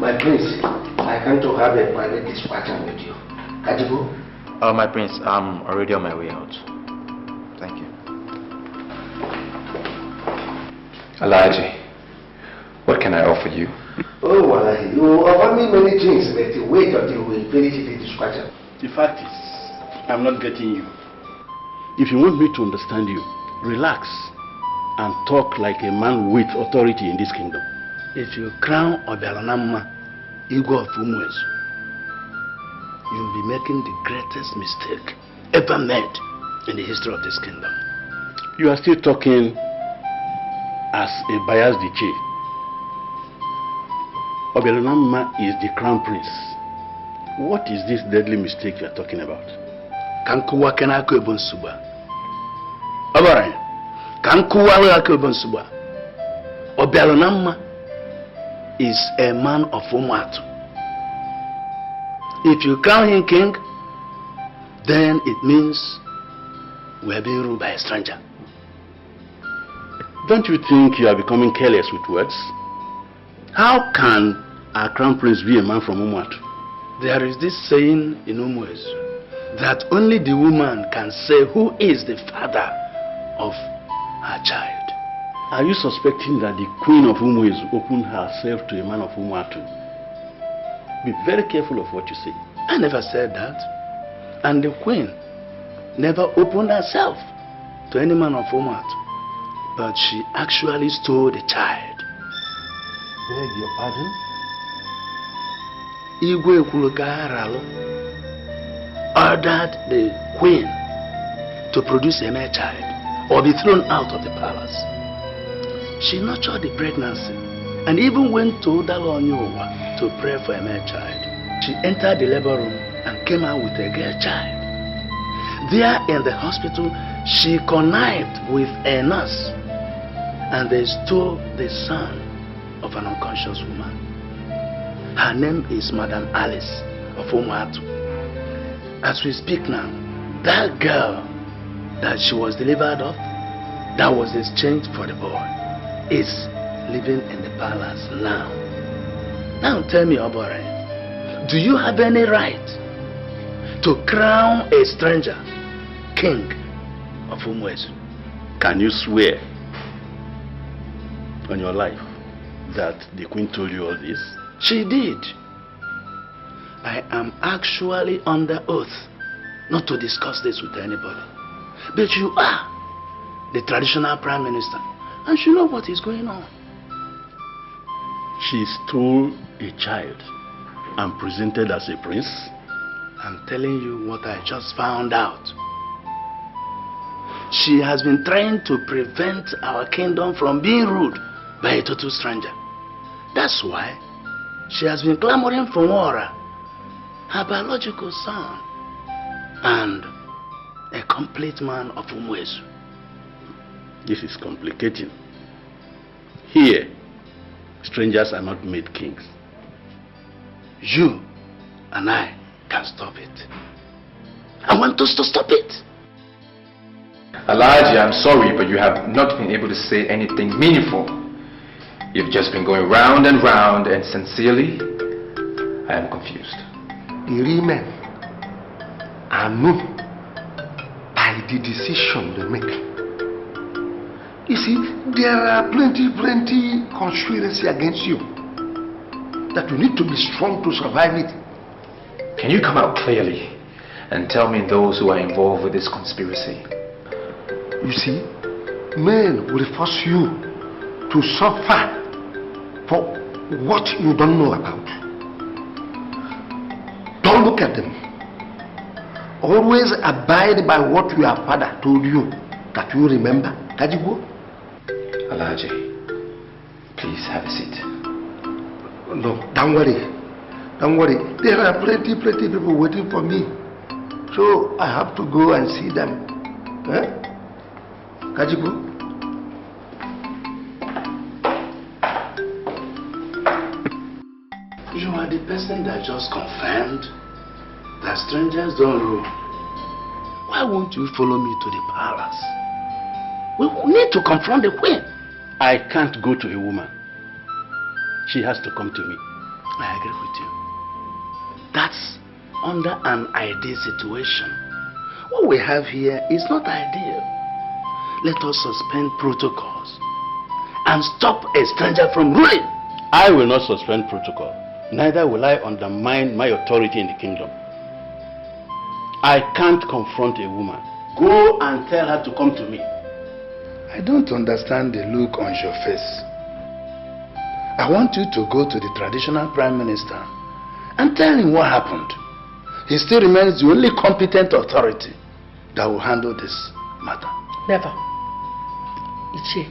[SPEAKER 14] My prince, I come to have a private discussion with you. Kajibu?
[SPEAKER 6] My prince, I'm already on my way out. Thank you.
[SPEAKER 5] Alhaji, what can I offer you?
[SPEAKER 14] Oh, Wallahi, you offer me many things, but wait until we finish the discussion.
[SPEAKER 3] The fact is, I'm not getting you. If you want me to understand you, relax and talk like a man with authority in this kingdom. If you crown Obialanama, Igwe of Umwezu, you'll be making the greatest mistake ever made in the history of this kingdom. You are still talking as a biased chief. Obialanama is the crown prince. What is this deadly mistake you are talking about?
[SPEAKER 7] Kankuwa kenako ebonsuba. Alright. Kankuwa kenako ebonsuba. Obialanama is a man of Umatu. If you crown him king, then it means
[SPEAKER 16] we are being ruled by a stranger.
[SPEAKER 3] Don't you think you are becoming careless with words? How can our crown prince be a man from Umuatu?
[SPEAKER 16] There is this saying in Umuezu that only the woman can say who is the father of her child.
[SPEAKER 3] Are you suspecting that the queen of Umuezu opened herself to a man of Umuatu? Be very careful of what you say.
[SPEAKER 16] I never said that. And the queen never opened herself to any man of Umuatu. But she actually stole the child.
[SPEAKER 3] Beg your pardon?
[SPEAKER 16] Igwe Kulugaralu ordered the queen to produce a male child or be thrown out of the palace. She nurtured the pregnancy and even went to Dalonyowa to pray for a male child. She entered the labor room and came out with a girl child. There in the hospital, she connived with a nurse and they stole the son of an unconscious woman. Her name is Madam Alice of Umuatu. As we speak now, that girl that she was delivered of, that was exchanged for the boy, is living in the palace now. Now tell me, Obore, do you have any right to crown a stranger king of Umuezu?
[SPEAKER 3] Can you swear on your life that the queen told you all this?
[SPEAKER 16] She did. I am actually under oath not to discuss this with anybody. But you are the traditional prime minister and you know what is going on.
[SPEAKER 3] She stole a child and presented as a prince?
[SPEAKER 16] I'm telling you what I just found out. She has been trying to prevent our kingdom from being ruled by a total stranger. That's why she has been clamoring for Wara, her biological son, and a complete man of Umuezu.
[SPEAKER 3] This is complicating. Here, strangers are not made kings.
[SPEAKER 16] You and I can stop it. I want us to stop it.
[SPEAKER 6] Elijah, I'm sorry, but you have not been able to say anything meaningful. You've just been going round and round, and sincerely, I am confused.
[SPEAKER 14] The women are moved by the decision they make. You see, there are plenty conspiracy against you that you need to be strong to survive it.
[SPEAKER 6] Can you come out clearly and tell me those who are involved with this conspiracy?
[SPEAKER 14] You see, men will force you to suffer for what you don't know about. Don't look at them. Always abide by what your father told you that you remember. Kajigo?
[SPEAKER 6] Alaji, please have a seat.
[SPEAKER 14] No, don't worry. Don't worry. There are plenty people waiting for me. So I have to go and see them. Eh? Kajigo?
[SPEAKER 16] You are the person that just confirmed that strangers don't rule. Why won't you follow me to the palace? We need to confront the queen.
[SPEAKER 3] I can't go to a woman. She has to come to me.
[SPEAKER 16] I agree with you. That's under an ideal situation. What we have here is not ideal. Let us suspend protocols and stop a stranger from ruling.
[SPEAKER 3] I will not suspend protocol. Neither will I undermine my authority in the kingdom. I can't confront a woman. Go and tell her to come to me.
[SPEAKER 16] I don't understand the look on your face. I want you to go to the traditional prime minister and tell him what happened. He still remains the only competent authority that will handle this matter.
[SPEAKER 2] Never. Iyke,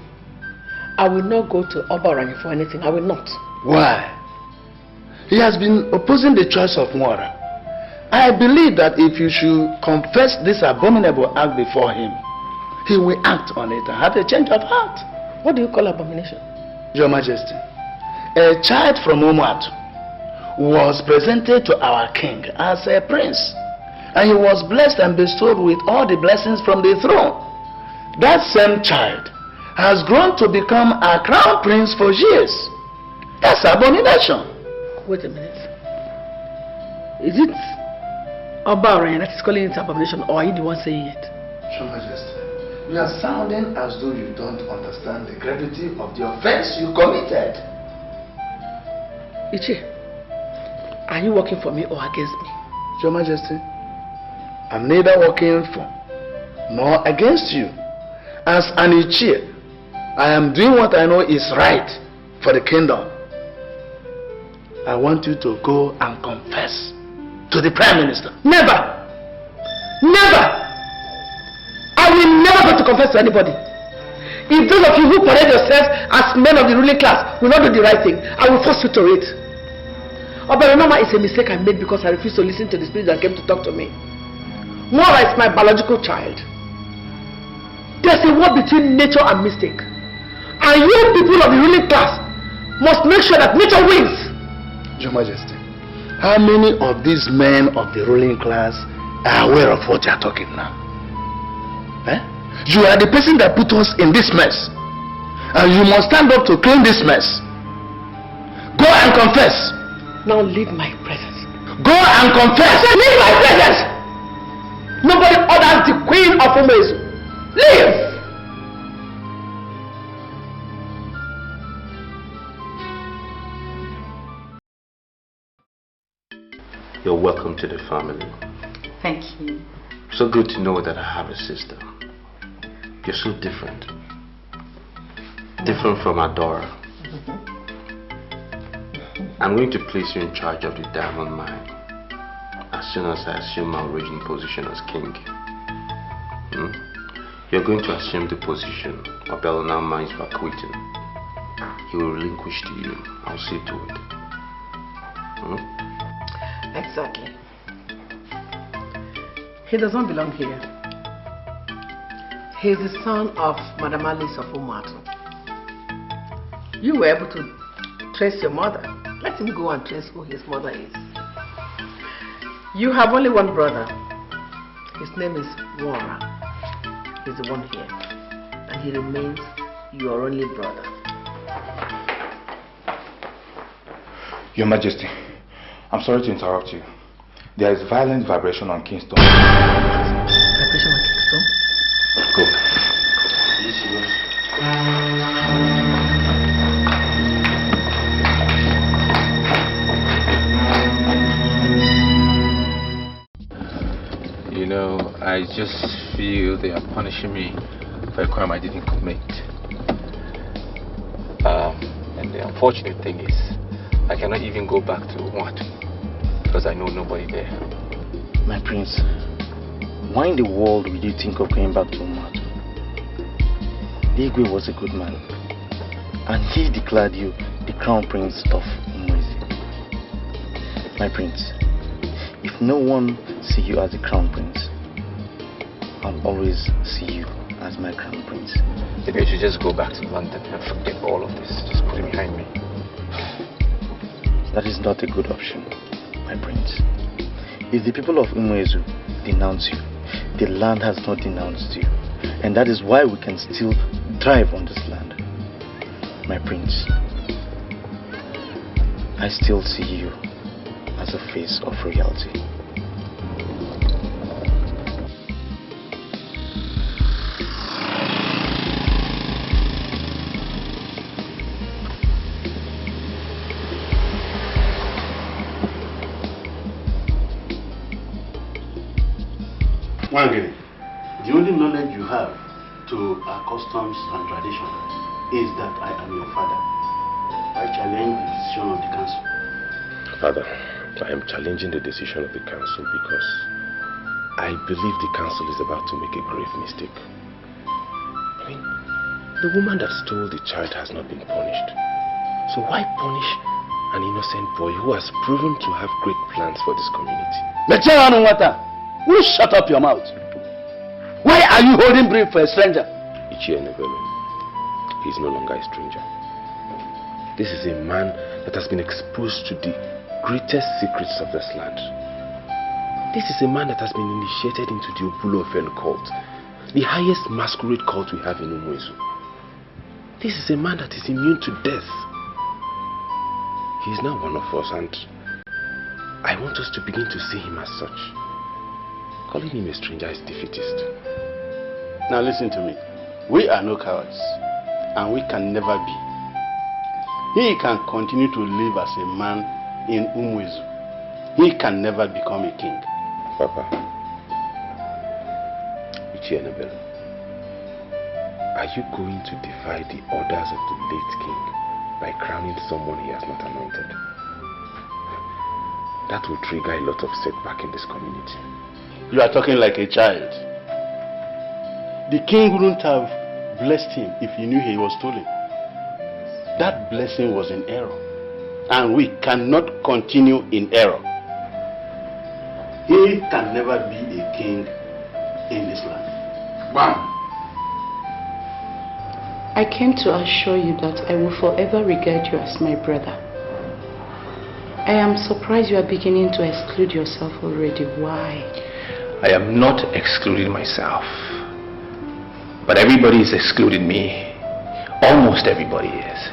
[SPEAKER 2] I will not go to Obaranye for anything. I will not.
[SPEAKER 16] Why? He has been opposing the choice of Mwara. I believe that if you should confess this abominable act before him, he will act on it and have a change of heart.
[SPEAKER 2] What do you call abomination?
[SPEAKER 16] Your Majesty, a child from Umuatu was presented to our king as a prince.
[SPEAKER 7] and he was blessed and bestowed with all the blessings from the throne. That same child has grown to become a crown prince for years. That's abomination.
[SPEAKER 2] Wait a minute. Is it Oba Orion that is calling it abomination, or are you the one saying it?
[SPEAKER 7] Your Majesty, you are sounding as though you don't understand the gravity of the offense you committed.
[SPEAKER 2] Iyke, are you working for me or against me?
[SPEAKER 7] Your Majesty, I'm neither working for nor against you. As an Iyke, I am doing what I know is right for the kingdom. I want you to go and confess to the Prime Minister.
[SPEAKER 2] Never! Never! I will never go to confess to anybody. If those of you who parade yourselves as men of the ruling class will not do the right thing, I will force you to it. Oberonoma is a mistake I made because I refused to listen to the spirit that came to talk to me. Mora is my biological child. There's a war between nature and mistake. And you people of the ruling class must make sure that nature wins.
[SPEAKER 7] Your Majesty, how many of these men of the ruling class are aware of what you are talking now? You are the person that put us in this mess, and you must stand up to clean this mess. Go and confess.
[SPEAKER 2] Now leave my presence.
[SPEAKER 7] Go and confess.
[SPEAKER 2] Leave my presence. Nobody orders the queen of Umezu. Leave.
[SPEAKER 5] You're welcome to the family.
[SPEAKER 12] Thank you.
[SPEAKER 5] So good to know that I have a sister. You're so different. Different from Adora. I'm going to place you in charge of the diamond mine as soon as I assume my original position as king. You're going to assume the position of Belona Mine's vacating. He will relinquish to you. I'll see to it.
[SPEAKER 2] Exactly. He does not belong here. He is the son of Madam Alice of Umatu. You were able to trace your mother. Let him go and trace who his mother is. You have only one brother. His name is Wara. He's the one here. And he remains your only brother.
[SPEAKER 19] Your Majesty, I'm sorry to interrupt you. There is violent vibration on Kingston.
[SPEAKER 2] Vibration on Kingston?
[SPEAKER 19] Go.
[SPEAKER 6] You know, I just feel they are punishing me for a crime I didn't commit. And the unfortunate thing is, I cannot even go back to Umatu because I know nobody there.
[SPEAKER 11] My prince, why in the world would you think of going back to Umatu? Iyke was a good man, and he declared you the crown prince of Umwezi. My prince, if no one see you as the crown prince, I'll always see you as my crown prince.
[SPEAKER 6] Maybe I should just go back to London and forget all of this. Just put it behind me.
[SPEAKER 11] That is not a good option, my prince. If the people of Umwezu denounce you, the land has not denounced you. And that is why we can still thrive on this land. My prince, I still see you as a face of royalty.
[SPEAKER 3] Wangere, the only knowledge you have to our customs and tradition is that I am your father. I challenge the decision of the council.
[SPEAKER 21] Father, I am challenging the decision of the council because I believe the council is about to make a grave mistake. I mean, the woman that stole the child has not been punished. So why punish an innocent boy who has proven to have great plans for this community?
[SPEAKER 7] Will you shut up your mouth? Why are you holding brief for a stranger?
[SPEAKER 21] Iyke Nevelo, he is no longer a stranger. This is a man that has been exposed to the greatest secrets of this land. This is a man that has been initiated into the Obulofen cult, the highest masquerade cult we have in Umuezu. This is a man that is immune to death. He is now one of us, and I want us to begin to see him as such. Calling him a stranger is defeatist.
[SPEAKER 3] Now listen to me. We are no cowards, and we can never be. He can continue to live as a man in Umuezu. He can never become a king.
[SPEAKER 21] Papa, Uchienabelo, are you going to defy the orders of the late king by crowning someone he has not anointed? That will trigger a lot of setback in this community.
[SPEAKER 3] You are talking like a child. The king wouldn't have blessed him if he knew he was stolen. That blessing was in error, and we cannot continue in error. He can never be a king in this land. Bam!
[SPEAKER 12] I came to assure you that I will forever regard you as my brother. I am surprised you are beginning to exclude yourself already. Why?
[SPEAKER 6] I am not excluding myself, but everybody is excluding me. Almost everybody is.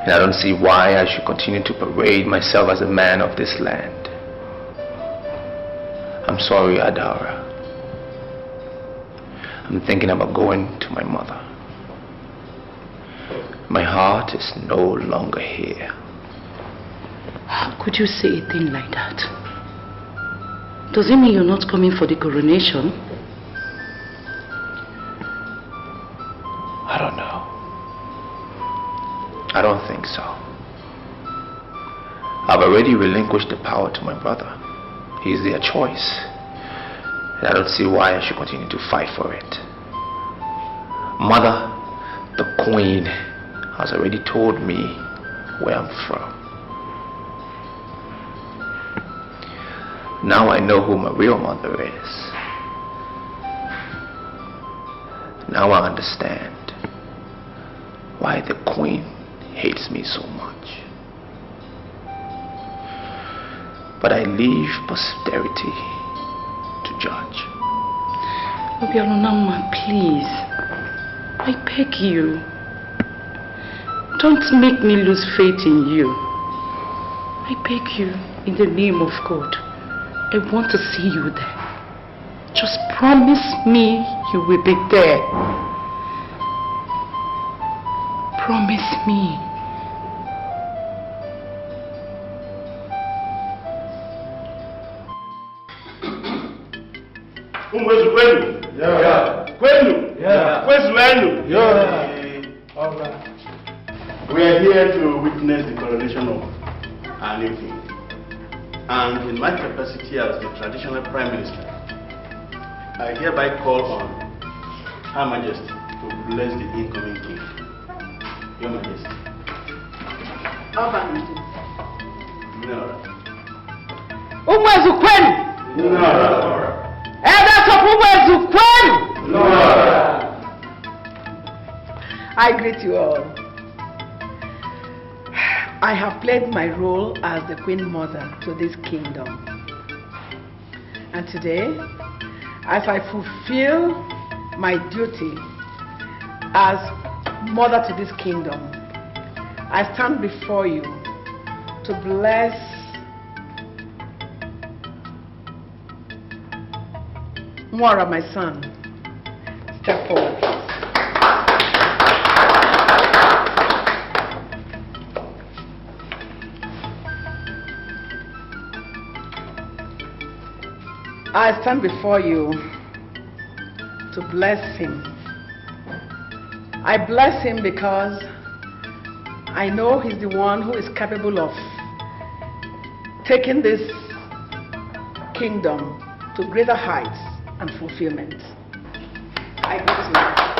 [SPEAKER 6] And I don't see why I should continue to parade myself as a man of this land. I'm sorry, Adara. I'm thinking about going to my mother. My heart is no longer here.
[SPEAKER 12] How could you say a thing like that? Does it mean you're not coming for the coronation?
[SPEAKER 6] I don't know. I don't think so. I've already relinquished the power to my brother. He's their choice. And I don't see why I should continue to fight for it. Mother, the queen, has already told me where I'm from. Now I know who my real mother is. Now I understand why the queen hates me so much. But I leave posterity to judge.
[SPEAKER 12] Obialunama, please. I beg you. Don't make me lose faith in you. I beg you, in the name of God. I want to see you there. Just promise me you will be there. Promise me.
[SPEAKER 3] We are here to witness the coronation of our new king. And in my capacity as the traditional prime minister, I hereby call on Her Majesty to bless the incoming king. Your Majesty.
[SPEAKER 2] Umuezu kwenu? Elders of Umuezu kwenu? I greet you all. I have played my role as the Queen Mother to this kingdom. And today, as I fulfill my duty as mother to this kingdom, I stand before you to bless Mwara, my son. Step forward. I stand before you to bless him. I bless him because I know he's the one who is capable of taking this kingdom to greater heights and fulfillment. I bless you.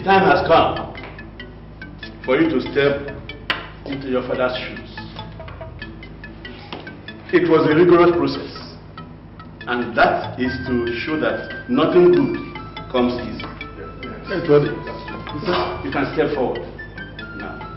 [SPEAKER 3] time has come for you to step into your father's shoes. It was a rigorous process, and that is to show that nothing good comes easy. You can step forward now.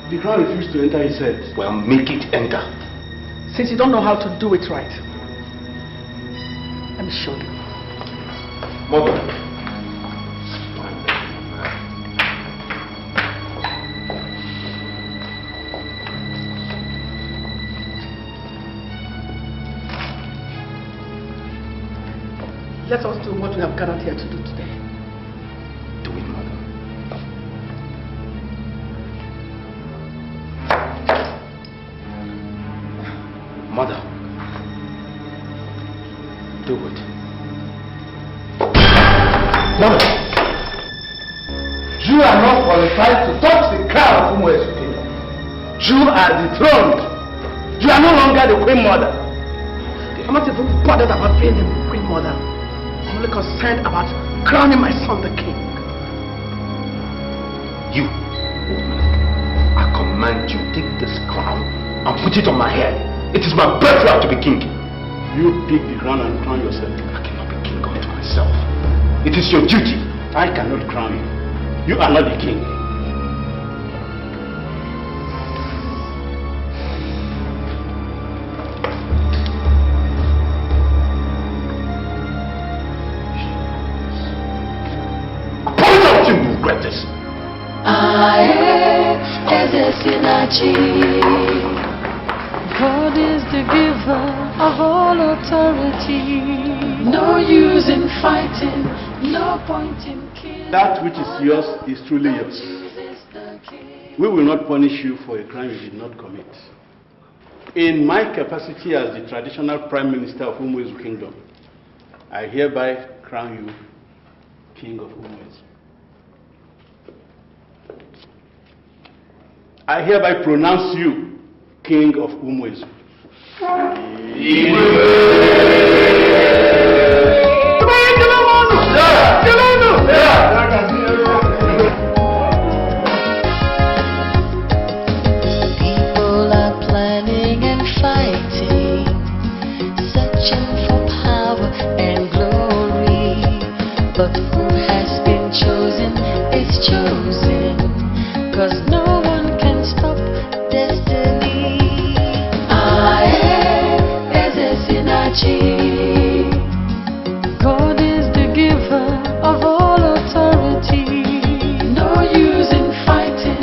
[SPEAKER 3] The crown refused to enter his head.
[SPEAKER 6] Well, make it enter.
[SPEAKER 2] Since you don't know how to do it right, let me show you.
[SPEAKER 6] Mother.
[SPEAKER 2] Let us do what we have gathered here to do today.
[SPEAKER 6] Do it, Mother. Mother, do it.
[SPEAKER 9] Mother, you are not qualified to touch the crown of Umuezu kingdom. You are dethroned. You are no longer the queen mother.
[SPEAKER 2] I'm not even bothered about being the queen mother. I'm only concerned about crowning my son the king.
[SPEAKER 6] You, I command you, take this crown and put it on my head. It is my birthright to be king.
[SPEAKER 3] You pick the crown and crown yourself.
[SPEAKER 6] I cannot be king unto myself. It is your duty.
[SPEAKER 3] I cannot crown you. You are not the king.
[SPEAKER 6] I promise I want you to regret this.
[SPEAKER 13] God is the giver of all authority. No use in fighting, no point in killing.
[SPEAKER 3] That which is yours is truly yours. We will not punish you for a crime you did not commit. In my capacity as the traditional Prime Minister of Umuezu Kingdom, I hereby crown you King of Umuezu. I hereby pronounce you King of Umuezu.
[SPEAKER 13] People are planning and fighting, searching for power and glory. But who has been chosen is chosen, 'cause no one can stop destiny. God is the giver of all authority. No use in fighting,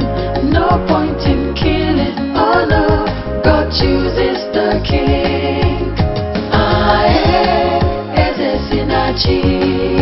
[SPEAKER 13] no point in killing. Oh no, God chooses the king. Eze Sinachi.